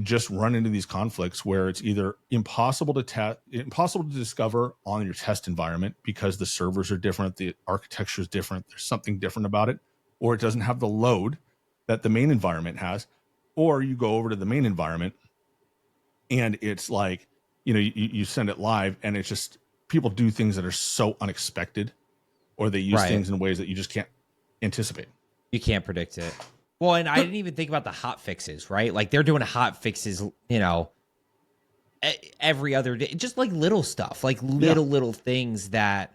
just run into these conflicts where it's either impossible to discover on your test environment because the servers are different, the architecture is different, there's something different about it, or it doesn't have the load that the main environment has. Or you go over to the main environment and it's like, you know, you send it live and it's just, people do things that are so unexpected, or they use things in ways that you just can't anticipate. You can't predict it. Well, and I didn't even think about the hot fixes, right? Like they're doing hot fixes, you know, every other day, just like little stuff, like little things that,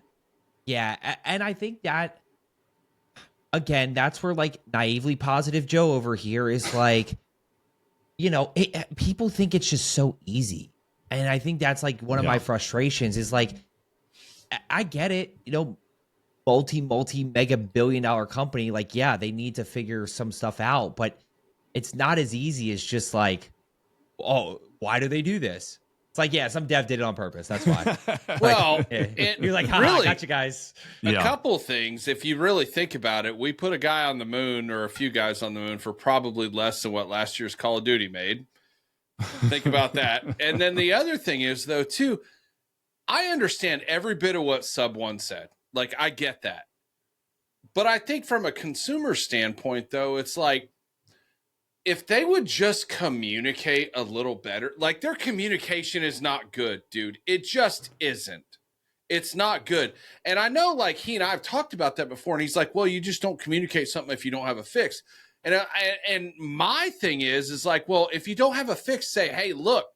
and I think that, again, that's where like naively positive Joe over here is like, you know, people think it's just so easy. And I think that's like one of my frustrations is like, I get it, you know, multi mega billion-dollar company, like, yeah, they need to figure some stuff out, but it's not as easy as just like, oh, why do they do this? It's like, yeah, some dev did it on purpose. That's why. Well, you're like, really, I got you guys. A couple things. If you really think about it, we put a guy on the moon, or a few guys on the moon, for probably less than what last year's Call of Duty made. Think about that. And then the other thing is, though, too, I understand every bit of what Sub One said. Like, I get that. But I think from a consumer standpoint, though, it's like, if they would just communicate a little better, like, their communication is not good, dude. It just isn't. It's not good. And I know, like, he and I have talked about that before, and he's like, well, you just don't communicate something if you don't have a fix. And my thing is like, well, if you don't have a fix, say, hey, look,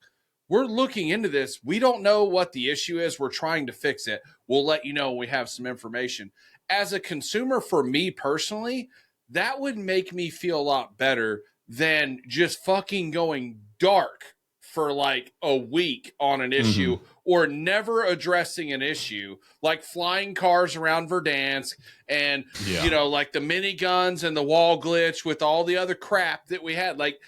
we're looking into this. We don't know what the issue is. We're trying to fix it. We'll let you know when we have some information. As a consumer, for me personally, that would make me feel a lot better than just fucking going dark for like a week on an issue or never addressing an issue, like flying cars around Verdansk and, you know, like the miniguns and the wall glitch with all the other crap that we had. Like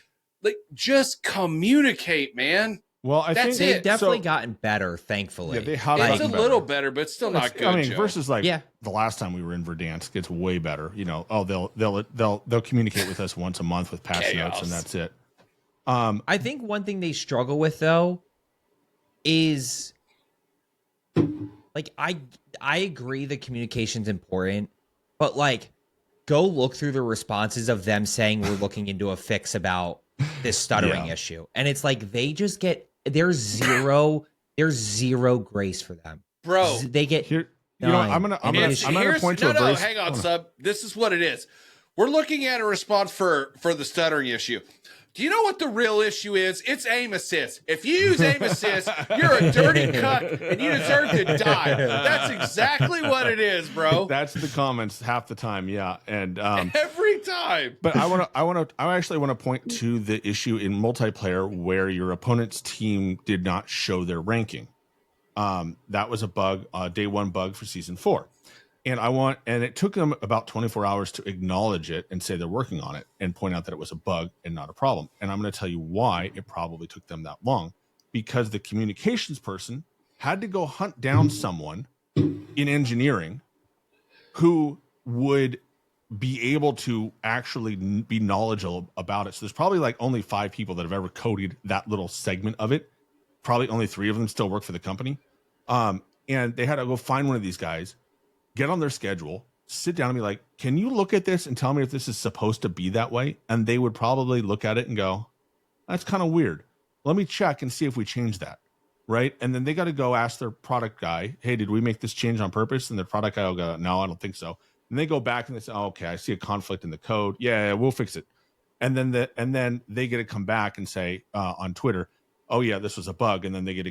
just communicate, man. Well, I think they've definitely gotten better, thankfully. Yeah, they have. It's a little better, but still not good. I mean, Joe. versus like the last time we were in Verdansk, it's way better. You know, they'll communicate with us once a month with patch notes, and that's it. I think one thing they struggle with though is like I agree the communication's important, but like go look through the responses of them saying we're looking into a fix about this stuttering issue, and it's like they just get there's zero grace for them, bro. They get here. You know, I'm gonna point to a very hang on, sub. This is what it is. We're looking at a response for the stuttering issue. Do you know what the real issue is? It's aim assist. If you use aim assist, you're a dirty cuck and you deserve to die. That's exactly what it is, bro. That's the comments half the time, yeah, and every time. But I actually want to point to the issue in multiplayer where your opponent's team did not show their ranking. That was a bug, day one bug for season 4. And it took them about 24 hours to acknowledge it and say they're working on it and point out that it was a bug and not a problem. And I'm going to tell you why it probably took them that long, because the communications person had to go hunt down someone in engineering who would be able to actually be knowledgeable about it. So there's probably like only 5 people that have ever coded that little segment of it. Probably only 3 of them still work for the company. And they had to go find one of these guys, get on their schedule, sit down and be like, can you look at this and tell me if this is supposed to be that way? And they would probably look at it and go, that's kind of weird. Let me check and see if we change that. Right. And then they got to go ask their product guy, hey, did we make this change on purpose? And the product guy will go, no, I don't think so. And they go back and they say, oh, okay, I see a conflict in the code. Yeah, we'll fix it. And then they get to come back and say on Twitter, oh yeah, this was a bug. And then they get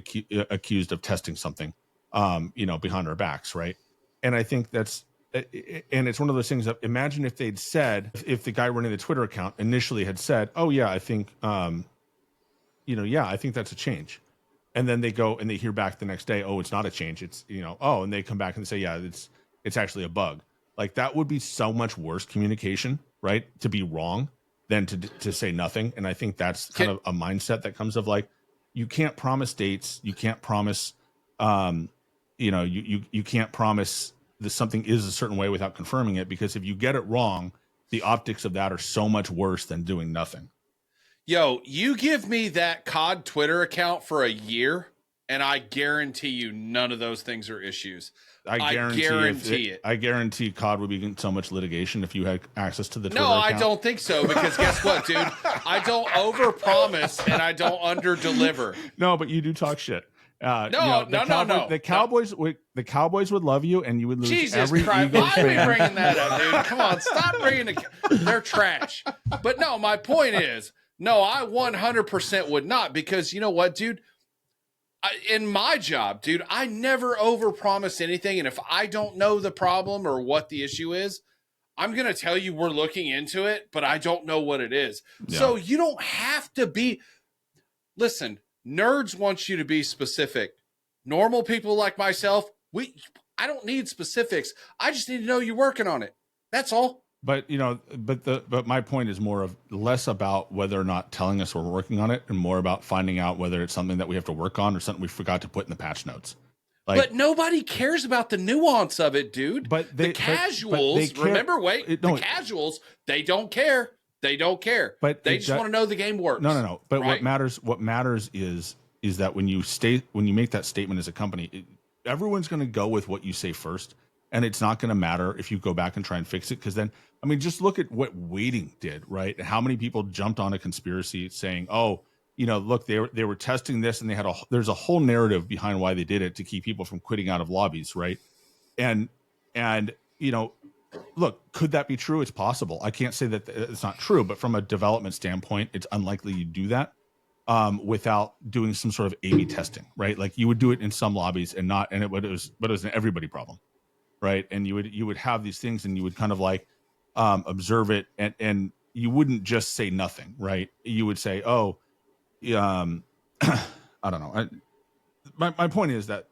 accused of testing something, behind our backs. Right. And I think and it's one of those things that imagine if they'd said, if the guy running the Twitter account initially had said, oh yeah, I think, I think that's a change. And then they go and they hear back the next day, oh, it's not a change. It's, and they come back and say, yeah, it's actually a bug. Like that would be so much worse communication, right? To be wrong than to say nothing. And I think that's kind of a mindset that comes of like, you can't promise dates. You can't promise, you can't promise that something is a certain way without confirming it, because if you get it wrong, the optics of that are so much worse than doing nothing. Yo, you give me that COD Twitter account for a year, and I guarantee you none of those things are issues. I guarantee it. I guarantee COD would be in so much litigation if you had access to the Twitter account. I don't think so, because guess what, dude? I don't overpromise and I don't underdeliver. No, but you do talk shit. No. The Cowboys would love you, and you would lose Jesus every Christ, Eagles why are we fan. bringing that up, dude? Come on, stop bringing they're trash. But no, my point is, no, I 100% would not, because you know what, dude? In my job, dude, I never overpromise anything, and if I don't know the problem or what the issue is, I'm going to tell you we're looking into it, but I don't know what it is. Yeah. So you don't have to be... Listen, nerds want you to be specific. Normal people like myself, I don't need specifics. I just need to know you're working on it. That's all. But but my point is more of less about whether or not telling us we're working on it, and more about finding out whether it's something that we have to work on or something we forgot to put in the patch notes. But nobody cares about the nuance of it, dude. But the casuals, the casuals, they don't care. They don't care. But they just want to know the game works. No. But right? what matters is that when you make that statement as a company, everyone's going to go with what you say first, and it's not going to matter if you go back and try and fix it, because then, I mean, just look at what waiting did, right? And how many people jumped on a conspiracy saying, oh, look, they were testing this, and there's a whole narrative behind why they did it to keep people from quitting out of lobbies, right? And look, could that be true? It's possible. I can't say that it's not true, but from a development standpoint, it's unlikely you do that without doing some sort of A/B testing, right? Like you would do it in some lobbies and not, and it was an everybody problem, right? And you would have these things, and you would kind of like observe it, and you wouldn't just say nothing, right? You would say, oh, I don't know. My point is that,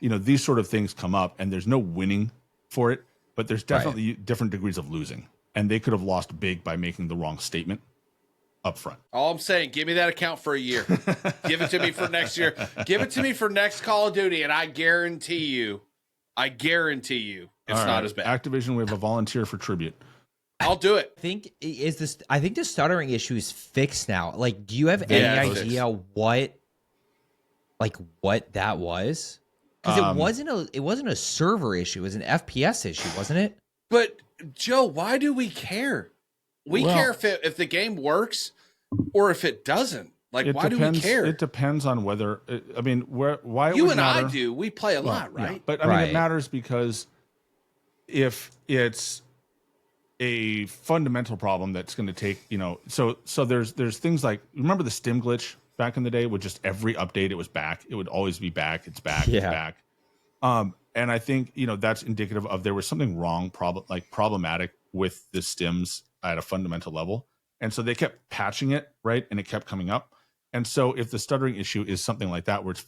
these sort of things come up and there's no winning for it, but there's definitely different degrees of losing. And they could have lost big by making the wrong statement up front. All I'm saying, give me that account for a year. Give it to me for next year. Give it to me for next Call of Duty, and I guarantee you, it's not as bad. Activision, we have a volunteer for tribute. I'll do it. I think the stuttering issue is fixed now. Like, do you have any idea what that was? Because it wasn't a server issue, it was an FPS issue, wasn't it? But Joe, why do we care? We care if the game works or if it doesn't. Like, why do we care? It depends on whether. I mean, why you it would and matter. I do. We play a lot, right? Yeah, but I mean, it matters because if it's a fundamental problem that's going to take, so there's things like, remember the stim glitch back in the day with just every update it was back. It would always be back. It's back. It's back. And I think that's indicative of there was something wrong, problematic with the stims at a fundamental level, and so they kept patching it, right, and it kept coming up. And so if the stuttering issue is something like that, where it's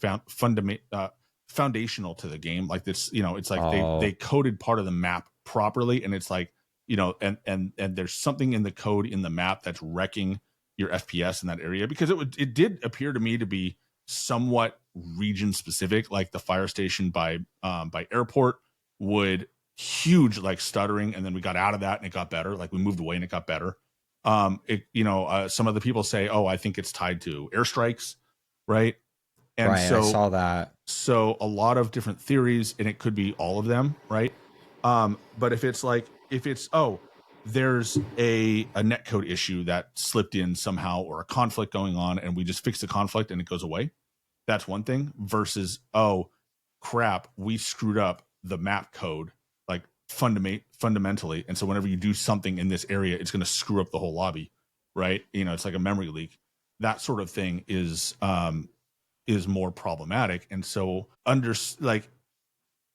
foundational to the game, like this, it's like they coded part of the map properly, and it's like, and there's something in the code in the map that's wrecking your FPS in that area, because it did appear to me to be somewhat region specific. Like the fire station by airport would huge like stuttering, and then we got out of that and it got better. Like we moved away and it got better. Some of the people say, I think it's tied to airstrikes, right? And so I saw that. So a lot of different theories, and it could be all of them, right? But if it's there's a netcode issue that slipped in somehow, or a conflict going on, and we just fix the conflict and it goes away, that's one thing, versus, crap, we screwed up the map code, like fundamentally. And so whenever you do something in this area, it's going to screw up the whole lobby, right? It's like a memory leak. That sort of thing is more problematic. And so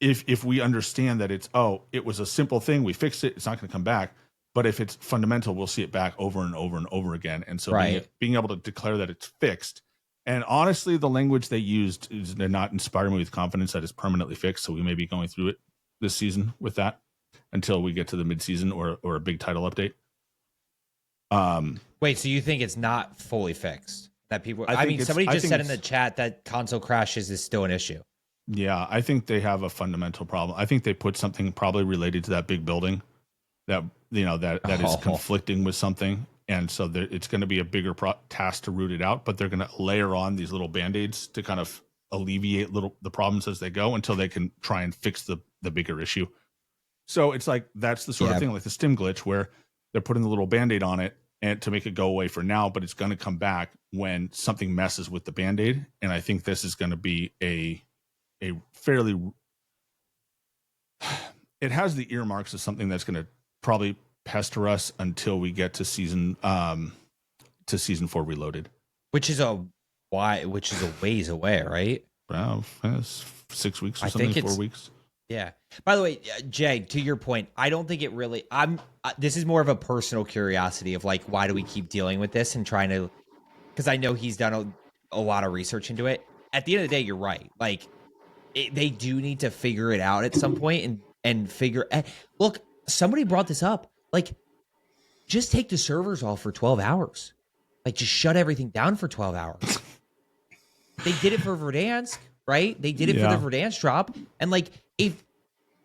if we understand that it was a simple thing, we fixed it, it's not going to come back. But if it's fundamental, we'll see it back over and over and over again. And so being able to declare that it's fixed, and honestly, the language they used did not inspire me with confidence that it's permanently fixed. So we may be going through it this season with that until we get to the midseason or a big title update. Wait, so you think it's not fully fixed? That somebody just said in the chat that console crashes is still an issue. Yeah, I think they have a fundamental problem. I think they put something probably related to that big building that is conflicting with something, and so it's going to be a bigger task to root it out. But they're going to layer on these little band-aids to kind of alleviate the problems as they go until they can try and fix the bigger issue. So it's like that's the sort of thing like the stim glitch, where they're putting the little band-aid on it and to make it go away for now, but it's going to come back when something messes with the band-aid. And I think this is going to be a fairly, it has the earmarks of something that's going to probably pester us until we get to season 4 Reloaded, which is a ways away, right? Well, 6 weeks or something, 4 weeks. Yeah. By the way, Jay, to your point, I don't think it really. This is more of a personal curiosity of like, why do we keep dealing with this and trying to? Because I know he's done a lot of research into it. At the end of the day, you're right. Like, they do need to figure it out at some point and figure. Look, somebody brought this up. Like, just take the servers off for 12 hours. Like, just shut everything down for 12 hours. They did it for Verdansk, right? They did it for the Verdansk drop. And like, if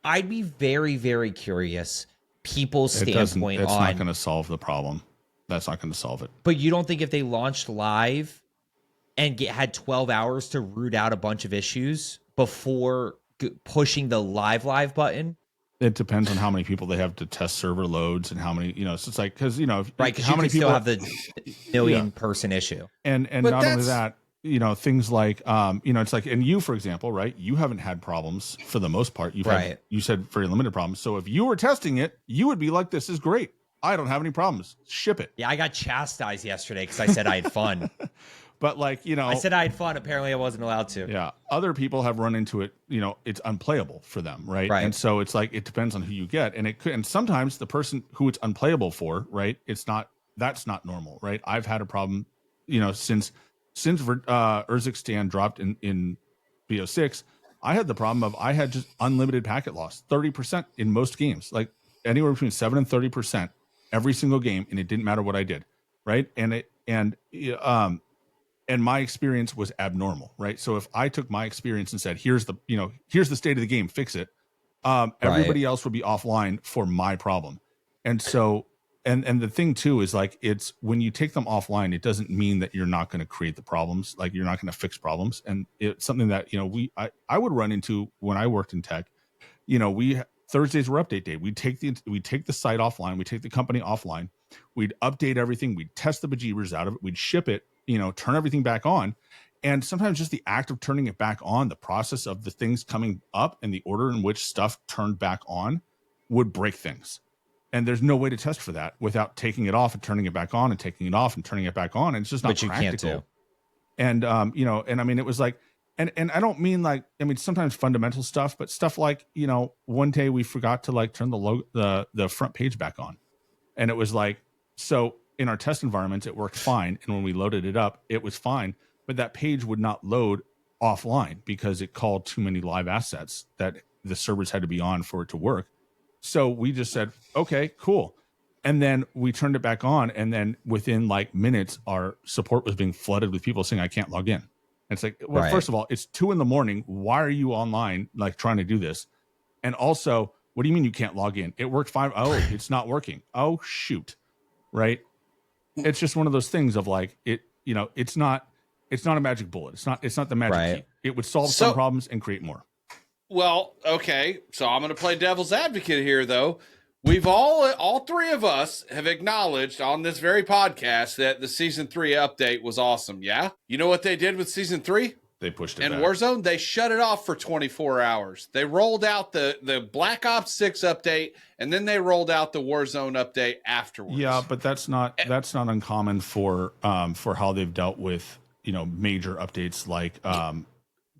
I'd be very, very curious, people's standpoint it's on. Not going to solve the problem. That's not going to solve it. But you don't think if they launched live and had 12 hours to root out a bunch of issues before pushing the live button? It depends on how many people they have to test server loads and how many, so it's like, because, right, because how many people still have the million person issue. And not only that, things like, it's like, and you, for example, right, you haven't had problems for the most part. You've had, you said very limited problems. So if you were testing it, you would be like, this is great. I don't have any problems. Ship it. Yeah, I got chastised yesterday because I said I had fun. But like, I said I had fun. Apparently I wasn't allowed to. Yeah. Other people have run into it, it's unplayable for them. Right. And so it's like, it depends on who you get. And and sometimes the person who it's unplayable for, right, that's not normal. Right. I've had a problem, since since Urzikstan dropped in BO6, I had the problem of I had just unlimited packet loss, 30% in most games, like anywhere between 7 and 30% every single game, and it didn't matter what I did, right? And my experience was abnormal, right? So if I took my experience and said, here's the state of the game, fix it, everybody else would be offline for my problem. And so, and the thing too is like, it's when you take them offline, it doesn't mean that you're not going to create the problems. Like you're not going to fix problems. And it's something that, I would run into when I worked in tech. Thursdays were update day. We'd take the site offline. We'd take the company offline. We'd update everything. We'd test the bejeebers out of it. We'd ship it, turn everything back on. And sometimes just the act of turning it back on, the process of the things coming up and the order in which stuff turned back on would break things. And there's no way to test for that without taking it off and turning it back on and taking it off and turning it back on. And it's just not practical. Can't do. And, and I mean, it was like, and I don't mean like, I mean, sometimes fundamental stuff, but stuff like, one day we forgot to like turn the front page back on. And it was like, so in our test environments, it worked fine. And when we loaded it up, it was fine. But that page would not load offline because it called too many live assets that the servers had to be on for it to work. So we just said, okay, cool. And then we turned it back on. And then within like minutes, our support was being flooded with people saying, I can't log in. And it's like, well, First of all, it's 2 a.m. Why are you online, like trying to do this? And also, what do you mean you can't log in? It worked fine. Oh, it's not working. Oh, shoot. Right. It's just one of those things of like, it's not a magic bullet. It's not the magic key. It would solve some problems and create more. Well, okay. So I'm going to play devil's advocate here, though. We've all three of us have acknowledged on this very podcast that the season 3 update was awesome. Yeah. You know what they did with season 3? They pushed it in back. Warzone. They shut it off for 24 hours. They rolled out the Black Ops 6 update, and then they rolled out the Warzone update afterwards. Yeah, but that's not uncommon for how they've dealt with major updates like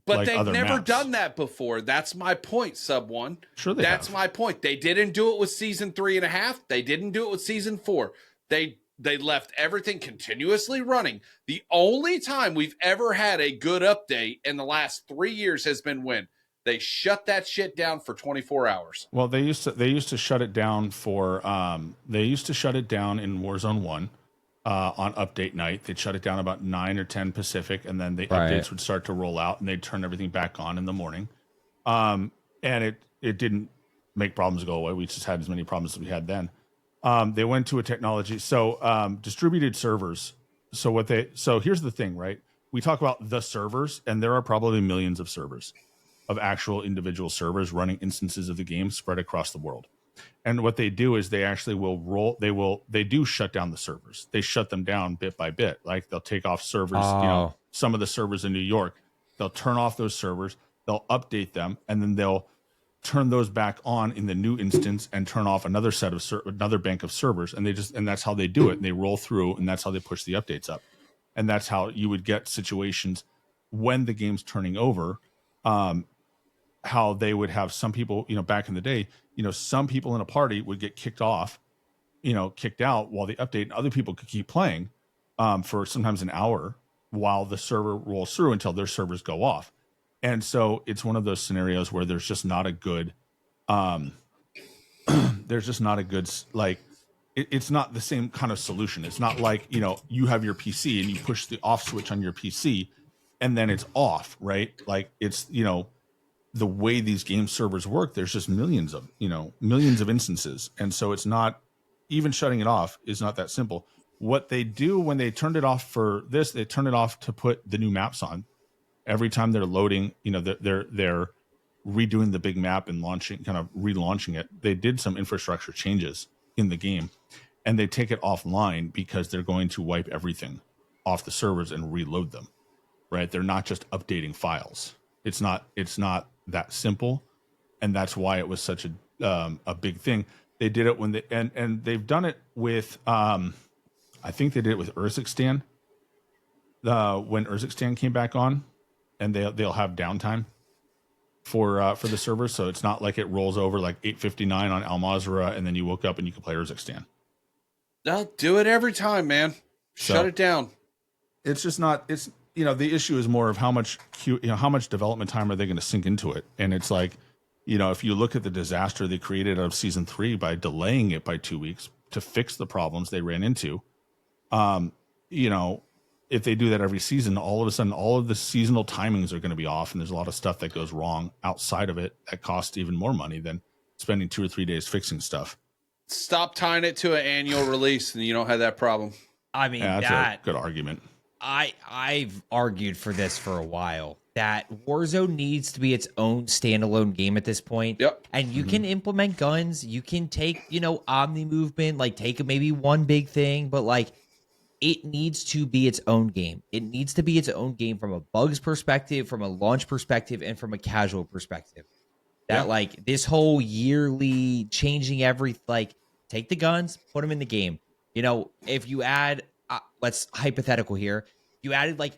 but like they've never maps. done that before. That's my point, Sub One. Sure, that's my point. They didn't do it with season 3.5. They didn't do it with season 4. They left everything continuously running. The only time we've ever had a good update in the last 3 years has been when they shut that shit down for 24 hours. Well, they used to shut it down for they used to shut it down in Warzone 1 on update night. They'd shut it down about 9 or 10 Pacific, and then the updates would start to roll out, and they'd turn everything back on in the morning. And it didn't make problems go away. We just had as many problems as we had then. They went to a technology. So distributed servers. So here's the thing, right? We talk about the servers, and there are probably millions of servers, of actual individual servers running instances of the game spread across the world. And what they do is they actually they do shut down the servers. They shut them down bit by bit. Like they'll take off servers, some of the servers in New York, they'll turn off those servers, they'll update them, and then they'll turn those back on in the new instance and turn off another another bank of servers. And that's how they do it. And they roll through, and that's how they push the updates up. And that's how you would get situations when the game's turning over, how they would have some people, back in the day, some people in a party would get kicked out while the update, and other people could keep playing for sometimes an hour while the server rolls through until their servers go off. And so it's one of those scenarios where there's just not a good, it's not the same kind of solution. It's not like, you have your PC and you push the off switch on your PC and then it's off, right? Like it's, the way these game servers work, there's just millions of instances. And so it's not, even shutting it off is not that simple. What they do when they turned it off for this, they turn it off to put the new maps on. Every time they're loading, they're redoing the big map and relaunching it. They did some infrastructure changes in the game, and they take it offline because they're going to wipe everything off the servers and reload them. Right? They're not just updating files. It's not that simple, and that's why it was such a big thing. They did it when and they've done it with I think they did it with Urzikstan. When Urzikstan came back on, and they'll have downtime for the server, so it's not like it rolls over like 8:59 on Al Mazrah, and then you woke up and you can play Urzikstan. They'll do it every time, man. Shut it down. It's just not. It's the issue is more of how much how much development time are they going to sink into it? And it's like, if you look at the disaster they created out of season 3 by delaying it by 2 weeks to fix the problems they ran into, if they do that every season, all of a sudden, all of the seasonal timings are going to be off, and there's a lot of stuff that goes wrong outside of it that costs even more money than spending 2 or 3 days fixing stuff. Stop tying it to an annual release, and you don't have that problem. I mean, Yeah, that's a good argument. I've argued for this for a while, that Warzone needs to be its own standalone game at this point. Yep. And you can implement guns, you can take, omni movement, like take maybe one big thing, but like it needs to be its own game. It needs to be its own game from a bugs perspective, from a launch perspective, and from a casual perspective. That like this whole yearly changing like take the guns, put them in the game. If you add, let's hypothetical here, you added like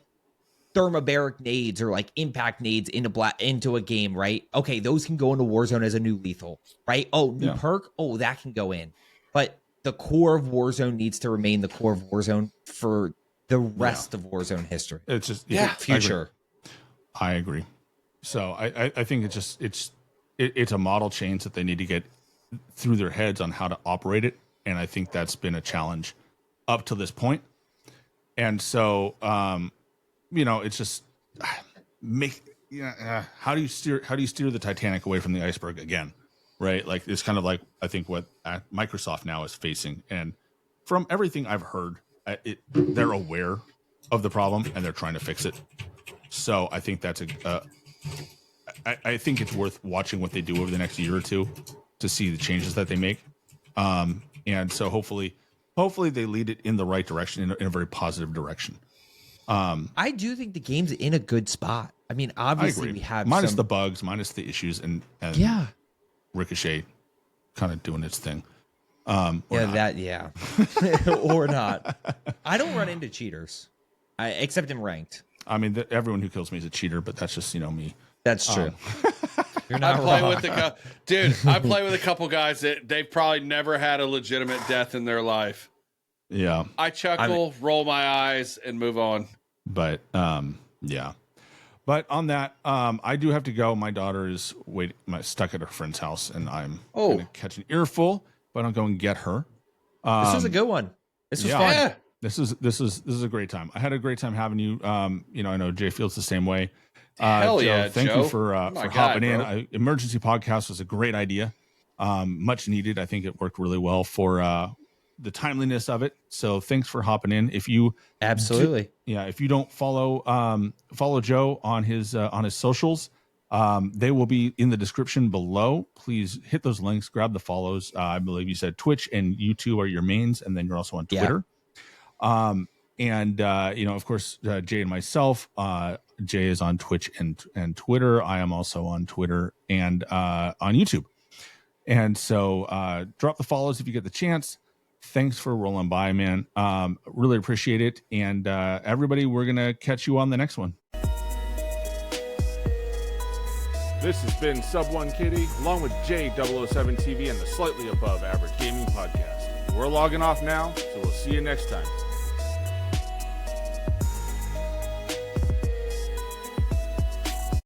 thermobaric nades or like impact nades into a game, right? Okay, those can go into Warzone as a new lethal, right? Oh, new perk, oh, that can go in. But the core of Warzone needs to remain the core of Warzone for the rest of Warzone history. It's just future. I agree. So I think it's a model change that they need to get through their heads on how to operate it, and I think that's been a challenge up to this point. And so it's just how do you steer the Titanic away from the iceberg again, right? Like it's kind of like I think what Microsoft now is facing, and from everything I've heard, they're aware of the problem and they're trying to fix it. So I think that's I think it's worth watching what they do over the next year or two to see the changes that they make, and so hopefully they lead it in the right direction, in a very positive direction. I do think the game's in a good spot. I mean, obviously we have minus the bugs, minus the issues, and Ricochet kind of doing its thing. Or not. I don't run into cheaters, except in ranked. I mean, everyone who kills me is a cheater, but that's just me. That's true. You're I not play wrong. I play with a couple guys that they've probably never had a legitimate death in their life. Yeah. I chuckle, roll my eyes, and move on. But But on that, I do have to go. My daughter is stuck at her friend's house, and I'm going to catch an earful, but I'll go and get her. This was a good one. This was fun. Yeah. This is a great time. I had a great time having you. I know Jay feels the same way. Hell Joe, yeah, thank Joe. you for hopping in. Emergency podcast was a great idea. Much needed. I think it worked really well for the timeliness of it. So thanks for hopping in. If you if you don't follow Joe on his socials, they will be in the description below. Please hit those links, grab the follows. I believe you said Twitch and YouTube are your mains, and then you're also on Twitter. Of course, Jay and myself, Jay is on Twitch and Twitter. I am also on Twitter and on YouTube. And so drop the follows if you get the chance. Thanks for rolling by, man. Really appreciate it. And everybody, we're going to catch you on the next one. This has been Sub 1 Kitty, along with J007 TV and the Slightly Above Average Gaming Podcast. We're logging off now, so we'll see you next time.